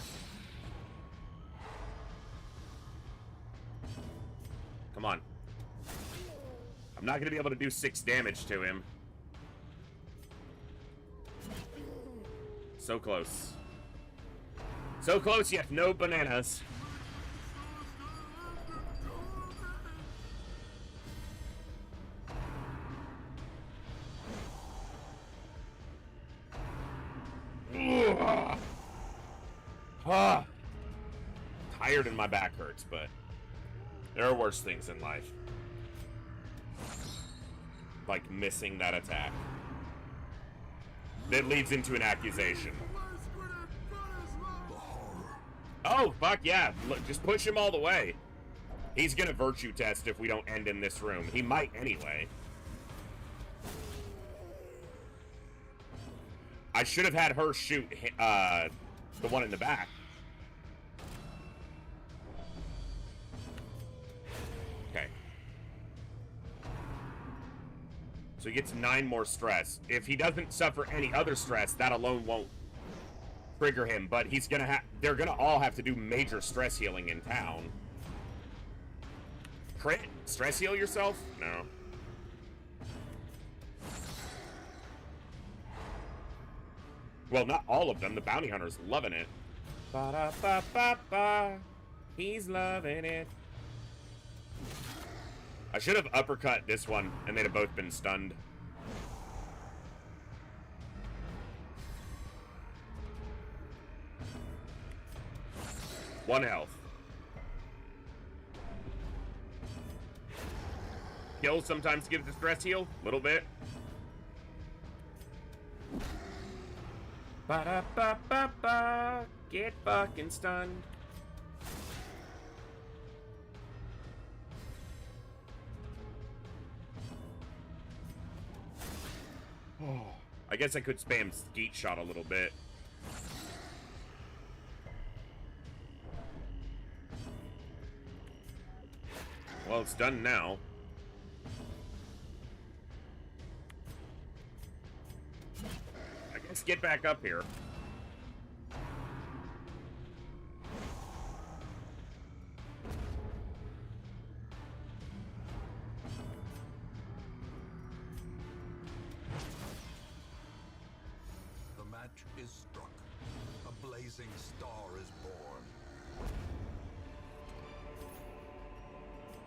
Come on. I'm not gonna be able to do 6 damage to him. So close. So close, yet no bananas. Tired and my back hurts, but there are worse things in life. Like missing that attack. That leads into an accusation. Oh, fuck yeah. Look, just push him all the way. He's gonna virtue test if we don't end in this room. He might anyway. I should have had her shoot the one in the back. Okay. So he gets 9 more stress. If he doesn't suffer any other stress, that alone won't trigger him, but he's gonna have, they're gonna all have to do major stress healing in town. Crit? Stress heal yourself? No. Well, not all of them. The bounty hunter's loving it. Ba-da-ba-ba-ba. He's loving it. I should have uppercut this one, and they'd have both been stunned. One health. Kill sometimes gives a stress heal. Little bit. Ba-da-ba-ba-ba. Get fucking stunned. Oh. I guess I could spam Skeet Shot a little bit. Well, it's done now. I guess get back up here. The match is struck. A blazing star is born.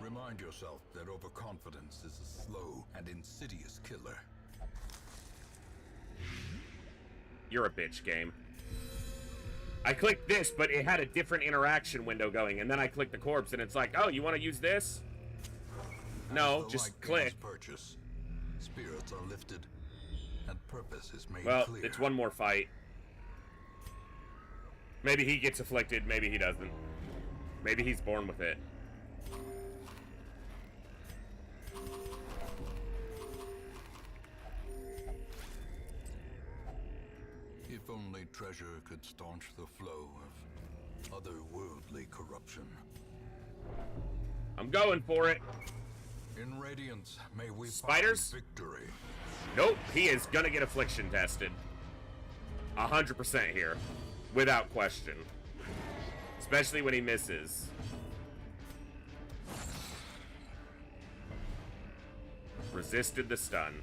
Remind yourself that overconfidence is a slow and insidious killer. You're a bitch, game. I clicked this, but it had a different interaction window going, and then I clicked the corpse, and it's like, oh, you want to use this? No, just click. Purchase. Spirits are lifted, and purpose is made Well, clear. it's one more fight. Maybe he gets afflicted, maybe he doesn't. Maybe he's born with it. If only treasure could staunch the flow of otherworldly corruption. I'm going for it. In Radiance, may we Spiders? find victory. Nope, he is gonna get affliction tested. 100% here. Without question. Especially when he misses. Resisted the stun.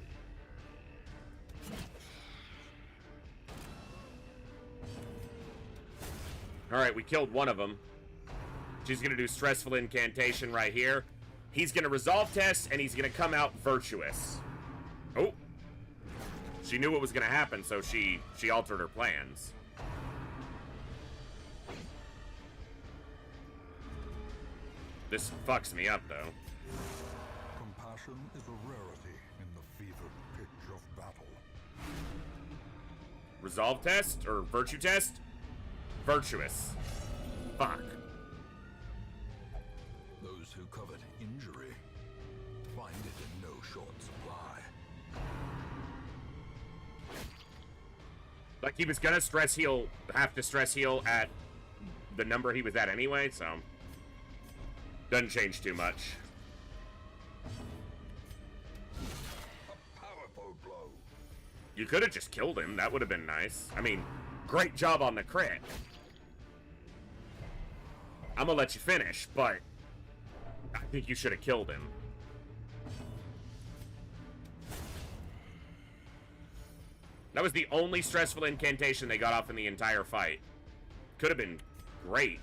Alright, we killed one of them. She's gonna do Stressful Incantation right here. He's gonna resolve test, and he's gonna come out virtuous. Oh. She knew what was gonna happen, so she altered her plans. This fucks me up, though. Compassion is a rarity in the fevered pitch of battle. Resolve test? Or virtue test? Virtuous. Fuck. Those who covet injury find it in no short supply. Like, he was gonna stress heal, have to stress heal at the number he was at anyway, so... Doesn't change too much. A powerful blow. You could have just killed him. That would have been nice. I mean, great job on the crit. I'm gonna let you finish, but I think you should have killed him. That was the only stressful incantation they got off in the entire fight. Could have been great.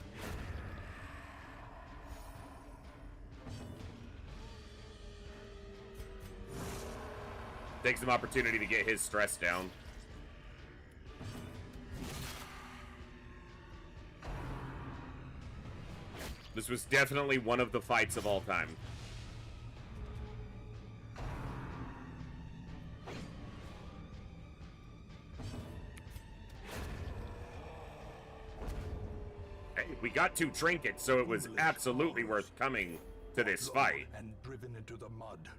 Takes some opportunity to get his stress down. This was definitely one of the fights of all time. Hey, we got 2 trinkets, so it was absolutely worth coming to this fight. And driven into the mud.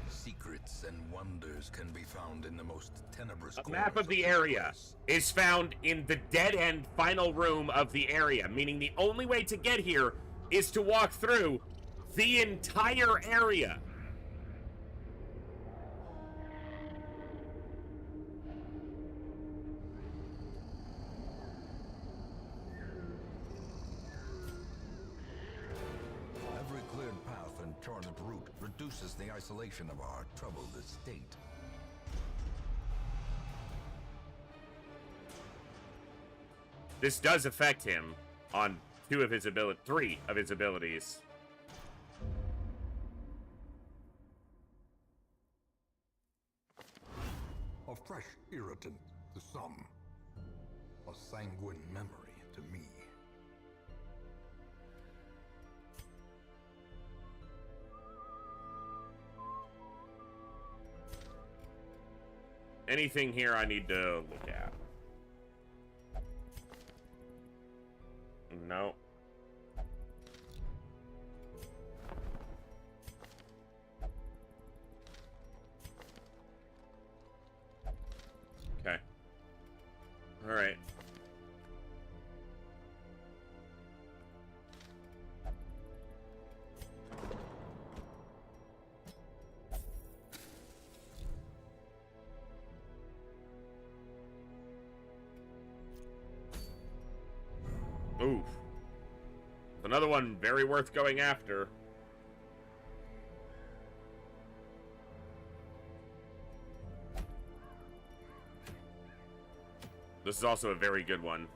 Secrets and wonders can be found in the most tenebrous A corners map of the area is found in the dead-end final room of the area, meaning the only way to get here is to walk through the entire area. Every cleared path and charted route reduces the isolation of our troubled estate. This does affect him on 3 of his abilities. A fresh irritant to some. A sanguine memory to me. Anything here I need to look at? No. Oof. Another one very worth going after. This is also a very good one.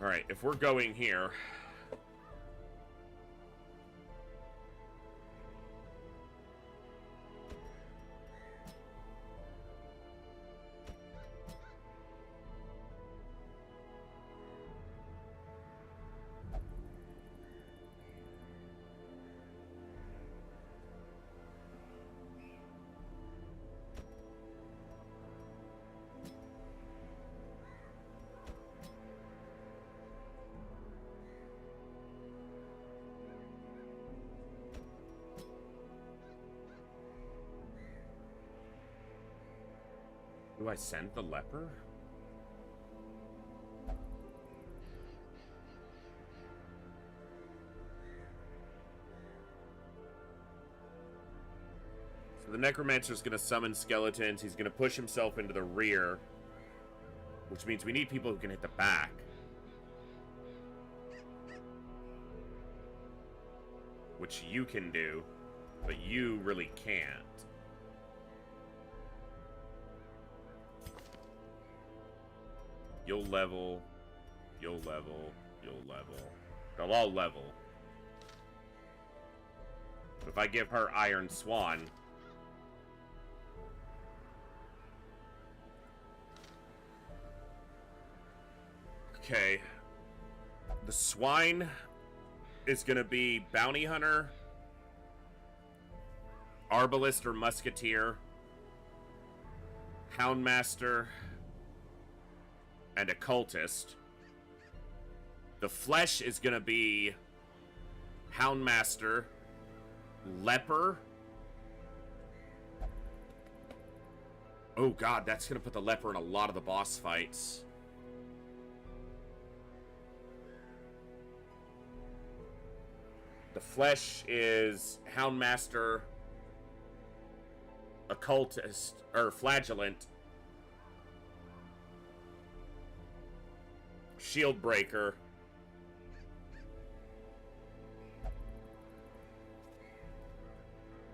Alright, if we're going here... Do I send the leper? So the Necromancer's going to summon skeletons. He's going to push himself into the rear, which means we need people who can hit the back. Which you can do, but you really can't. You'll level, you'll level, you'll level. They'll all level. If I give her Iron Swan... Okay. The Swine is gonna be Bounty Hunter, Arbalist or Musketeer, Houndmaster, and Occultist. The Flesh is gonna be Houndmaster, Leper. Oh god, that's gonna put the Leper in a lot of the boss fights. The Flesh is Houndmaster, Occultist, or Flagellant, Shield Breaker,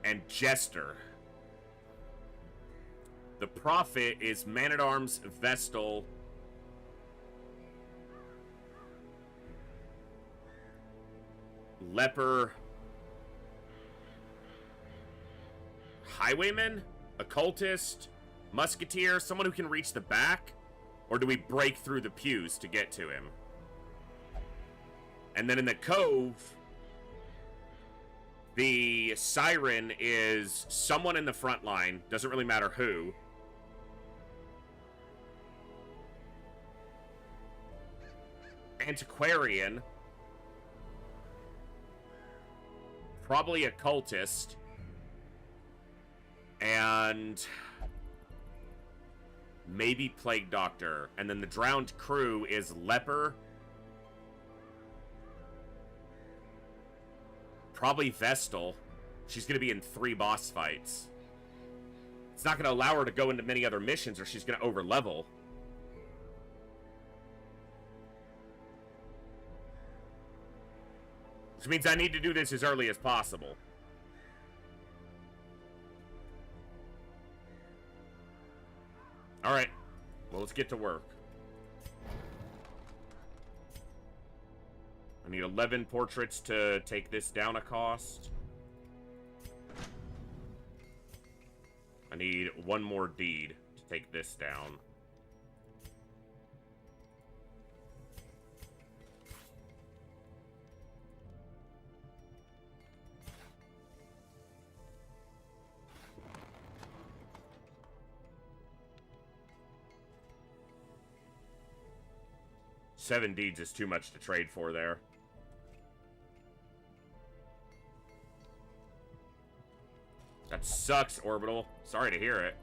and Jester. The Prophet is Man-at-Arms, Vestal, Leper, Highwayman, Occultist, Musketeer, someone who can reach the back? Or do we break through the pews to get to him? And then in the Cove, the Siren is someone in the front line, doesn't really matter who. Antiquarian, probably Occultist, and maybe Plague Doctor. And then the Drowned Crew is Leper, probably Vestal. She's going to be in 3 boss fights. It's not going to allow her to go into many other missions or she's going to overlevel. Which means I need to do this as early as possible. Alright. Well, let's get to work. I need 11 portraits to take this down a cost. I need 1 more deed to take this down. Seven deeds is too much to trade for there. That sucks, Orbital. Sorry to hear it.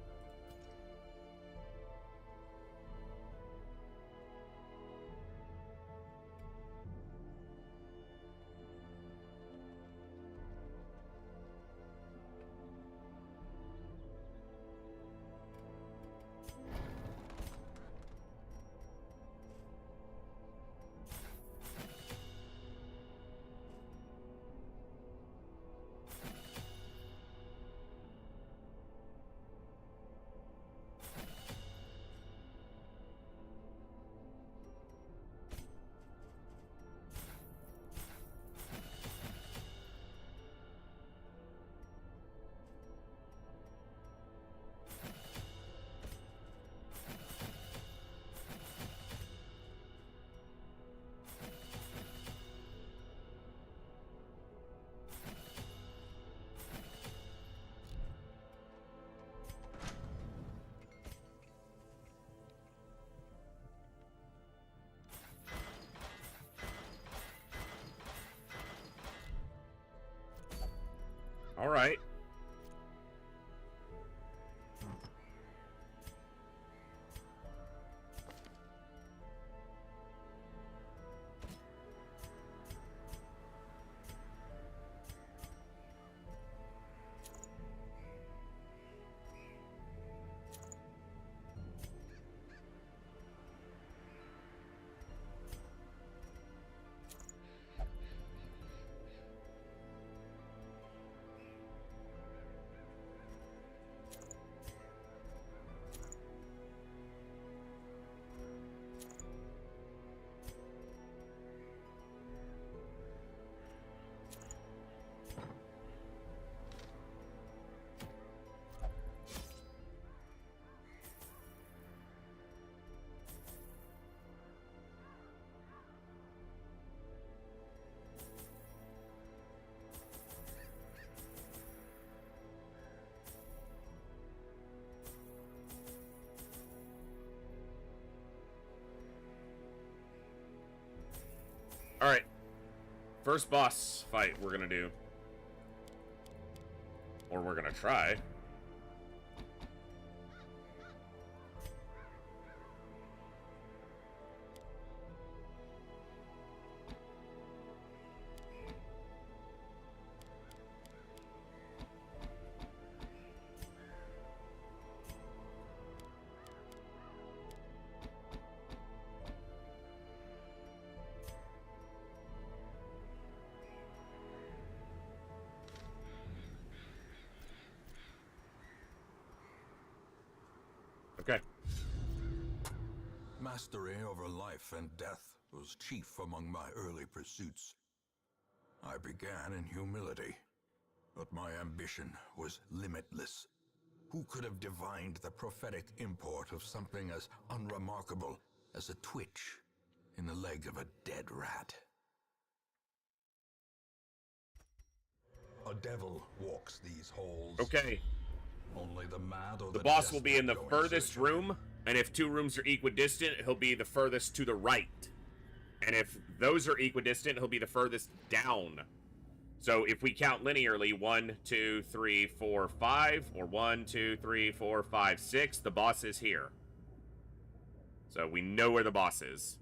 All right. All right. First boss fight we're gonna do. Or we're gonna try. Okay. Mastery over life and death was chief among my early pursuits. I began in humility, but my ambition was limitless. Who could have divined the prophetic import of something as unremarkable as a twitch in the leg of a dead rat? A devil walks these halls. Okay. Only the mad or The boss will desperate be in the go furthest search of him. room, and if two rooms are equidistant, he'll be the furthest to the right. And if those are equidistant, he'll be the furthest down. So if we count linearly, 1, 2, 3, 4, 5, or 1, 2, 3, 4, 5, 6, the boss is here. So we know where the boss is.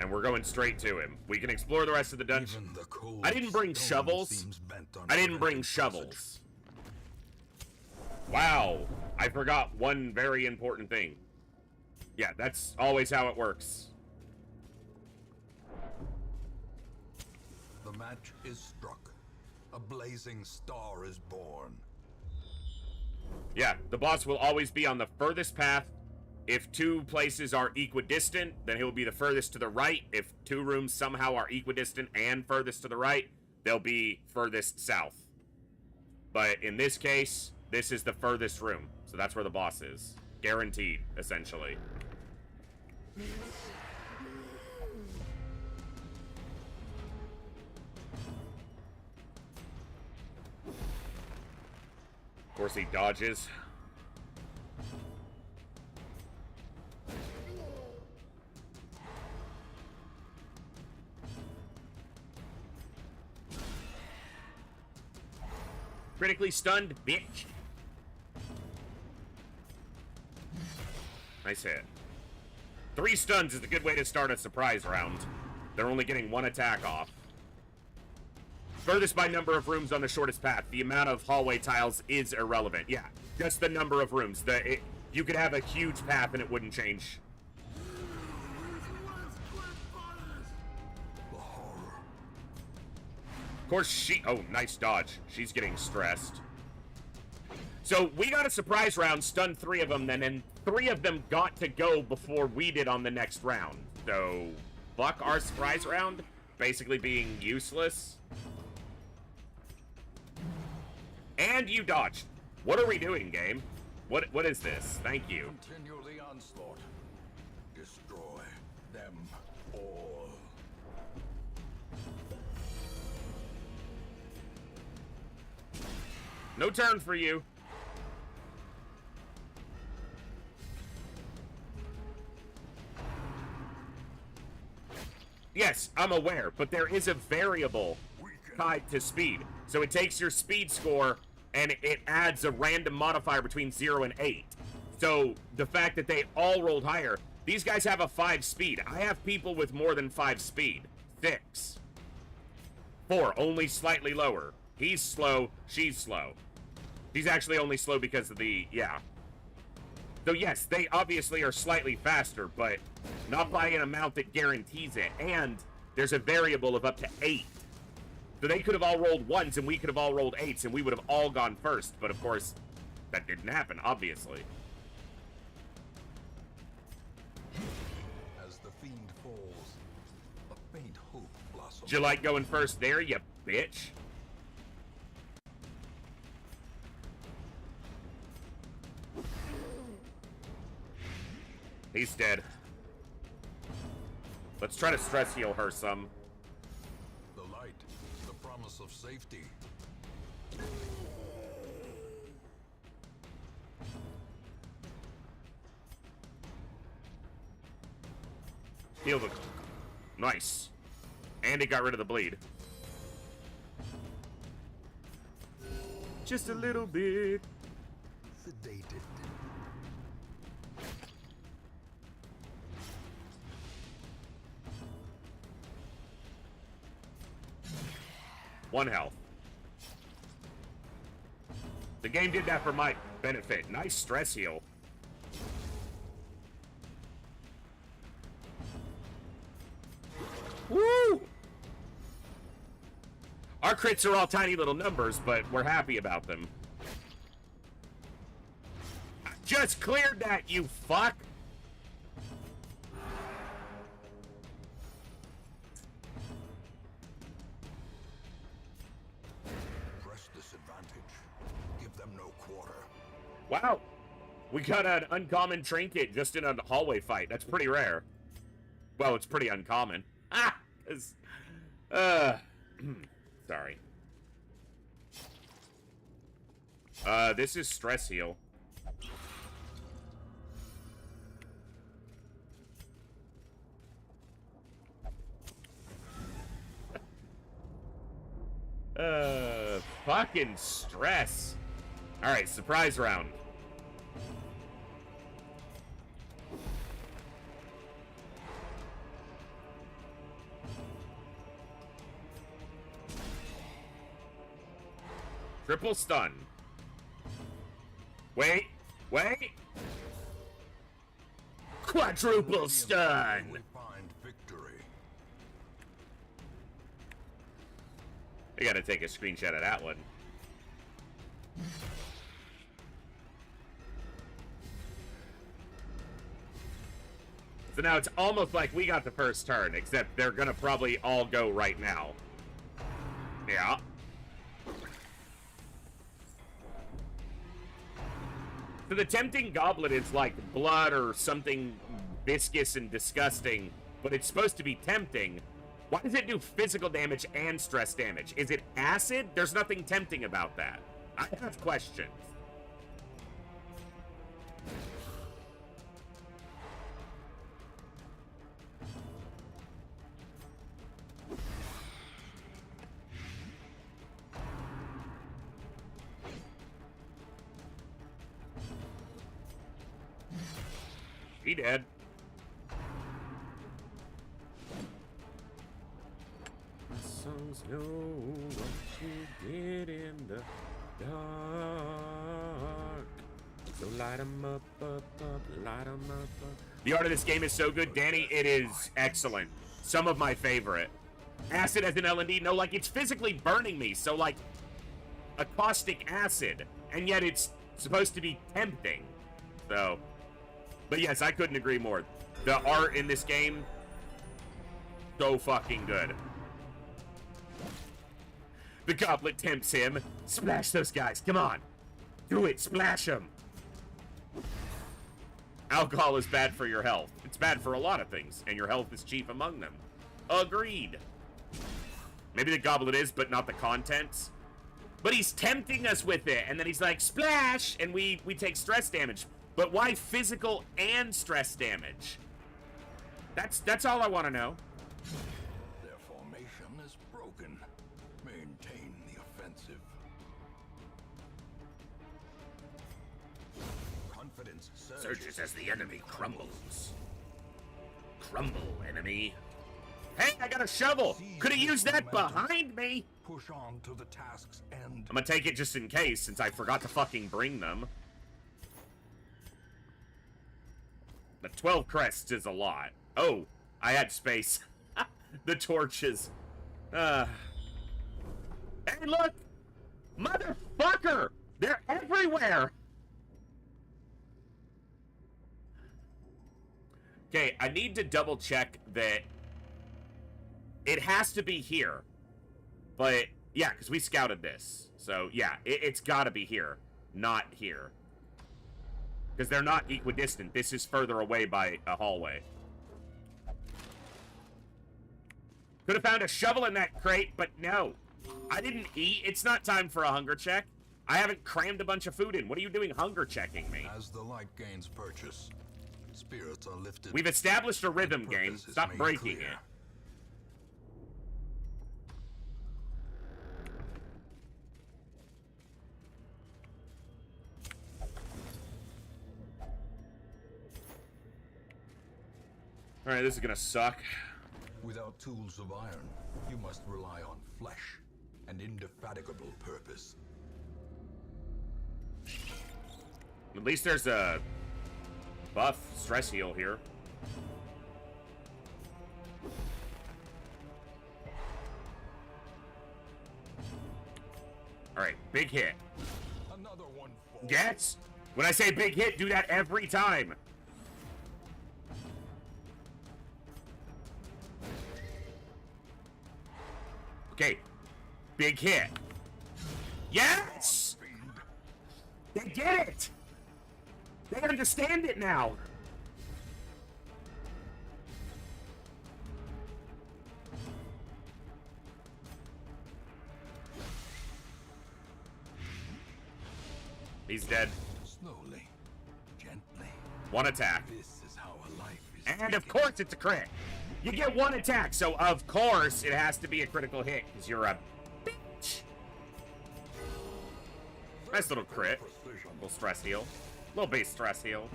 And we're going straight to him. We can explore the rest of the dungeon. Even the cold I didn't bring stone shovels. seems bent on I didn't bring preventing shovels. Wow. I forgot one very important thing. Yeah, that's always how it works. The match is struck. A blazing star is born. Yeah, the boss will always be on the furthest path. If two places are equidistant, then he'll be the furthest to the right. If two rooms somehow are equidistant and furthest to the right, they'll be furthest south. But in this case, this is the furthest room. So that's where the boss is. Guaranteed, essentially. Of course he dodges. Critically stunned, bitch. Nice hit. 3 stuns is a good way to start a surprise round. They're only getting 1 attack off. Furthest by number of rooms on the shortest path. The amount of hallway tiles is irrelevant. Yeah, just the number of rooms. You could have a huge path and it wouldn't change. The horror. Of course, oh, nice dodge. She's getting stressed. So we got a surprise round, stunned 3 of them, then, and 3 of them got to go before we did on the next round. So, fuck our surprise round, basically being useless. And you dodged. What are we doing, game? What is this? Thank you. Continue the onslaught. Destroy them all. No turn for you. Yes, I'm aware, but there is a variable tied to speed. So it takes your speed score and it adds a random modifier between 0 and 8. So the fact that they all rolled higher, these guys have a 5 speed. I have people with more than 5 speed. 6. 4, only slightly lower. He's slow, she's slow. She's actually only slow because of the, yeah. So yes, they obviously are slightly faster, but not by an amount that guarantees it. And there's a variable of up to 8. So they could have all rolled 1s and we could have all rolled 8s and we would have all gone first. But of course, that didn't happen, obviously. As the fiend falls, a faint hope blossoms. Did you like going first there, you bitch? He's dead. Let's try to stress heal her some. The light, the promise of safety. Heal the... Nice. And it got rid of the bleed. Just a little bit. Sedated. One health. The game did that for my benefit. Nice stress heal. Woo! Our crits are all tiny little numbers, but we're happy about them. I just cleared that, you fuck! Press disadvantage. Give them no quarter. Wow. We got an uncommon trinket just in a hallway fight. That's pretty rare. Well, it's pretty uncommon. Ah! Sorry. This is stress heal. Fucking stress. Alright, surprise round. Triple stun. Wait. Quadruple stun. We find victory. I gotta take a screenshot of that one. So now it's almost like we got the first turn, except they're gonna probably all go right now. Yeah. So the tempting goblet is like blood or something viscous and disgusting, but it's supposed to be tempting. Why does it do physical damage and stress damage? Is it acid? There's nothing tempting about that. I have questions. He dead. My songs know what you did in the dark. So light 'em up, light 'em up. The art of this game is so good, Danny. It is excellent. Some of my favorite. Acid as an L&D. No, like, it's physically burning me. So, like, a caustic acid. And yet it's supposed to be tempting. So... But yes, I couldn't agree more. The art in this game, so fucking good. The goblet tempts him. Splash those guys, come on. Do it, splash them. Alcohol is bad for your health. It's bad for a lot of things, and your health is chief among them. Agreed. Maybe the goblet is, but not the contents. But he's tempting us with it, and then he's like, splash, and we take stress damage. But why physical and stress damage? That's all I want to know. resistance Surges as the enemy crumbles. Crumble, enemy. Hey, I got a shovel! Could have used that behind me! Push on to the task's end. I'm gonna take it just in case, since I forgot to fucking bring them. The 12 crests is a lot. Oh, I had space. The torches. Hey, look! Motherfucker! They're everywhere! Okay, I need to double check that it has to be here. But, yeah, because we scouted this. So, yeah, it's gotta be here, not here. Because they're not equidistant. This is further away by a hallway. Could have found a shovel in that crate, but no. I didn't eat. It's not time for a hunger check. I haven't crammed a bunch of food in. What are you doing hunger checking me? As the light gains purchase, spirits are lifted. We've established a rhythm game. Stop breaking it. Alright, this is gonna suck. Without tools of iron, you must rely on flesh and indefatigable purpose. At least there's a buff stress heal here. Alright, big hit. Another one falls. Yes! When I say big hit, do that every time. Okay, big hit. Yes! They get it! They understand it now! He's dead. Slowly, gently. One attack. This is how a life is. And of course it's a crit. You get one attack, so of course it has to be a critical hit, because you're a bitch. Nice little crit. Little stress heal. Little base stress heal.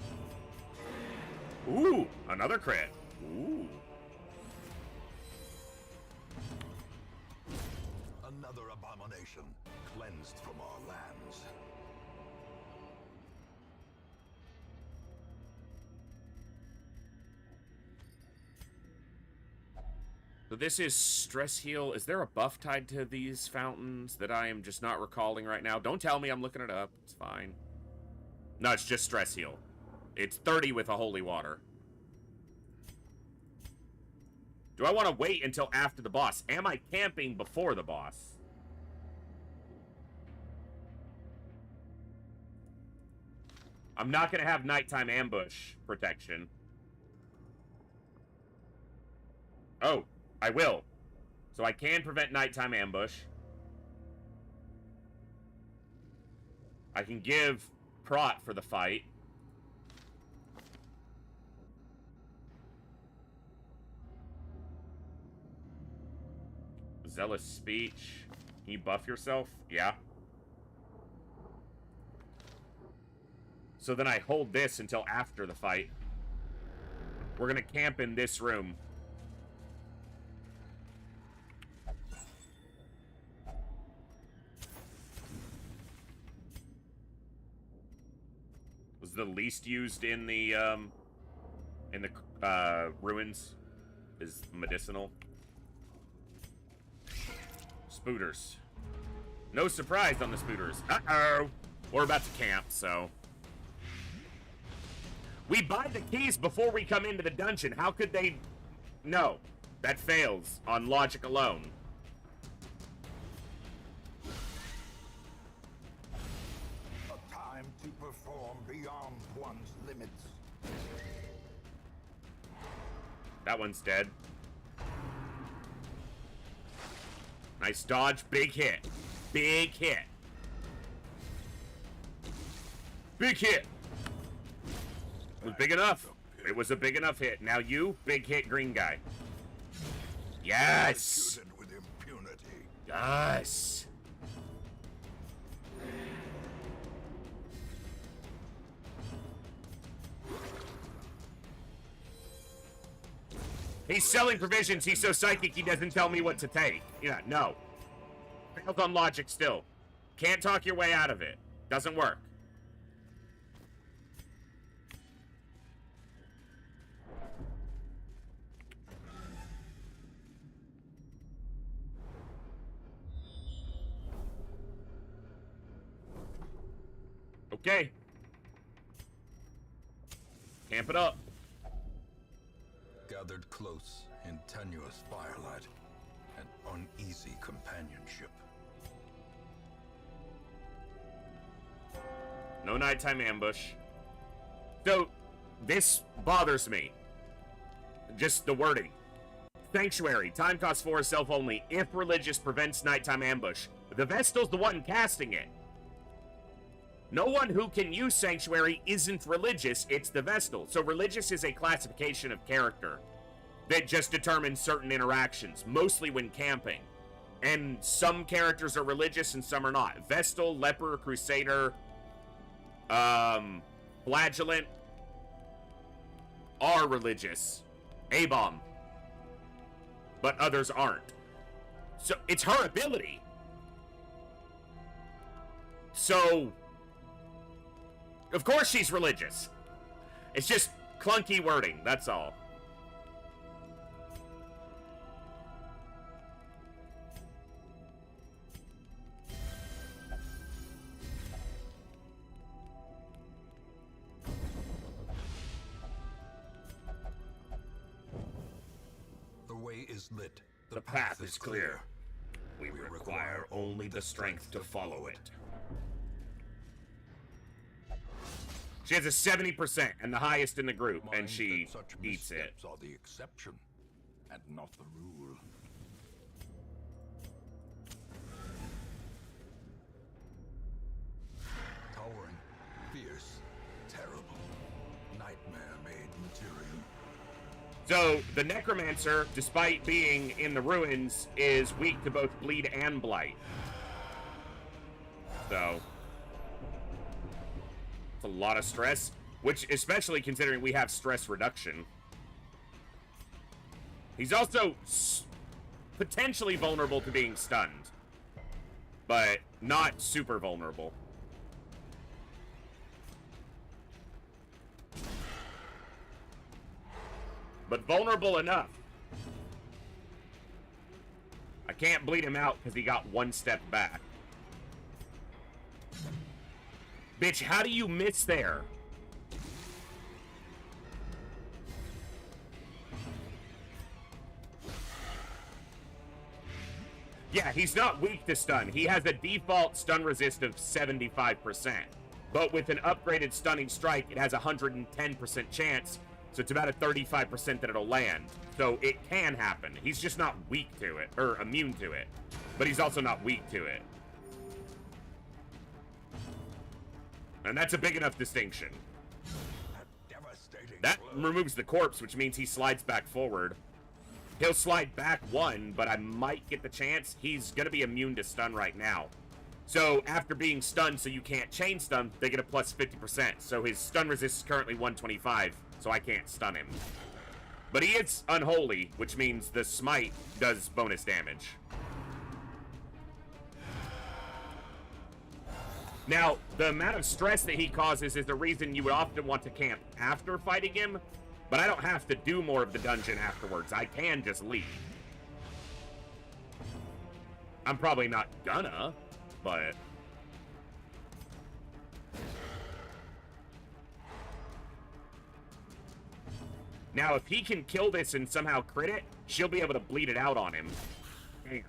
Ooh, another crit. Ooh. Another abomination cleansed from our lands. So this is stress heal. Is there a buff tied to these fountains that I am just not recalling right now? Don't tell me, I'm looking it up. It's fine. No, it's just stress heal. It's 30 with a holy water. Do I want to wait until after the boss? Am I camping before the boss? I'm not going to have nighttime ambush protection. Oh, I will. So I can prevent nighttime ambush. I can give Prot for the fight. Zealous speech. Can you buff yourself? Yeah. So then I hold this until after the fight. We're gonna camp in this room. Was the least used in the ruins is medicinal. Spooters. No surprise on the spooters. Uh-oh. We're about to camp, so. We buy the keys before we come into the dungeon. How could they... No. That fails on logic alone. A time to perform beyond one's limits. That one's dead. Nice dodge. Big hit. Big hit. Big hit. It was big enough. It was a big enough hit. Now you, big hit green guy. Yes. Executed with impunity. Yes. He's selling provisions. He's so psychic he doesn't tell me what to take. Yeah, no. Failed on logic still. Can't talk your way out of it. Doesn't work. Okay. Camp it up. Gathered close in tenuous firelight and uneasy companionship. No nighttime ambush. So, this bothers me. Just the wording. Sanctuary. Time cost 4 is self only. If religious prevents nighttime ambush. The Vestal's the one casting it. No one who can use Sanctuary isn't religious, it's the Vestal. So religious is a classification of character that just determines certain interactions, mostly when camping. And some characters are religious and some are not. Vestal, Leper, Crusader, Flagellant are religious. A-bomb. But others aren't. So it's her ability. So of course she's religious. It's just clunky wording, that's all. The way is lit. The path is clear. We require only the strength to follow it. She has a 70% and the highest in the group, and she eats it. Are the exception and not the rule. Towering, fierce, terrible, nightmare-made material. So, the Necromancer, despite being in the ruins, is weak to both bleed and blight. So a lot of stress, which especially considering we have stress reduction. He's also potentially vulnerable to being stunned, but not super vulnerable. But vulnerable enough. I can't bleed him out because he got one step back. Bitch, how do you miss there? Yeah, he's not weak to stun. He has a default stun resist of 75%. But with an upgraded stunning strike, it has a 110% chance. So it's about a 35% that it'll land. So it can happen. He's just not weak to it, or immune to it. But he's also not weak to it. And that's a big enough distinction. That removes the corpse, which means he slides back forward. He'll slide back one, but I might get the chance. He's going to be immune to stun right now. So after being stunned so you can't chain stun, they get a plus 50%. So his stun resist is currently 125, so I can't stun him. But he is unholy, which means the smite does bonus damage. Now, the amount of stress that he causes is the reason you would often want to camp after fighting him, but I don't have to do more of the dungeon afterwards. I can just leave. I'm probably not gonna, but... Now, if he can kill this and somehow crit it, she'll be able to bleed it out on him. Damn.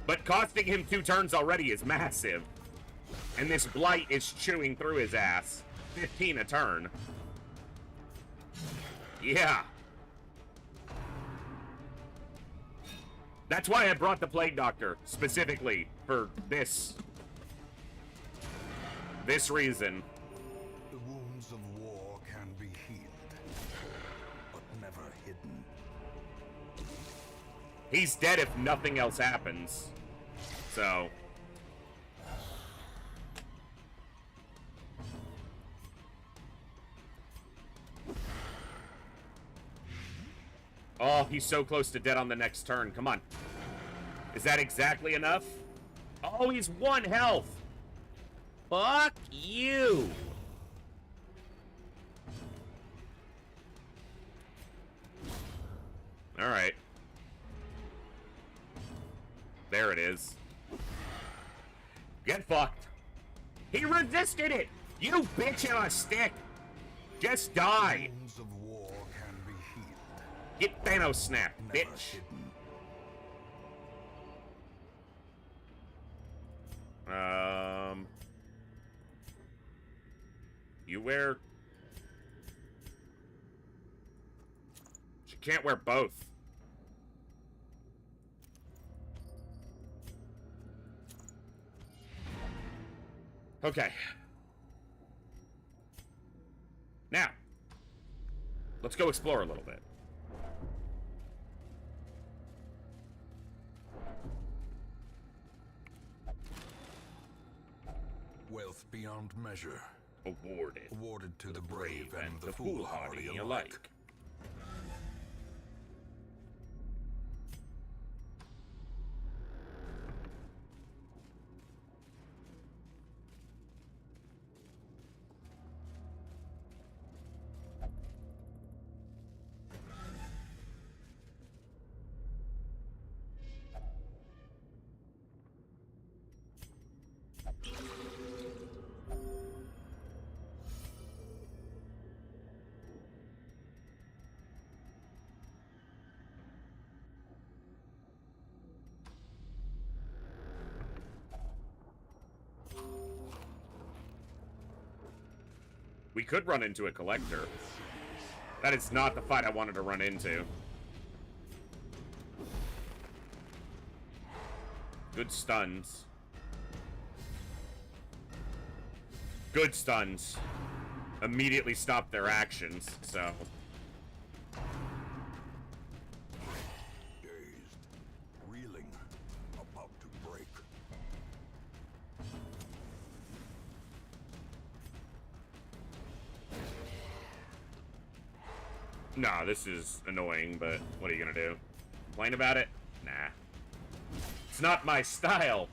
But costing him 2 turns already is massive. And this blight is chewing through his ass. 15 a turn. Yeah. That's why I brought the Plague Doctor, specifically for this reason. The wounds of war can be healed, but never hidden. He's dead if nothing else happens. So. Oh, he's so close to dead on the next turn. Come on. Is that exactly enough? Oh, he's 1 health. Fuck you. All right. There it is. Get fucked. He resisted it. You bitch on a stick. Just die. Wounds of war can be healed. Get Thanos snap, Never bitch. hidden. You wear... She can't wear both. Okay. Now, let's go explore a little bit. Wealth beyond measure. Awarded To the brave and the foolhardy alike. We could run into a collector. That is not the fight I wanted to run into. Good stuns. Good stuns. Immediately stopped their actions, so... Dazed, reeling, about to break. Nah, this is annoying, but what are you gonna do? Complain about it? Nah. It's not my style!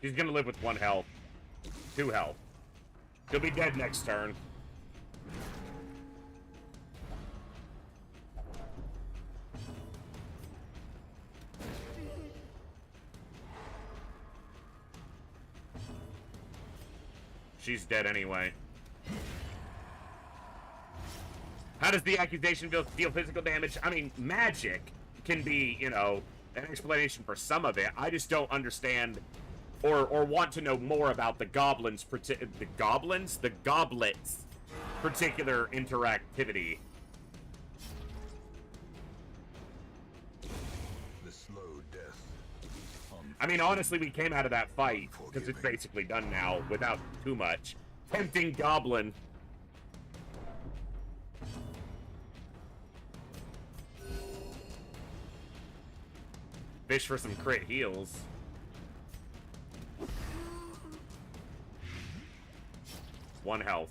He's gonna live with 1 health. 2 health. He'll be dead next turn. She's dead anyway. How does the accusation deal physical damage? I mean, magic can be, you know, an explanation for some of it. I just don't understand or want to know more about the goblins' the goblets' particular interactivity. The slow death. I mean, honestly, we came out of that fight because it's basically done now without too much. Tempting goblin. Fish for some crit heals. One health.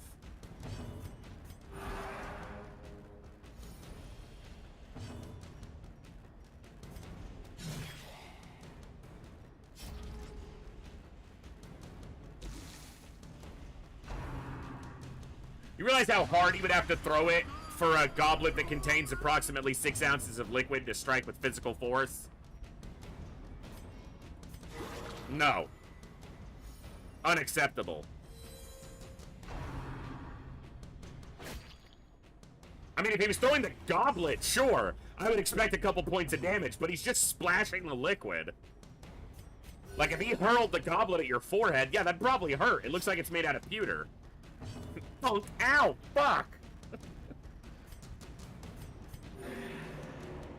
You realize how hard he would have to throw it for a goblet that contains approximately 6 ounces of liquid to strike with physical force? No. Unacceptable. I mean, if he was throwing the goblet, sure, I would expect a couple points of damage, but he's just splashing the liquid. Like, if he hurled the goblet at your forehead, yeah, that'd probably hurt. It looks like it's made out of pewter. Oh, ow, fuck!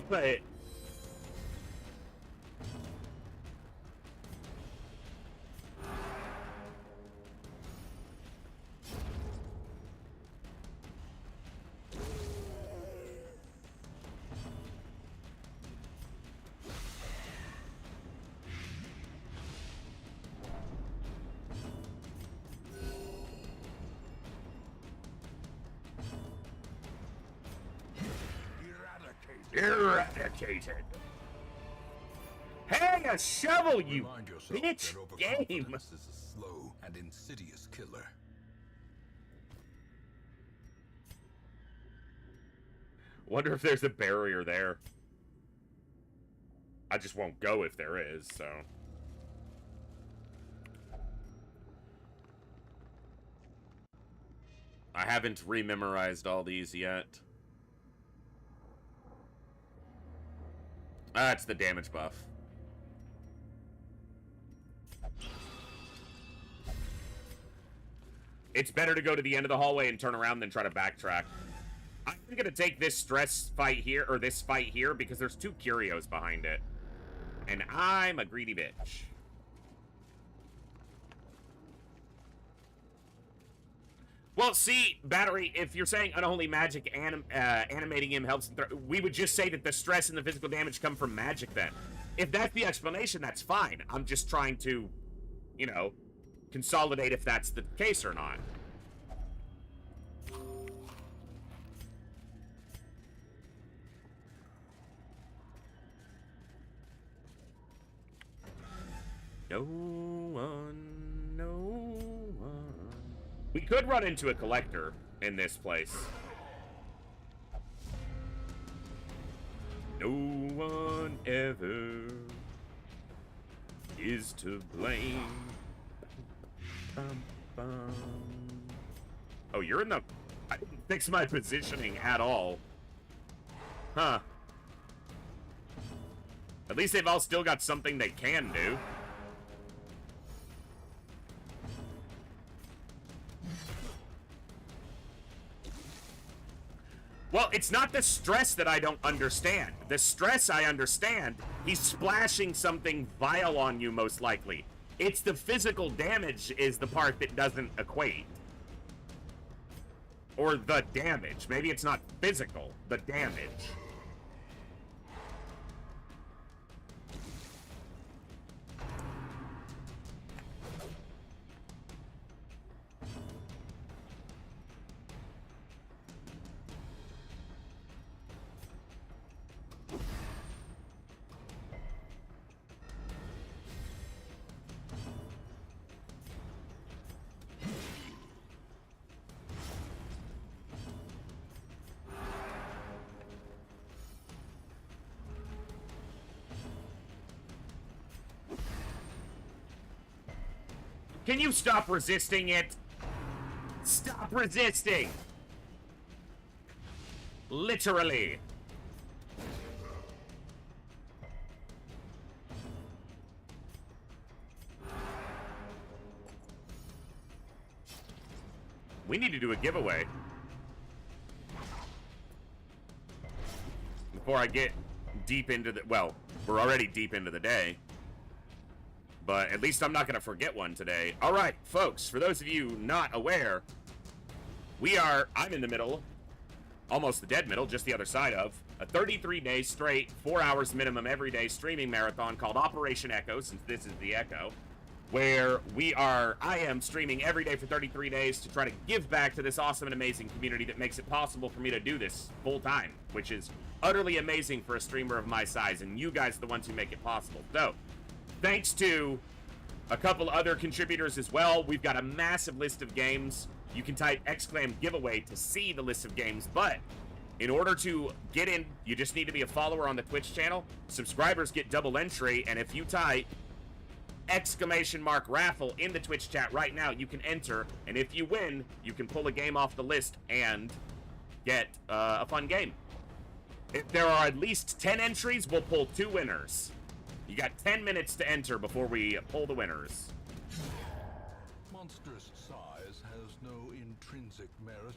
But... Eradicated. Hey, a shovel, you Remind yourself bitch that game. overconfidence is a slow and insidious killer. Wonder if there's a barrier there. I just won't go if there is, so. I haven't rememorized all these yet. That's the damage buff. It's better to go to the end of the hallway and turn around than try to backtrack. I'm gonna take this stress fight here, or this fight here, because there's 2 curios behind it. And I'm a greedy bitch. Well, see, Battery, if you're saying unholy magic animating him helps, we would just say that the stress and the physical damage come from magic then. If that's the explanation, that's fine. I'm just trying to, you know, consolidate if that's the case or not. No one, no one. We could run into a collector in this place. No one ever is to blame. Bum, bum. Oh, you're in the... I didn't fix my positioning at all. Huh. At least they've all still got something they can do. Well, it's not the stress that I don't understand. The stress I understand. He's splashing something vile on you, most likely. It's the physical damage is the part that doesn't equate. Or the damage. Maybe it's not physical. The damage. Can you stop resisting it? Stop resisting! Literally. We need to do a giveaway. Before I get deep into the... Well, we're already deep into the day. But at least I'm not going to forget one today. All right, folks, for those of you not aware, I'm in the middle, almost the dead middle, just the other side of, a 33-day straight, 4 hours minimum every day streaming marathon called Operation Echo, since this is the Echo, where I am streaming every day for 33 days to try to give back to this awesome and amazing community that makes it possible for me to do this full time, which is utterly amazing for a streamer of my size, and you guys are the ones who make it possible. So, thanks to a couple other contributors as well, we've got a massive list of games. You can type !giveaway to see the list of games, but in order to get in, you just need to be a follower on the Twitch channel. Subscribers get double entry, and if you type !raffle in the Twitch chat right now, you can enter, and if you win, you can pull a game off the list and get a fun game. If there are at least 10 entries, we'll pull 2 winners. You got 10 minutes to enter before we pull the winners. Monstrous size has no intrinsic merit.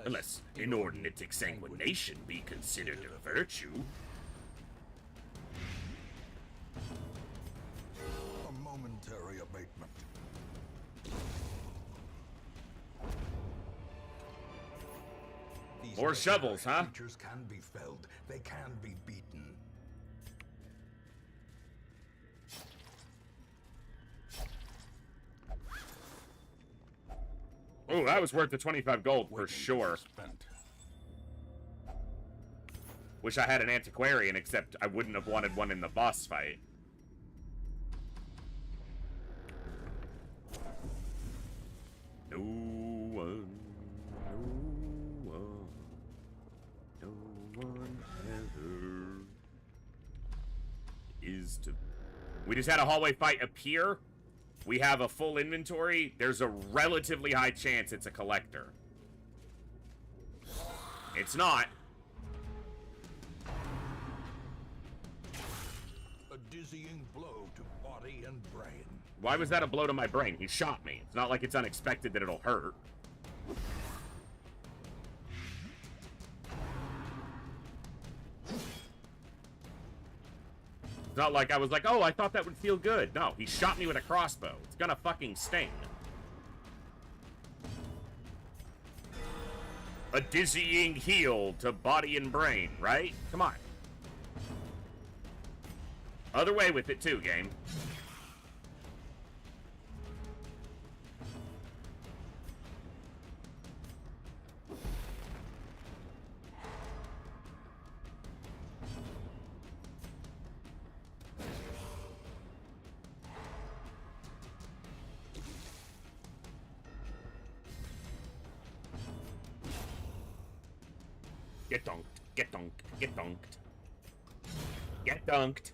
Unless inordinate exsanguination be considered a virtue. A momentary abatement. These More shovels, huh? Creatures can be felled. They can be beaten. Oh, that was worth the 25 gold for sure. Wish I had an antiquarian, except I wouldn't have wanted one in the boss fight. No one ever is to... We just had a hallway fight appear. We have a full inventory. There's a relatively high chance it's a collector. It's not. A dizzying blow to body and brain. Why was that a blow to my brain? He shot me. It's not like it's unexpected that it'll hurt. It's not like I was like, oh, I thought that would feel good. No, he shot me with a crossbow. It's gonna fucking sting. A dizzying heal to body and brain, right? Come on. Other way with it too, game. Get dunked, get dunked, get dunked. Get dunked.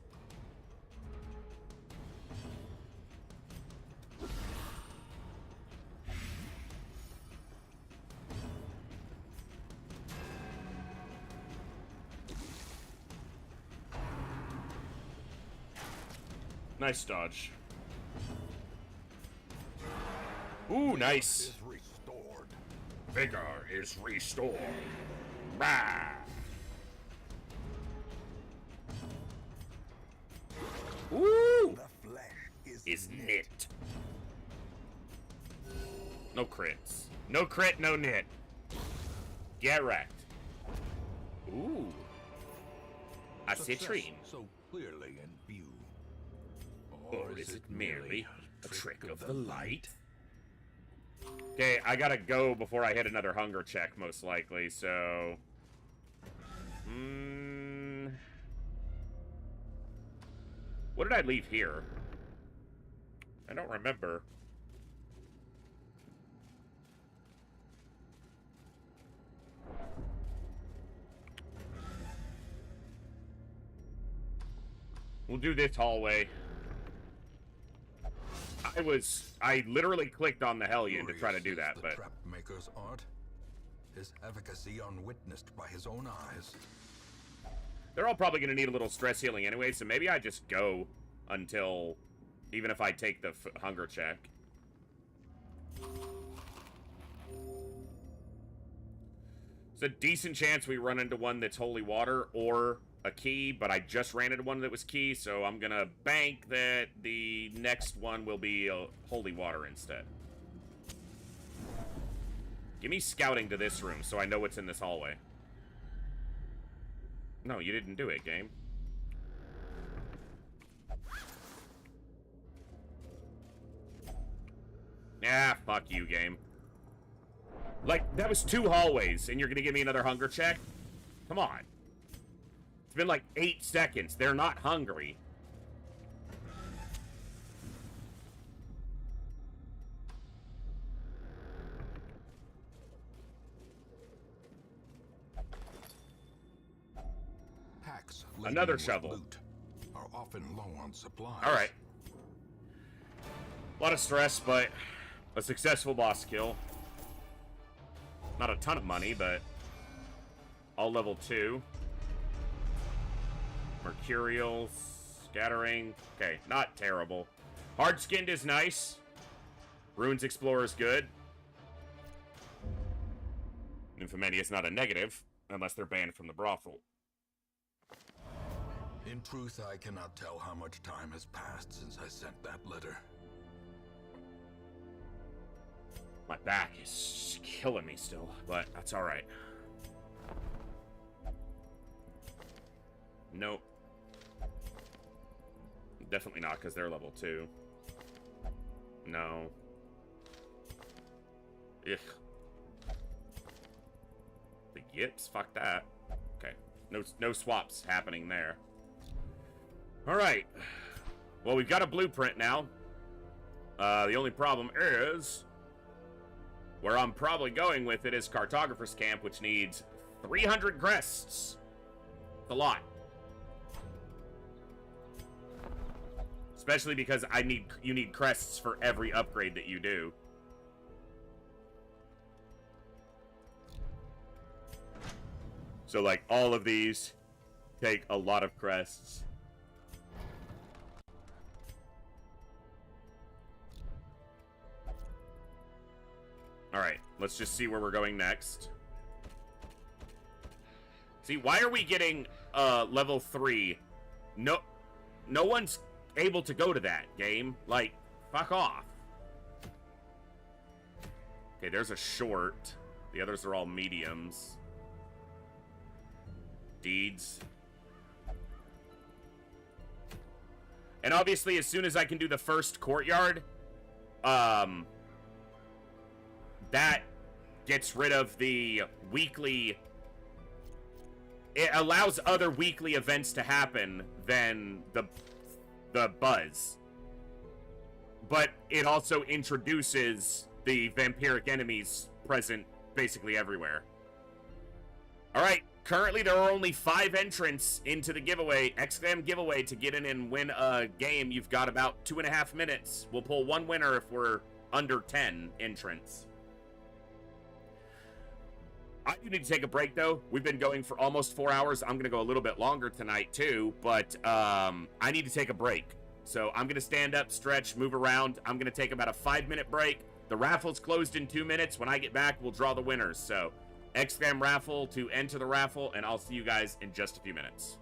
Nice dodge. Ooh, nice. Is restored. Vigor is restored. Rah. Ooh! The flesh Is knit. No crits. No crit, no knit. Get wrecked. Ooh. A citrine. So clearly in view. Or is it merely a trick of the light? Okay, I gotta go before I hit another hunger check, most likely, so... What did I leave here? I don't remember. We'll do this hallway. I literally clicked on the Hellion to try to do that, the but... trap maker's art, his efficacy unwitnessed by his own eyes. They're all probably going to need a little stress healing anyway, so maybe I just go until... Even if I take the hunger check. It's a decent chance we run into one that's holy water or a key, but I just ran into one that was key, so I'm going to bank that the next one will be holy water instead. Give me scouting to this room so I know what's in this hallway. No, you didn't do it, game. Ah, fuck you, game. Like, that was 2 hallways, and you're gonna give me another hunger check? Come on. It's been like 8 seconds. They're not hungry. Packs Another laden with shovel. loot are often low on supplies. Alright. A lot of stress, but a successful boss kill. Not a ton of money, but all level 2. Mercurial, scattering. Okay, not terrible. Hard-skinned is nice. Runes Explorer is good. Nymphomania is not a negative, unless they're banned from the brothel. In truth, I cannot tell how much time has passed since I sent that letter. My back is killing me still, but that's alright. Nope. Definitely not, because they're level 2. No. Ugh. The yips? Fuck that. Okay. No swaps happening there. All right. Well, we've got a blueprint now. The only problem is where I'm probably going with it is Cartographer's Camp, which needs 300 crests. It's a lot. Especially because you need crests for every upgrade that you do. So, like, all of these take a lot of crests. Alright, let's just see where we're going next. See, why are we getting level 3? No one's able to go to that game. Like, fuck off. Okay, there's a short. The others are all mediums. Deeds. And obviously, as soon as I can do the first courtyard, that gets rid of the weekly... It allows other weekly events to happen than the buzz. But it also introduces the vampiric enemies present basically everywhere. Alright, currently there are only 5 entrants into the giveaway, XClam giveaway, to get in and win a game. You've got about 2.5 minutes. We'll pull one winner if we're under 10 entrants. I do need to take a break, though. We've been going for almost 4 hours. I'm going to go a little bit longer tonight, too. But I need to take a break. So I'm going to stand up, stretch, move around. I'm going to take about a 5-minute break. The raffle's closed in 2 minutes. When I get back, we'll draw the winners. So XClam raffle to enter the raffle, and I'll see you guys in just a few minutes.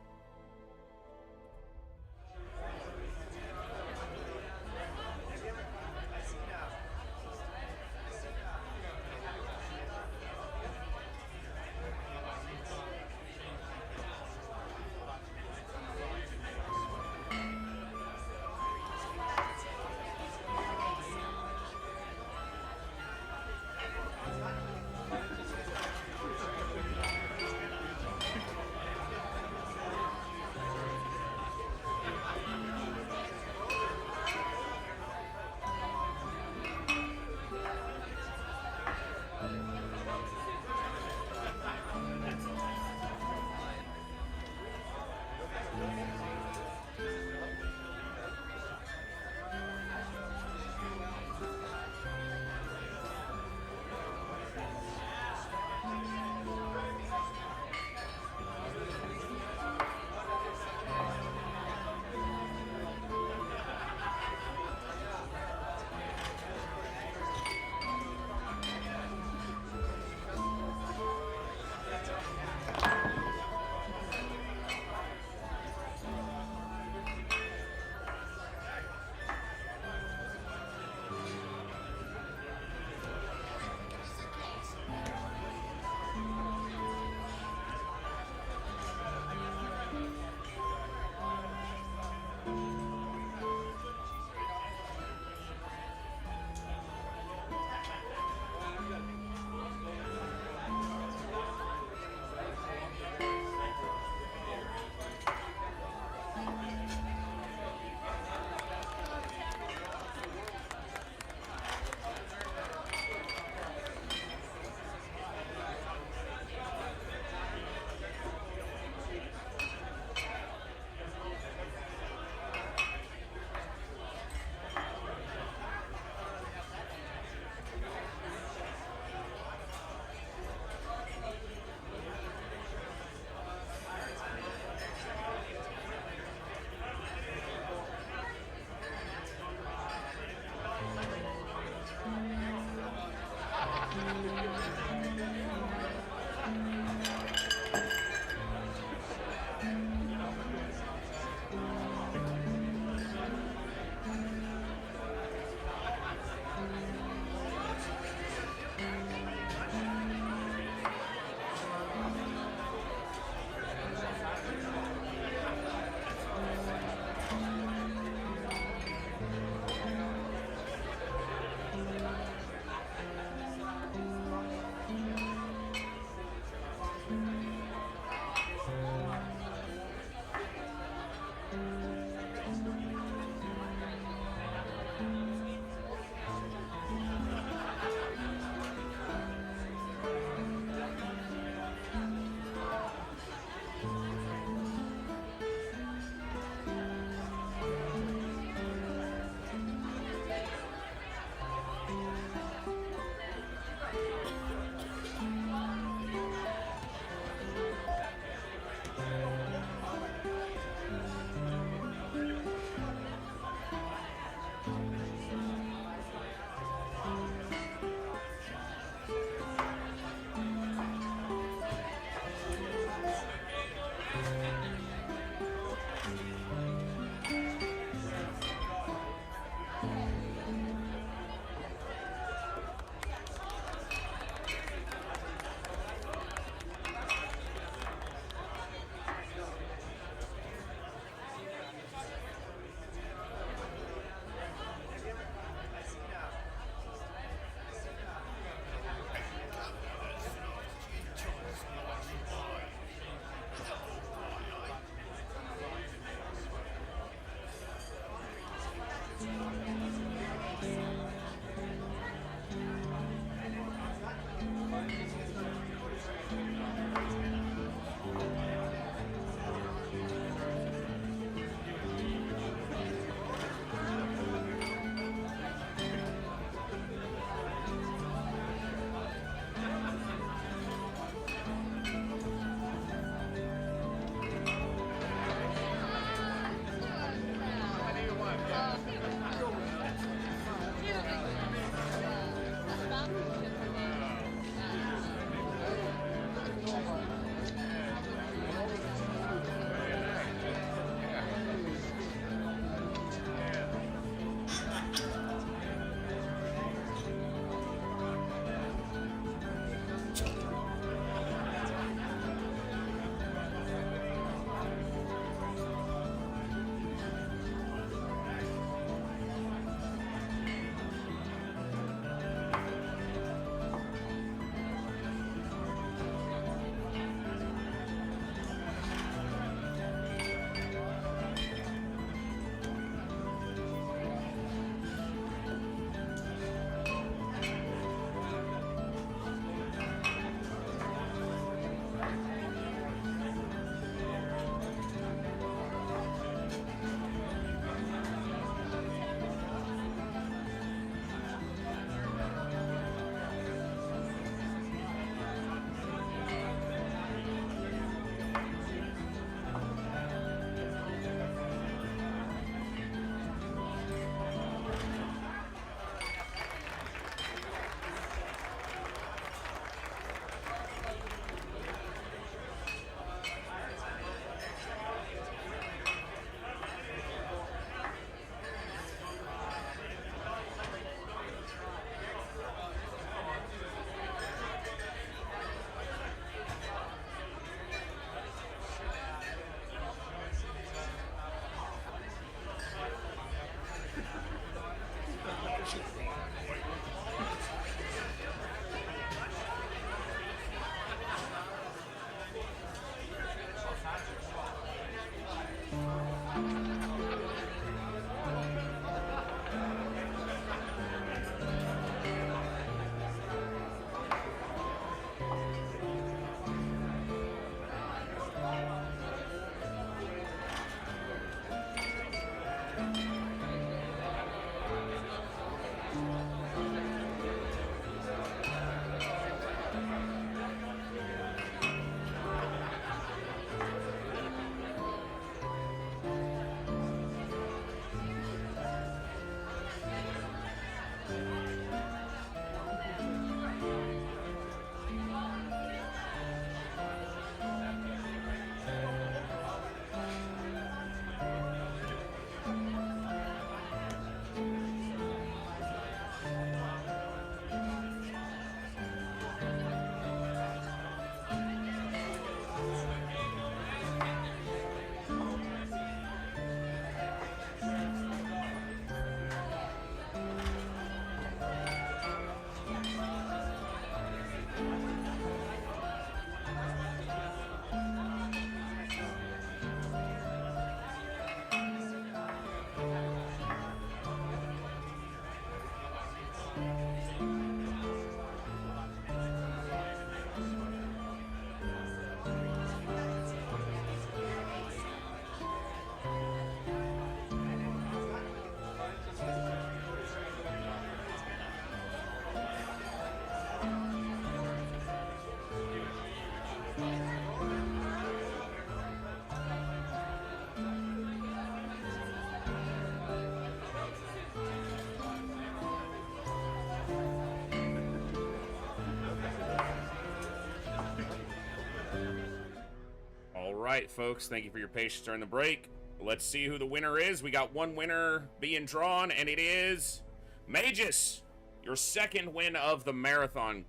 right, folks. Thank you for your patience during the break. Let's see who the winner is. We got one winner being drawn, and it is Magus. Your second win of the marathon.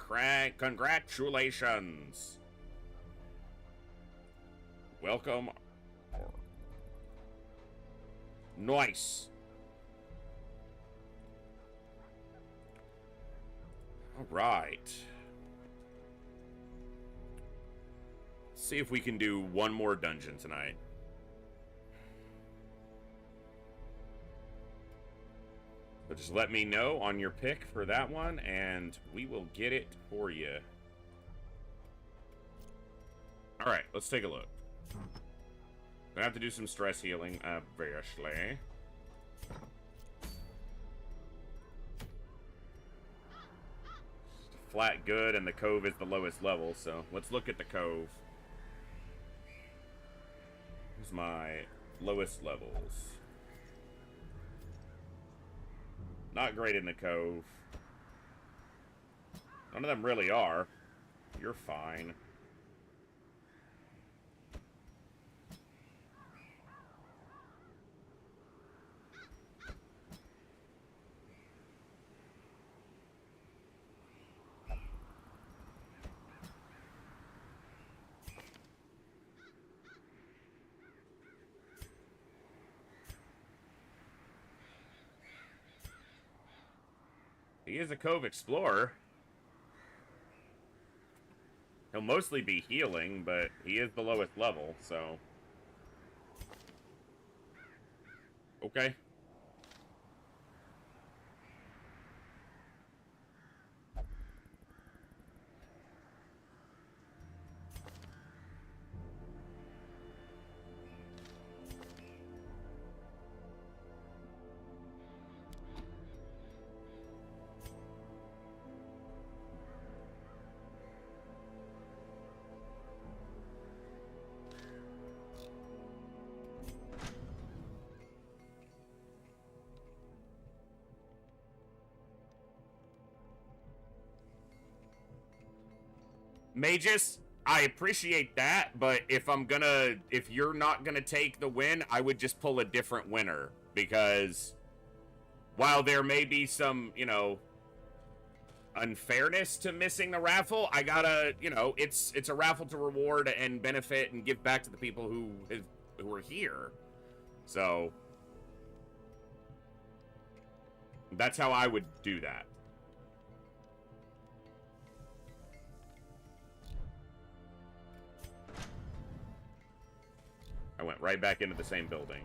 Congratulations. Welcome. Nice. All right. Let's see if we can do one more dungeon tonight. So just let me know on your pick for that one, and we will get it for you. All right, let's take a look. I have to do some stress healing, obviously. Flat good, and the cove is the lowest level, so let's look at the cove. Here's my lowest levels. Not great in the cove. None of them really are. You're fine. He is a Cove Explorer. He'll mostly be healing, but he is the lowest level, so... Okay. Magus, I appreciate that, but if you're not gonna take the win, I would just pull a different winner, because while there may be some, you know, unfairness to missing the raffle, I gotta, you know, it's a raffle to reward and benefit and give back to the people who are here. So that's how I would do that. I went right back into the same building.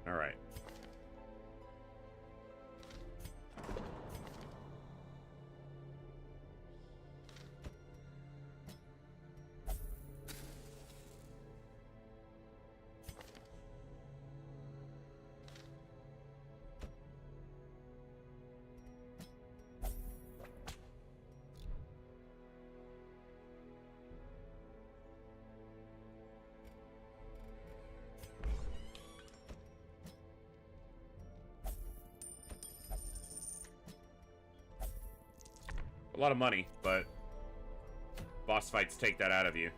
All right. A lot of money, but boss fights take that out of you.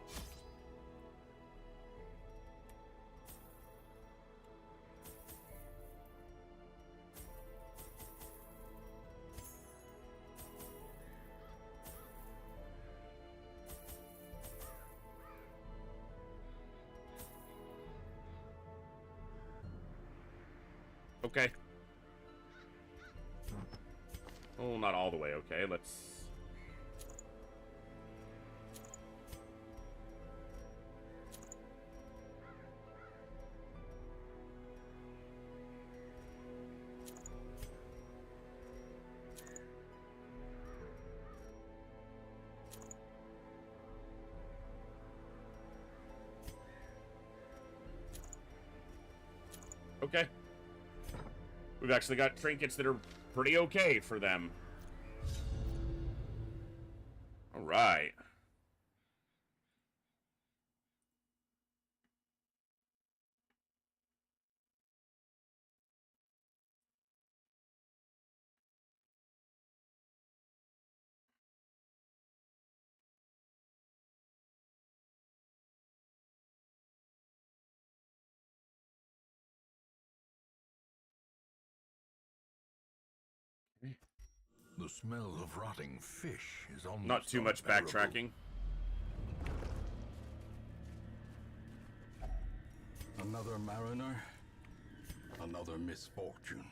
Okay. Oh, not all the way okay. Let's Okay. We've actually got trinkets that are pretty okay for them. Alright. The smell of rotting fish is almost Not too much unbearable. backtracking. Another mariner, another misfortune.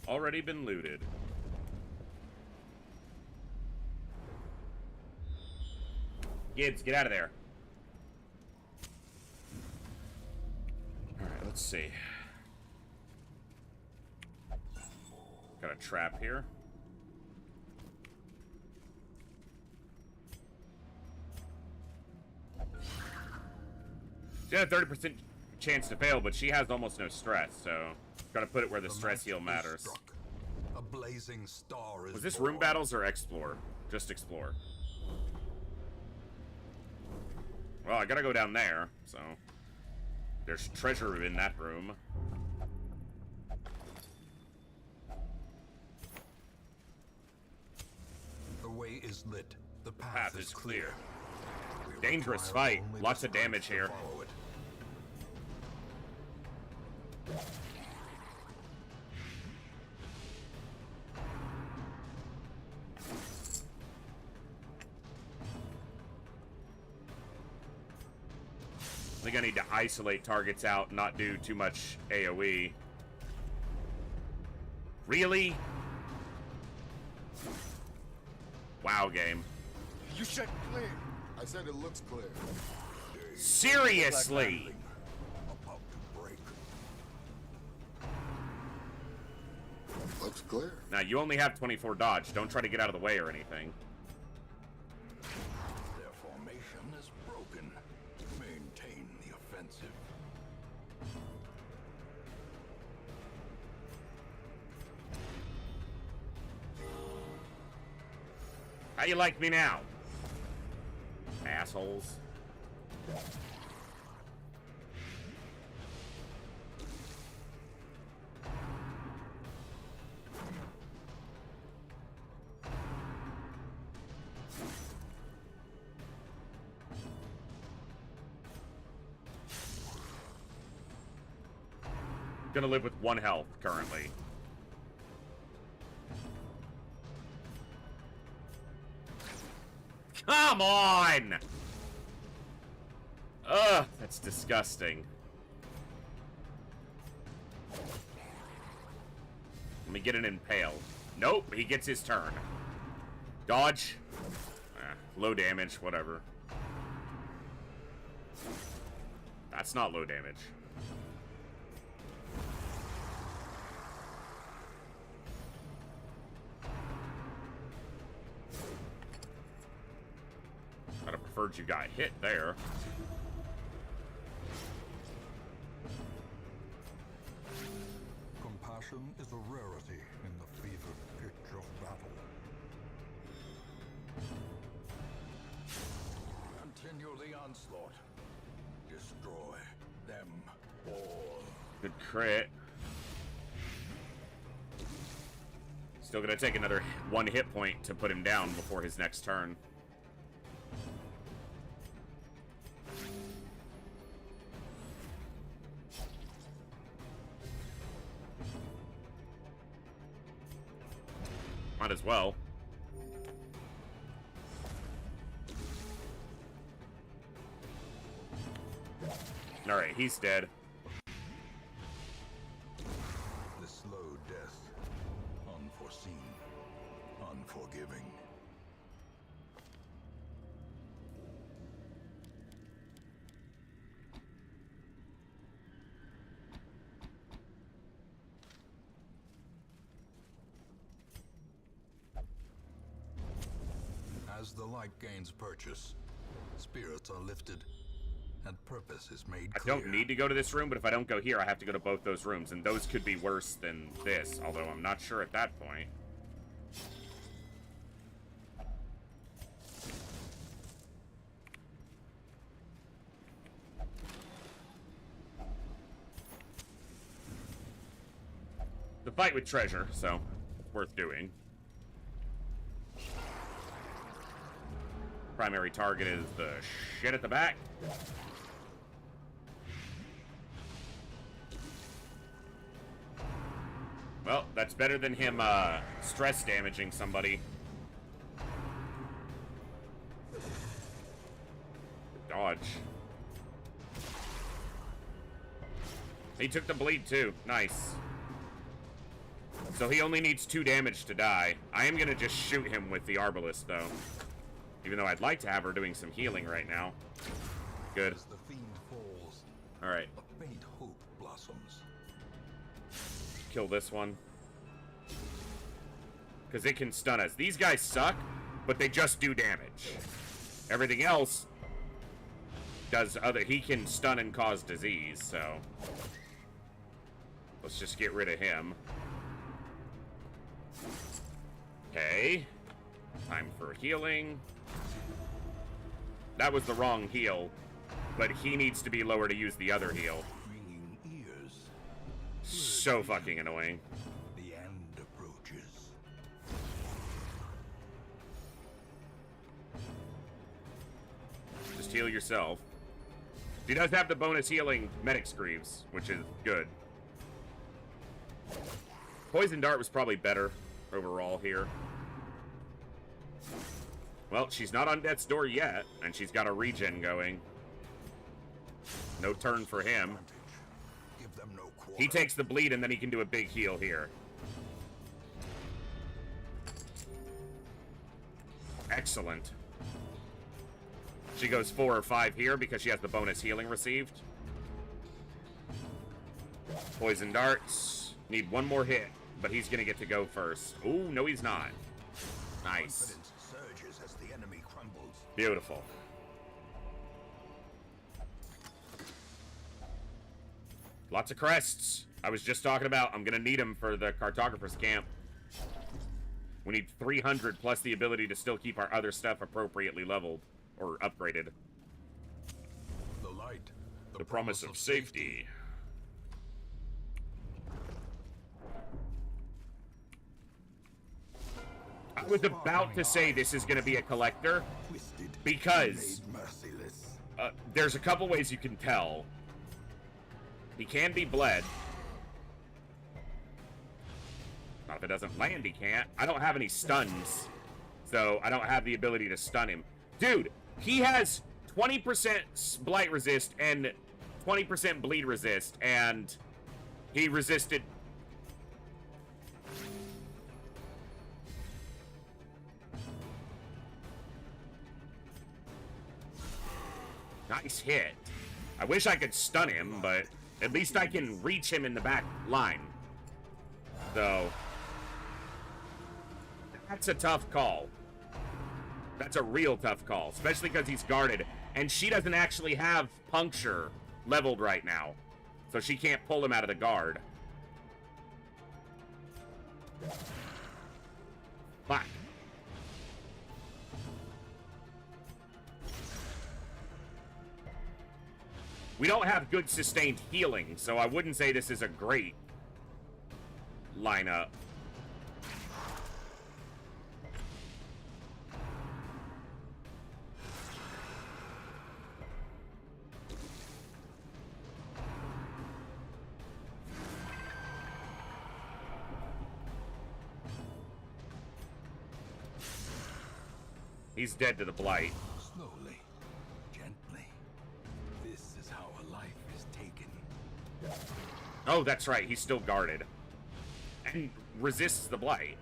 Already been looted. Gibbs, get out of there. Alright, let's see. Got a trap here. She had a 30% chance to fail, but she has almost no stress, so gotta put it where the stress heal matters. A blazing star is Was this born. room battles or explore? Just explore. Well, I gotta go down there, so there's treasure in that room. The way is lit. The Path is clear. We Dangerous require fight. only Lots the of damage strength to here. follow it. I think I need to isolate targets out, not do too much AoE. Really? Wow, game. You said clear. I said it looks clear. Seriously? About to break. Looks clear. Now, you only have 24 dodge. Don't try to get out of the way or anything. Their formation is broken. Maintain the offensive. How you like me now? Assholes. Gonna live with 1 health currently. Come on! Ugh, that's disgusting. Let me get an impale. Nope, he gets his turn. Dodge. Low damage, whatever. That's not low damage. I'd have preferred you got hit there. Compassion is a rarity in the fevered pitch of battle. Continue the onslaught. Destroy them all. Good crit. Still gonna take another 1 hit point to put him down before his next turn. Might as well. Alright, he's dead. The slow death. Unforeseen. Unforgiving. the light gains purchase, spirits are lifted, and purpose is made clear. I don't need to go to this room, but if I don't go here, I have to go to both those rooms, and those could be worse than this, although I'm not sure at that point. The fight with treasure, so worth doing. Primary target is the shit at the back. Well, that's better than him stress damaging somebody. Dodge. He took the bleed too. Nice. So he only needs 2 damage to die. I am gonna just shoot him with the Arbalest though. Even though I'd like to have her doing some healing right now. Good. As the fiend falls, Alright. a faint hope blossoms. Kill this one. Because it can stun us. These guys suck, but they just do damage. Everything else does other... He can stun and cause disease, so... Let's just get rid of him. Okay. Time for healing. That was the wrong heal, but he needs to be lower to use the other heal. Ringing ears. So fucking annoying. The end approaches. Just heal yourself. He does have the bonus healing Medic's Greaves, which is good. Poison Dart was probably better overall here. Well, she's not on death's door yet, and she's got a regen going. No turn for him. Give them no quarter. He takes the bleed, and then he can do a big heal here. Excellent. She goes 4 or 5 here because she has the bonus healing received. Poison darts. Need 1 more hit, but he's gonna get to go first. Ooh, no he's not. Nice. Confidence surges as the enemy crumbles. Beautiful. Lots of crests. I was just talking about I'm gonna need them for the cartographer's camp. We need 300 plus the ability to still keep our other stuff appropriately leveled or upgraded. The light. The promise of safety. I was about to say this is gonna be a collector Twisted, because made merciless. there's a couple ways you can tell. He can be bled. Not if it doesn't land, he can't. I don't have any stuns, so I don't have the ability to stun him. Dude, he has 20% blight resist and 20% bleed resist, and he resisted. Nice hit. I wish I could stun him, but at least I can reach him in the back line. So, that's a tough call. That's a real tough call, especially because he's guarded. And she doesn't actually have puncture leveled right now, so she can't pull him out of the guard. Fuck. We don't have good sustained healing, so I wouldn't say this is a great lineup. He's dead to the blight. Slowly, gently. This is how a life is taken. Oh, that's right. He's still guarded. And resists the blight.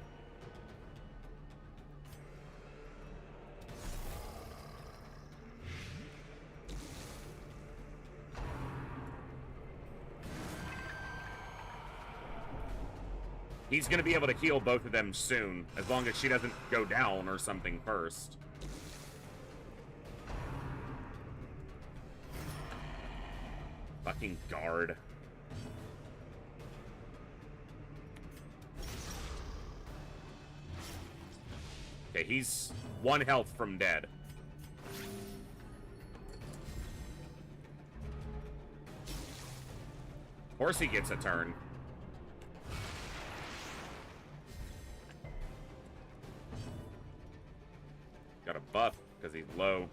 He's going to be able to heal both of them soon, as long as she doesn't go down or something first. fucking guard. Okay, he's 1 health from dead. Of course he gets a turn. Got a buff because he's low.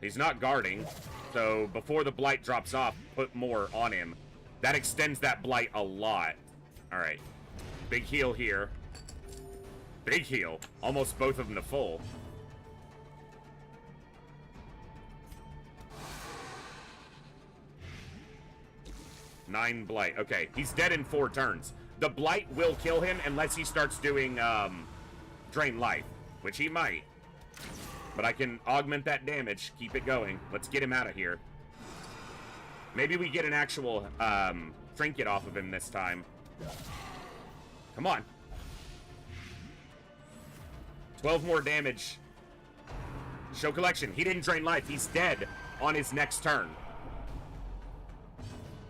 He's not guarding, so before the blight drops off, put more on him. That extends that blight a lot. Alright. Big heal here. Big heal. Almost both of them to full. Nine blight. Okay, he's dead in 4 turns. The blight will kill him unless he starts doing drain life, which he might. But I can augment that damage, keep it going. Let's get him out of here. Maybe we get an actual trinket off of him this time. Come on. 12 more damage. Show collection. He didn't drain life. He's dead on his next turn.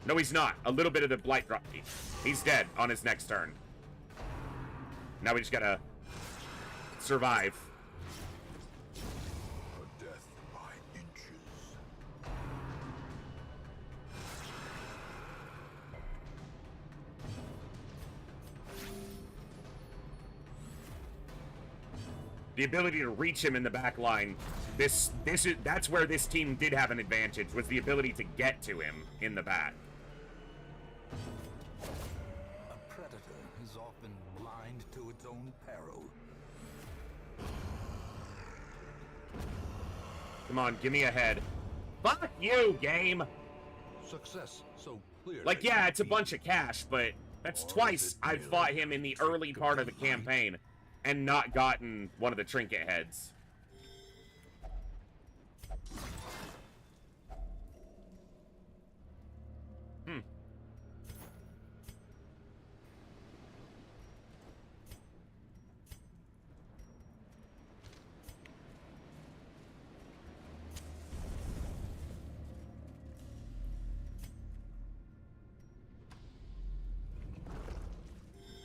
No, he's not. A little bit of the blight drop. He's dead on his next turn. Now we just gotta survive. A death by inches. The ability to reach him in the back line. That's where this team did have an advantage, was the ability to get to him in the back. A predator is often blind to its own peril. Come on, give me a head. Fuck you, game! Success so clearly. Like, yeah, it's a bunch of cash, but that's twice I've fought him in the early part of the campaign and not gotten one of the trinket heads.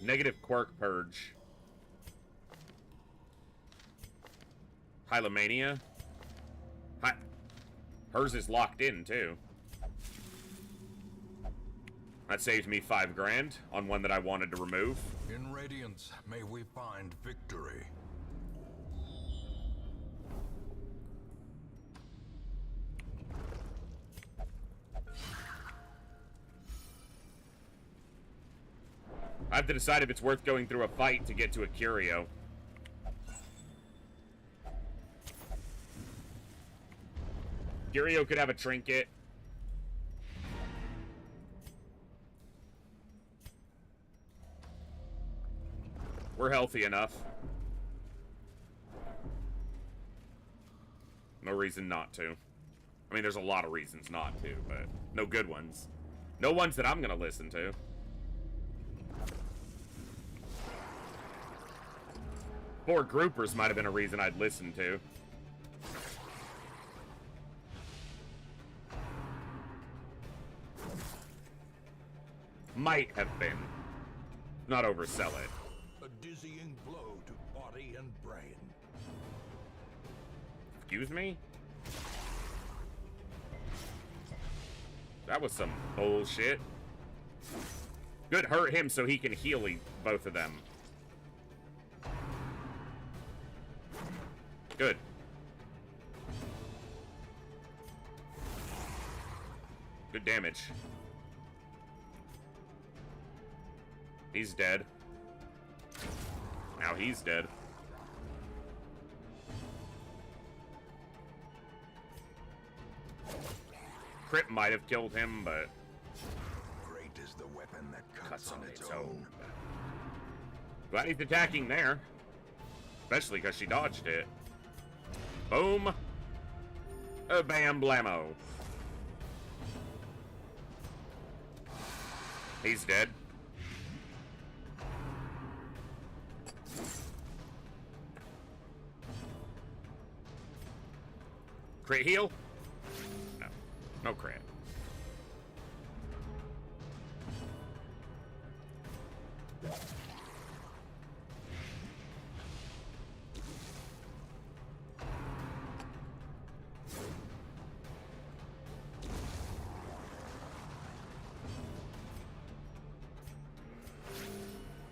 Negative quirk purge. Hylomania. Hers is locked in, too. That saved me 5 grand on one that I wanted to remove. In Radiance, may we find victory. I have to decide if it's worth going through a fight to get to a curio. Curio could have a trinket. We're healthy enough. No reason not to. I mean, there's a lot of reasons not to, but no good ones. No ones that I'm gonna listen to. Four groupers might have been a reason I'd listen to. Might have been. Not oversell it. A dizzying blow to body and brain. Excuse me? That was some bullshit. Good, hurt him so he can heal both of them. Good. Good damage. He's dead. Now he's dead. Crit might have killed him, but Great is the weapon that cuts on its own. glad he's attacking there. Especially because she dodged it. Boom. Bam blammo. He's dead. Crit heal? No. No crit.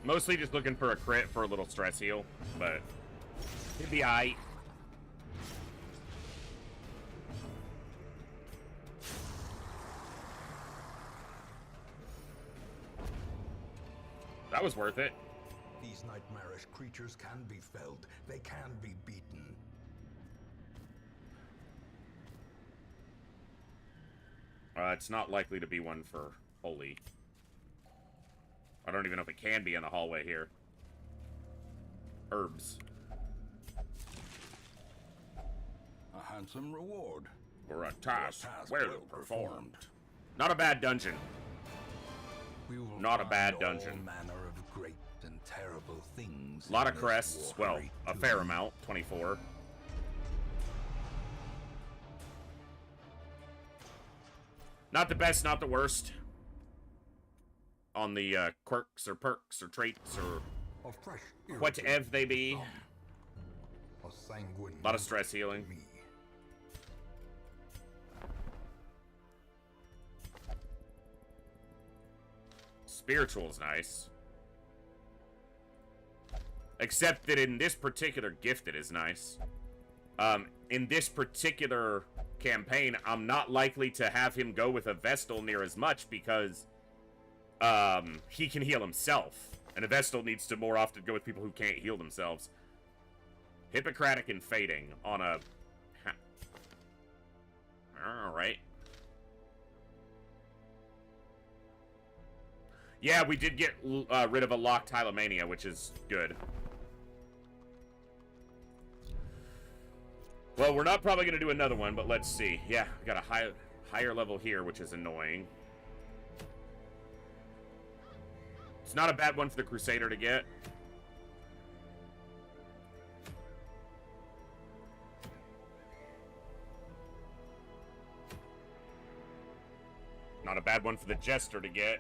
Mostly just looking for a crit for a little stress heal, but it'd be aight. That was worth it. These nightmarish creatures can be felled. They can be beaten. It's not likely to be one for Holy. I don't even know if it can be in the hallway here. Herbs. A handsome reward. For a task well performed. Not a bad dungeon. We will Not a find bad all dungeon. manner of great and terrible things. A lot in of this crests. Well, watery a fair tomb. amount. 24. Not the best, not the worst. On the quirks or perks or traits or A fresh whatever they be. a sanguine A lot of stress healing. me. Spiritual's nice. Except that in this particular gift, it is nice. In this particular campaign, I'm not likely to have him go with a Vestal near as much because he can heal himself. And a Vestal needs to more often go with people who can't heal themselves. Hippocratic and Fading on a... Alright. Yeah, we did get rid of a locked Hylomania, which is good. Well, we're not probably going to do another one, but let's see. Yeah, we got a higher level here, which is annoying. It's not a bad one for the Crusader to get. Not a bad one for the Jester to get.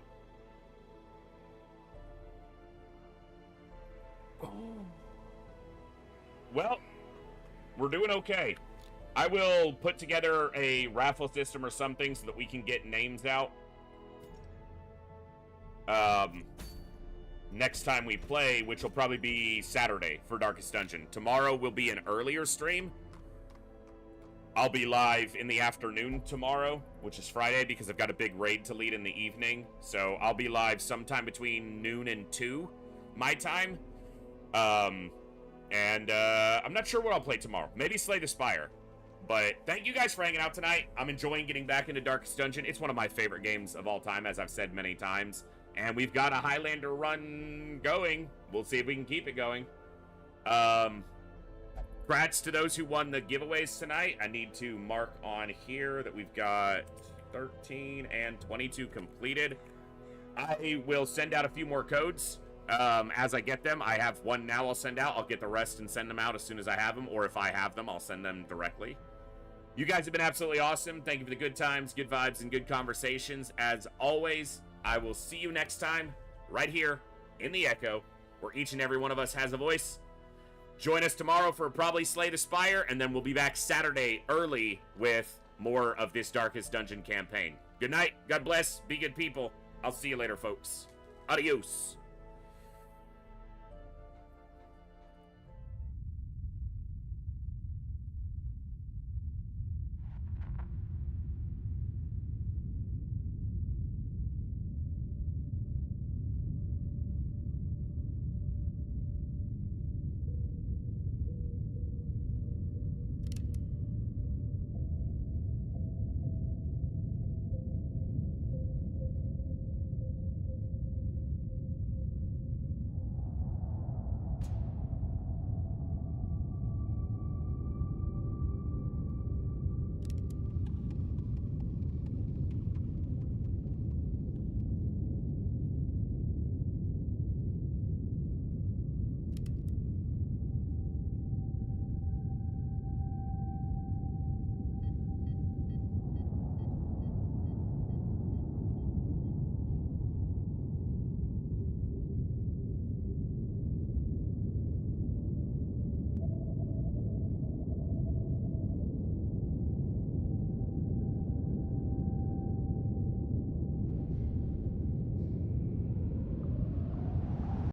Well, we're doing okay. I will put together a raffle system or something so that we can get names out. Next time we play, which will probably be Saturday for Darkest Dungeon. Tomorrow will be an earlier stream. I'll be live in the afternoon tomorrow, which is Friday, because I've got a big raid to lead in the evening. So I'll be live sometime between noon and 2, my time. I'm not sure what I'll play tomorrow. Maybe Slay the Spire. But thank you guys for hanging out tonight. I'm enjoying getting back into Darkest Dungeon. It's one of my favorite games of all time, as I've said many times. And we've got a Highlander run going. We'll see if we can keep it going. Congrats to those who won the giveaways tonight. I need to mark on here that we've got 13 and 22 completed. I will send out a few more codes as I get them. I have one now I'll send out. I'll get the rest and send them out as soon as I have them. Or if I have them, I'll send them directly. You guys have been absolutely awesome. Thank you for the good times, good vibes, and good conversations. As always, I will see you next time right here in the Echo, where each and every one of us has a voice. Join us tomorrow for probably Slay the Spire, and then we'll be back Saturday early with more of this Darkest Dungeon campaign. Good night. God bless. Be good people. I'll see you later, folks. Adios.